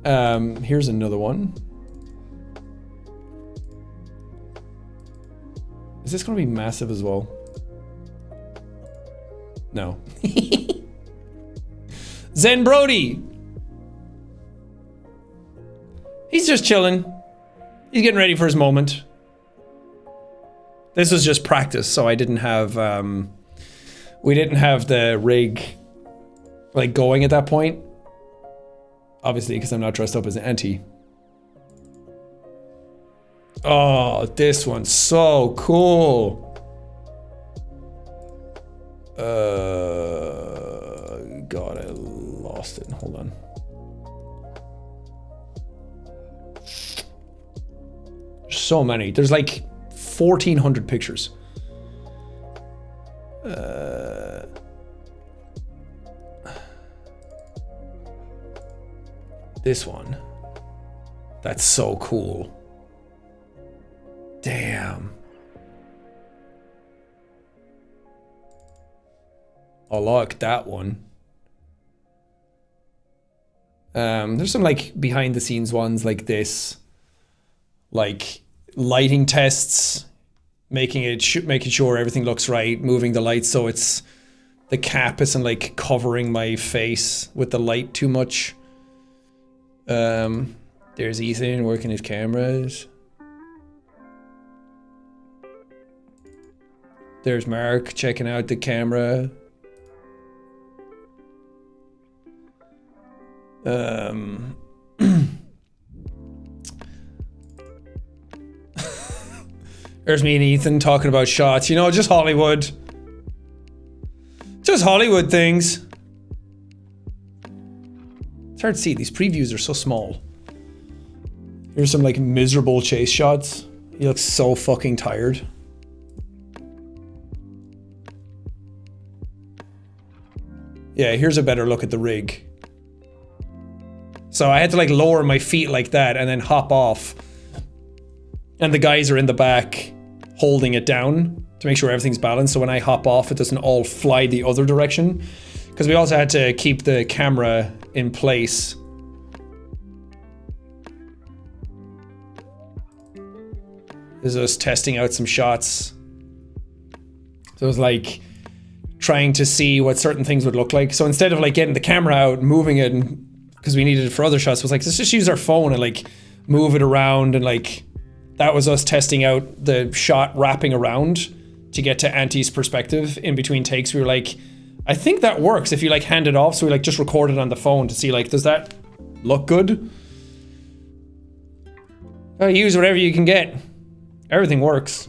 Here's another one. Is this gonna be massive as well? No. Zen Brody! He's just chilling. He's getting ready for his moment. This was just practice, so I didn't have, we didn't have the rig, like, going at that point. Obviously, because I'm not dressed up as an auntie. Oh, this one's so cool. God, I lost it. Hold on. There's so many. There's like 1,400 pictures. This one. That's so cool. Damn. I like that one. There's some like behind the scenes ones like this, like lighting tests, making sure everything looks right, moving the lights so it's the cap isn't like covering my face with the light too much. There's Ethan working his cameras. There's Mark checking out the camera. There's me and Ethan talking about shots. You know, just Hollywood. Just Hollywood things. It's hard to see. These previews are so small. Here's some like miserable chase shots. He looks so fucking tired. Yeah, here's a better look at the rig. So I had to like lower my feet like that and then hop off. And the guys are in the back holding it down to make sure everything's balanced. So when I hop off, it doesn't all fly the other direction. Because we also had to keep the camera in place. This is us testing out some shots. So it was like trying to see what certain things would look like. So instead of like getting the camera out, moving it, and because we needed it for other shots, it was like, let's just use our phone and like move it around, and like that was us testing out the shot wrapping around to get to Auntie's perspective in between takes. We were like, I think that works if you like hand it off. So we like just recorded on the phone to see like, does that look good? Use whatever you can get. Everything works.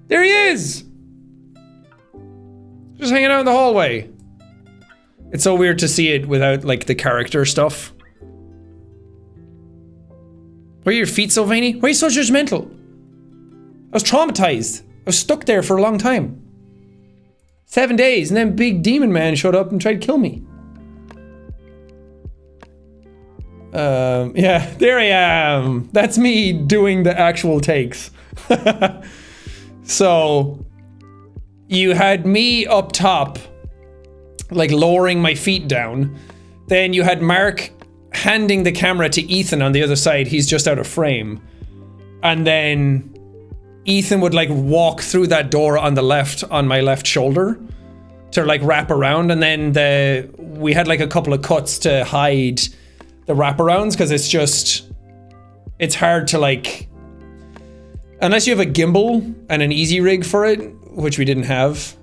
There he is! Just hanging out in the hallway. It's so weird to see it without like the character stuff. Why are your feet so veiny? Why are you so judgmental? I was traumatized. I was stuck there for a long time. 7 days, and then big demon man showed up and tried to kill me. Yeah, there I am. That's me doing the actual takes. So you had me up top, like lowering my feet down. Then you had Mark handing the camera to Ethan on the other side. He's just out of frame. And then Ethan would like walk through that door on the left, on my left shoulder, to like wrap around. And then we had like a couple of cuts to hide the wraparounds, because it's hard to like, unless you have a gimbal and an easy rig for it, which we didn't have,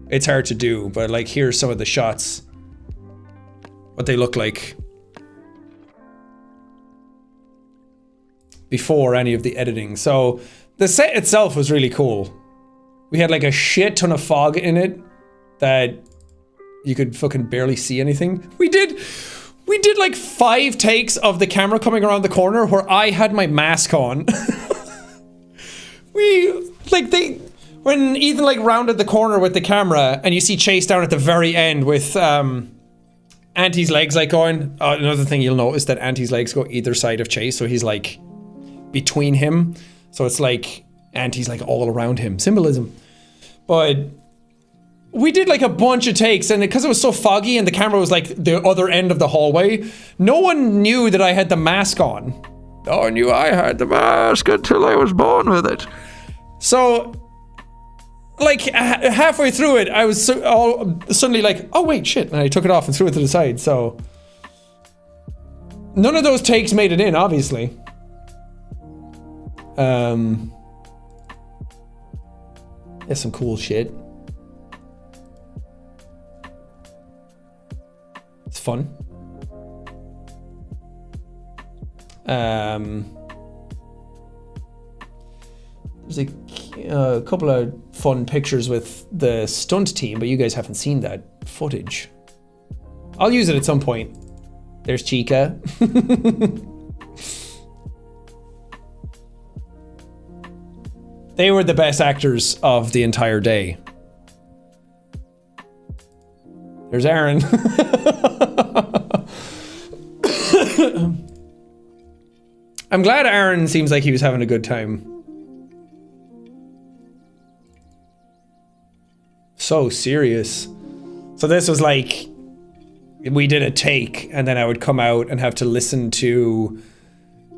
it's hard to do. But like, here's some of the shots, what they look like before any of the editing. So the set itself was really cool. We had like a shit ton of fog in it that you could fucking barely see anything. We did like 5 takes of the camera coming around the corner where I had my mask on. When Ethan like rounded the corner with the camera, and you see Chase down at the very end with Auntie's legs like going. Another thing you'll notice that Auntie's legs go either side of Chase, so he's like between him. So it's like Auntie's like all around him. Symbolism. But we did like a bunch of takes, and because it was so foggy and the camera was like the other end of the hallway, no one knew that I had the mask on. No one knew I had the mask until I was born with it. So, like halfway through it, I was suddenly like, oh wait, shit, and I took it off and threw it to the side. So none of those takes made it in, obviously. There's some cool shit. It's fun. There's a couple of fun pictures with the stunt team, but you guys haven't seen that footage. I'll use it at some point. There's Chica. They were the best actors of the entire day. There's Aaron. I'm glad Aaron seems like he was having a good time. So serious. So this was like, we did a take, and then I would come out and have to listen to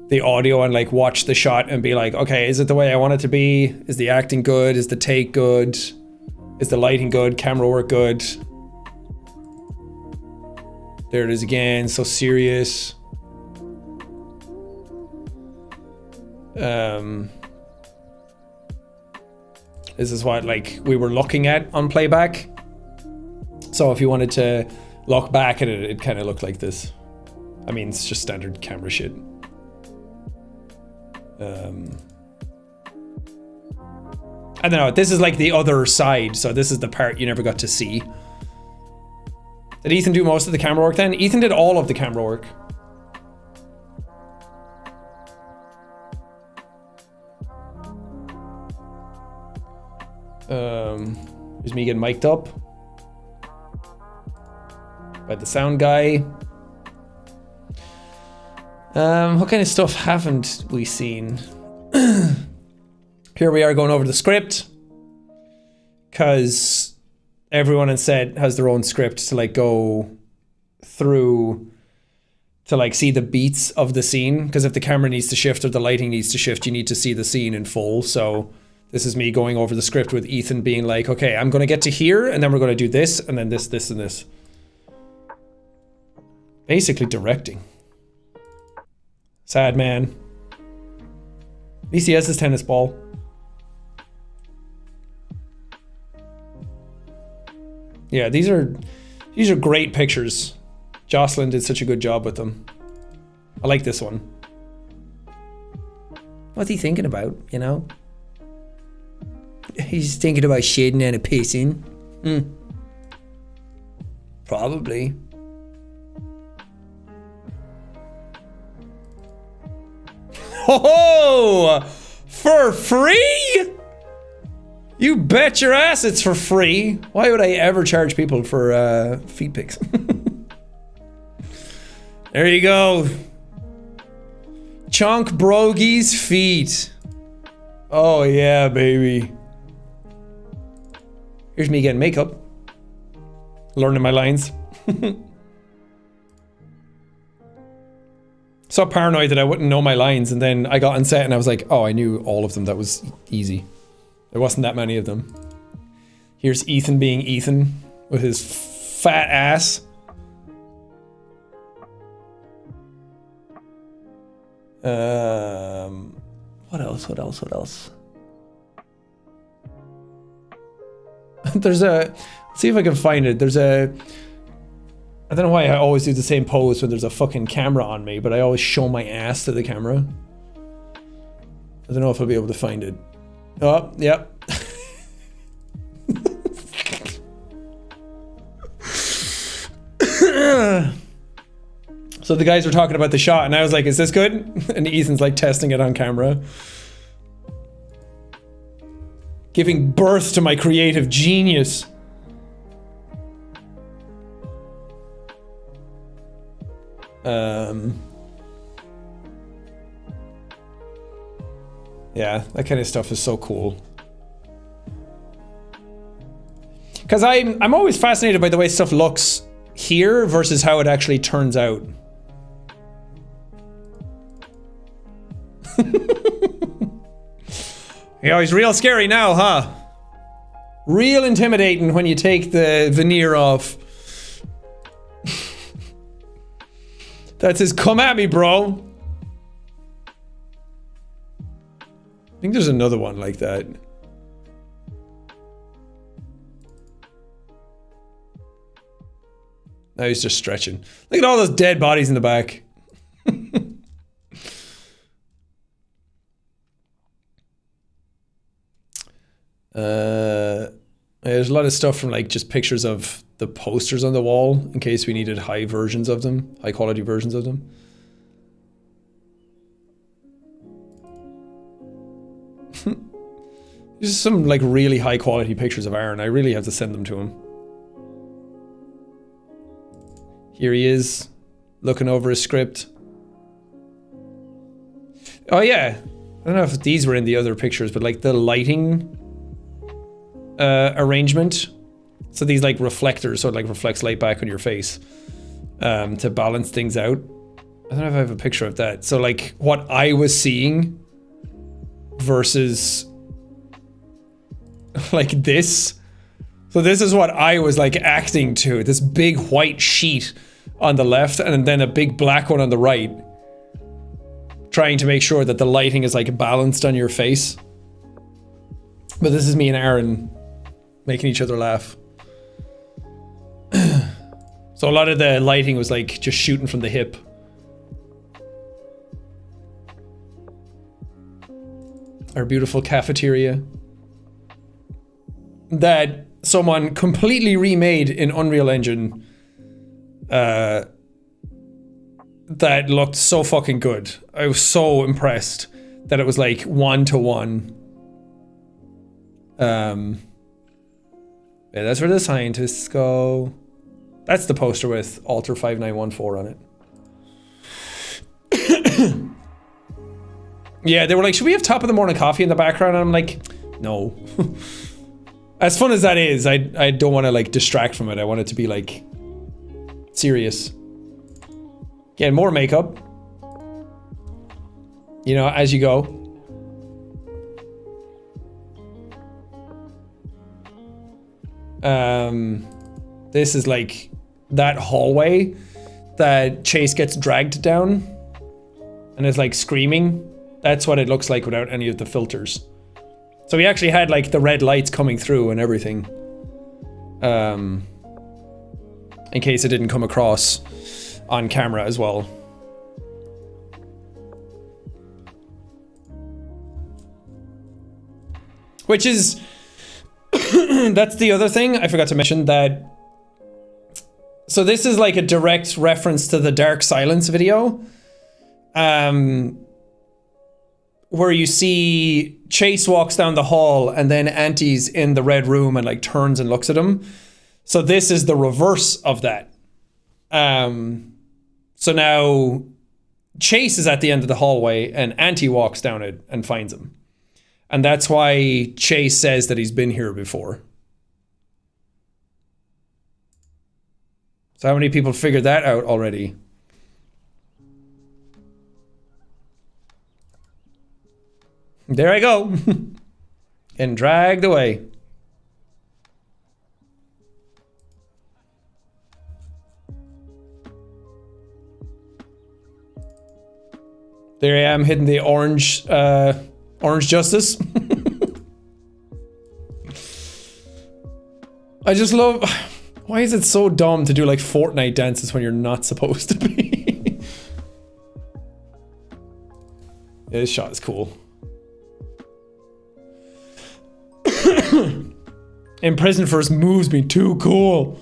the audio and like watch the shot and be like, okay, is it the way I want it to be? Is the acting good? Is the take good? Is the lighting good? Camera work good? There it is again, so serious. This is what like we were looking at on playback. So if you wanted to look back at it, it kind of looked like this. I mean, it's just standard camera shit. I don't know, this is like the other side, so this is the part you never got to see. Did Ethan do most of the camera work then? Ethan did all of the camera work. Here's me getting mic'd up by the sound guy. What kind of stuff haven't we seen? Here we are going over the script, because everyone in set has their own script to like go through to like see the beats of the scene, because if the camera needs to shift or the lighting needs to shift, you need to see the scene in full. So this is me going over the script with Ethan being like, okay, I'm going to get to here, and then we're going to do this, and then this, this, and this. Basically directing. Sad man. At least he has his tennis ball. Yeah, these are great pictures. Jocelyn did such a good job with them. I like this one. What's he thinking about, you know? He's thinking about shitting and a pissing. Probably. Oh, for free? You bet your ass it's for free. Why would I ever charge people for feed pics? There you go. Chunk Brogy's feet. Oh yeah, baby. Here's me getting makeup. Learning my lines. So paranoid that I wouldn't know my lines, and then I got on set and I was like, oh, I knew all of them. That was easy. There wasn't that many of them. Here's Ethan being Ethan with his fat ass. What else? What else? What else? There's a, let's see if I can find it. There's a, I don't know why I always do the same pose when there's a fucking camera on me, but I always show my ass to the camera. I don't know if I'll be able to find it. Oh, yep. So the guys were talking about the shot and I was like, is this good? And Ethan's like testing it on camera. Giving birth to my creative genius. Yeah, that kind of stuff is so cool. Because I'm always fascinated by the way stuff looks here versus how it actually turns out. Yeah, he's real scary now, huh? Real intimidating when you take the veneer off. That's his come at me, bro. I think there's another one like that. Now he's just stretching. Look at all those dead bodies in the back. There's a lot of stuff from like just pictures of the posters on the wall in case we needed high versions of them, high quality versions of them. There's some like really high quality pictures of Aaron. I really have to send them to him. Here he is, looking over his script. Oh yeah, I don't know if these were in the other pictures, but like the lighting arrangement. So these like reflectors, so it like reflects light back on your face to balance things out. I don't know if I have a picture of that. So like what I was seeing versus like this. So this is what I was like acting to. This big white sheet on the left and then a big black one on the right. Trying to make sure that the lighting is like balanced on your face. But this is me and Aaron making each other laugh. So a lot of the lighting was like just shooting from the hip. Our beautiful cafeteria that someone completely remade in Unreal Engine that looked so fucking good. I was so impressed that it was like 1-to-1. Yeah, that's where the scientists go. That's the poster with Alter 5914 on it. Yeah, they were like, should we have top of the morning coffee in the background? And I'm like, no. As fun as that is, I don't want to like distract from it. I want it to be like serious. Getting more makeup. You know, as you go. This is like that hallway that Chase gets dragged down and is like screaming. That's what it looks like without any of the filters. So we actually had like the red lights coming through and everything. In case it didn't come across on camera as well. Which is, that's the other thing I forgot to mention that. So this is like a direct reference to the Dark Silence video. Where you see Chase walks down the hall and then Auntie's in the red room and like turns and looks at him. So this is the reverse of that. So So now Chase is at the end of the hallway and Auntie walks down it and finds him. And that's why Chase says that he's been here before. So how many people figured that out already? There I go. And dragged away. There I am hitting the orange justice. I just love, why is it so dumb to do like Fortnite dances when you're not supposed to be? Yeah, this shot is cool. In prison first moves me too cool.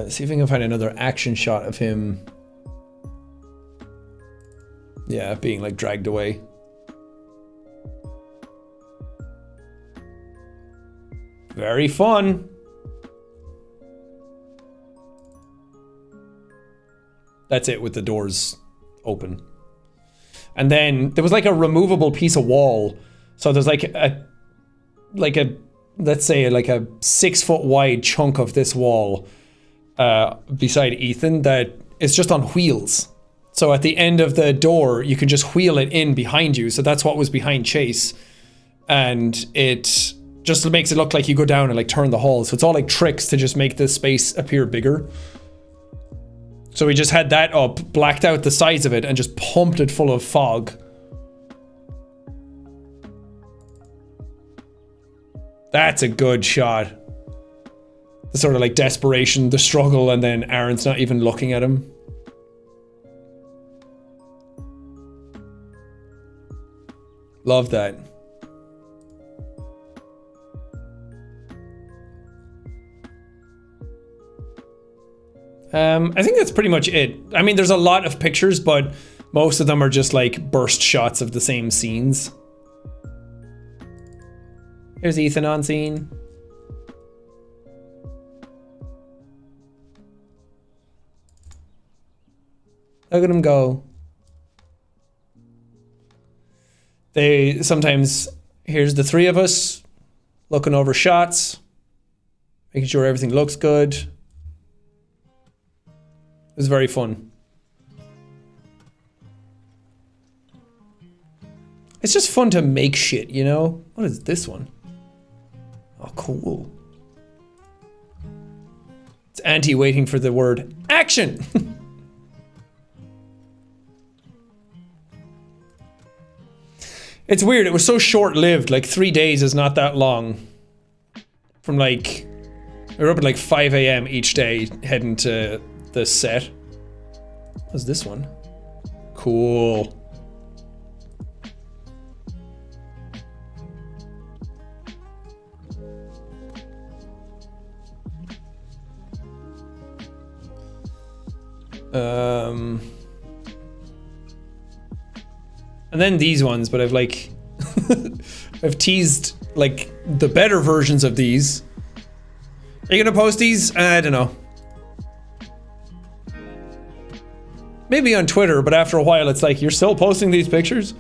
See if I can find another action shot of him. Yeah, being like dragged away. Very fun. That's it with the doors open. And then there was like a removable piece of wall. So there's like a let's say like a 6 foot wide chunk of this wall beside Ethan that is just on wheels. So at the end of the door, you can just wheel it in behind you. So that's what was behind Chase. And it just makes it look like you go down and like turn the hall. So it's all like tricks to just make this space appear bigger. So we just had that up, blacked out the sides of it, and just pumped it full of fog. That's a good shot. The sort of like desperation, the struggle, and then Aaron's not even looking at him. Love that. I think that's pretty much it. I mean, there's a lot of pictures, but most of them are just like burst shots of the same scenes. Here's Ethan on scene. Look at him go. They sometimes, here's the three of us looking over shots, making sure everything looks good. It was very fun. It's just fun to make shit, you know? What is this one? Oh, cool. It's Auntie waiting for the word action. It's weird. It was so short-lived. Like 3 days is not that long. From like, we were up at like 5 a.m. each day heading to the set. What's this one? Cool. And then these ones, but I've like I've teased like the better versions of these. Are you gonna post these? I don't know. Maybe on Twitter, but after a while it's like, you're still posting these pictures?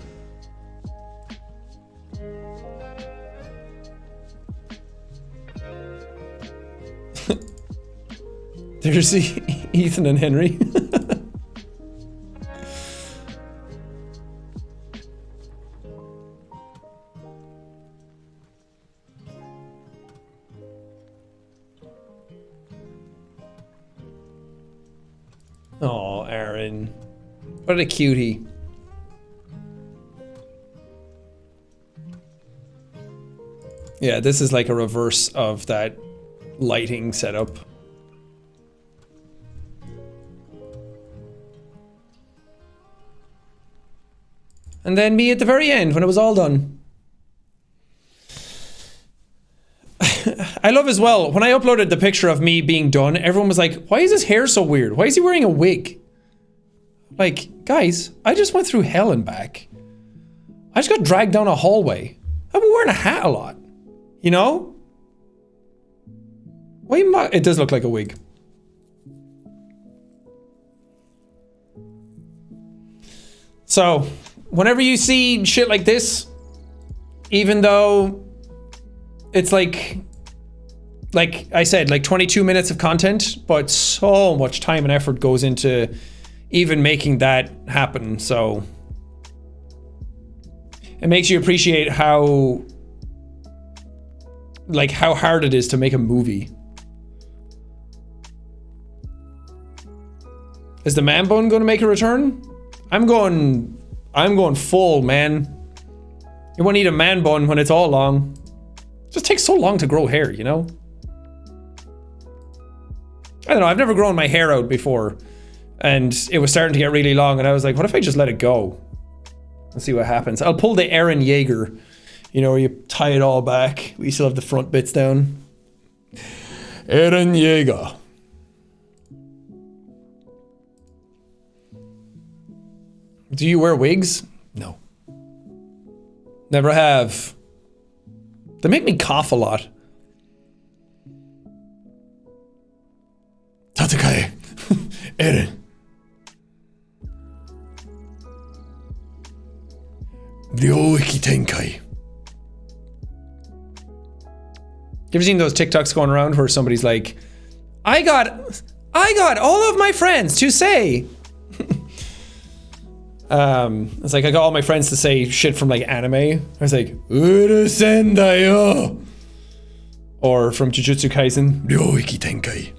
There's Ethan and Henry. Oh, Aaron. What a cutie. Yeah, this is like a reverse of that lighting setup. And then me at the very end when it was all done. I love as well, when I uploaded the picture of me being done, everyone was like, why is his hair so weird? Why is he wearing a wig? Like, guys, I just went through hell and back. I just got dragged down a hallway. I've been wearing a hat a lot. You know? Why it does look like a wig. So, whenever you see shit like this, even though it's like I said, like 22 minutes of content, but so much time and effort goes into even making that happen. So it makes you appreciate how hard it is to make a movie. Is the man bun going to make a return? I'm going full, man. You won't need a man bun when it's all long. It just takes so long to grow hair, you know? I don't know, I've never grown my hair out before. And it was starting to get really long, and I was like, what if I just let it go? And see what happens. I'll pull the Aaron Yeager. You know, where you tie it all back. We still have the front bits down. Aaron Yeager. Do you wear wigs? No. Never have. They make me cough a lot. Tatakae. Eren. Ryoiki Tenkai. You ever seen those TikToks going around where somebody's like, I got all of my friends to say. It's like I got all my friends to say shit from like anime. I was like, Urusendayo. Or from Jujutsu Kaisen, Ryoiki Tenkai.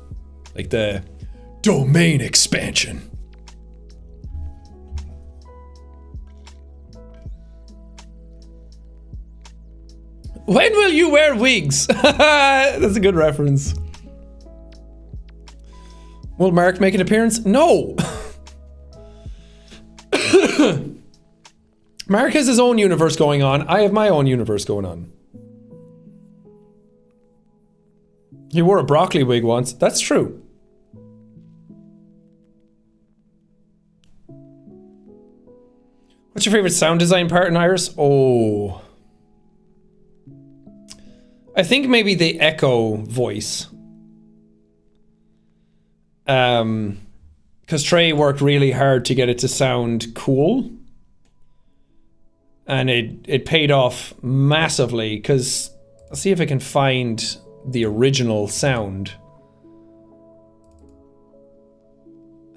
Like the domain expansion. When will you wear wigs? That's a good reference. Will Mark make an appearance? No. Mark has his own universe going on. I have my own universe going on. He wore a broccoli wig once. That's true. What's your favorite sound design part in Iris? Oh. I think maybe the echo voice. Because Trey worked really hard to get it to sound cool. And it paid off massively, because I'll see if I can find the original sound.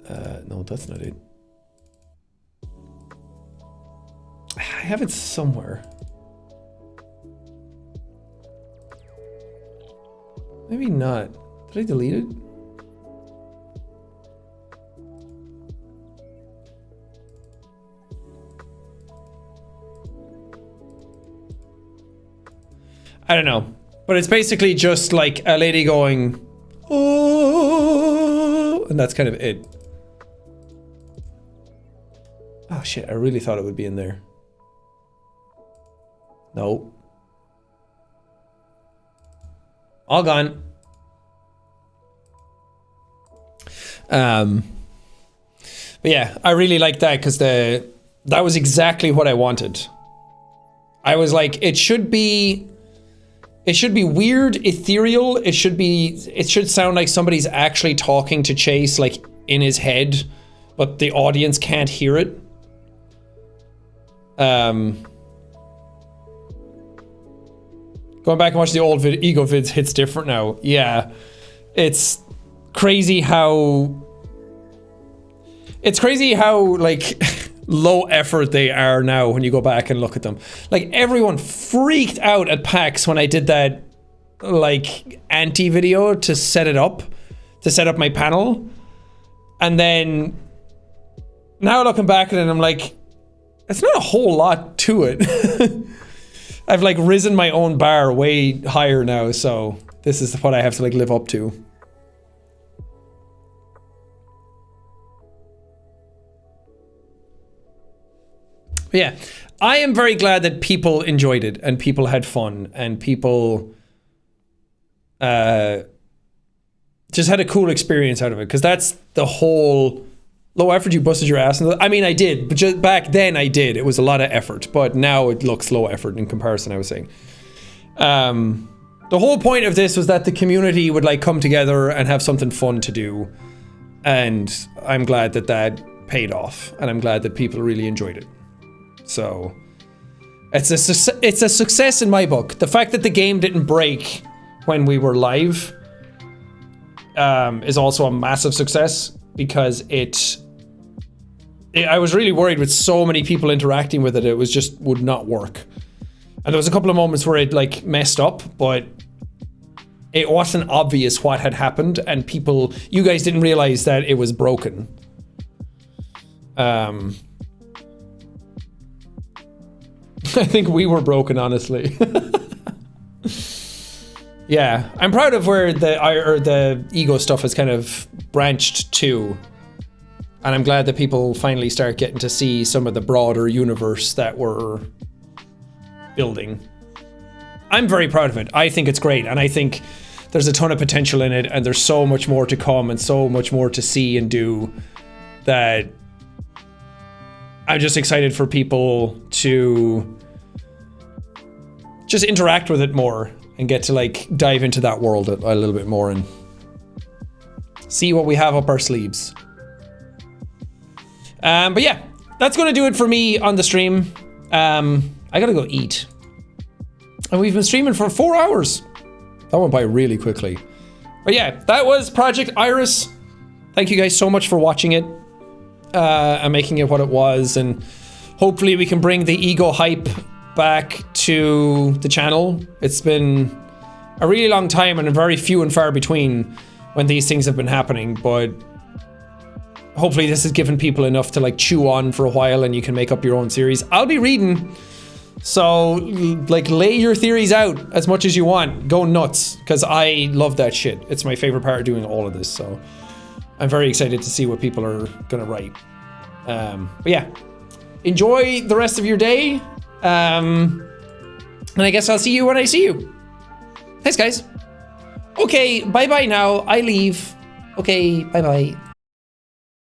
No, that's not it. I have it somewhere. Maybe not. Did I delete it? I don't know. But it's basically just like a lady going, oh, and that's kind of it. Oh shit, I really thought it would be in there. No. All gone. But yeah, I really like that because that was exactly what I wanted. I was like, it should be weird, ethereal. It should sound like somebody's actually talking to Chase, like in his head, but the audience can't hear it. Going back and watch the old ego vids hits different now. Yeah, it's crazy how like low effort they are now when you go back and look at them. Like everyone freaked out at PAX when I did that like anti video to set up my panel, and then now looking back at it, I'm like, it's not a whole lot to it. I've like risen my own bar way higher now, so this is what I have to like live up to. But yeah, I am very glad that people enjoyed it and people had fun and people just had a cool experience out of it, because that's the whole low effort. You busted your ass. I mean, I did, but just back then I did. It was a lot of effort, but now it looks low effort in comparison, I was saying. The whole point of this was that the community would like come together and have something fun to do. And I'm glad that that paid off. And I'm glad that people really enjoyed it. So it's a success in my book. The fact that the game didn't break when we were live is also a massive success, because I was really worried with so many people interacting with it, it was just would not work. And there was a couple of moments where it like messed up, but it wasn't obvious what had happened, and you guys didn't realize that it was broken. I think we were broken, honestly. Yeah, I'm proud of where the ego stuff has kind of branched to. And I'm glad that people finally start getting to see some of the broader universe that we're building. I'm very proud of it. I think it's great, and I think there's a ton of potential in it, and there's so much more to come and so much more to see and do that I'm just excited for people to just interact with it more and get to like dive into that world a little bit more and see what we have up our sleeves. But yeah, that's gonna do it for me on the stream. I gotta go eat. And we've been streaming for 4 hours. That went by really quickly. But yeah, that was Project Iris. Thank you guys so much for watching it and making it what it was. And hopefully we can bring the ego hype back to the channel. It's been a really long time and very few and far between when these things have been happening, but hopefully this has given people enough to like chew on for a while and you can make up your own series. I'll be reading, so like lay your theories out as much as you want. Go nuts, because I love that shit. It's my favorite part of doing all of this, so I'm very excited to see what people are gonna write. But yeah, enjoy the rest of your day. And I guess I'll see you when I see you. Thanks, guys. Okay, bye-bye now. I leave. Okay, bye-bye.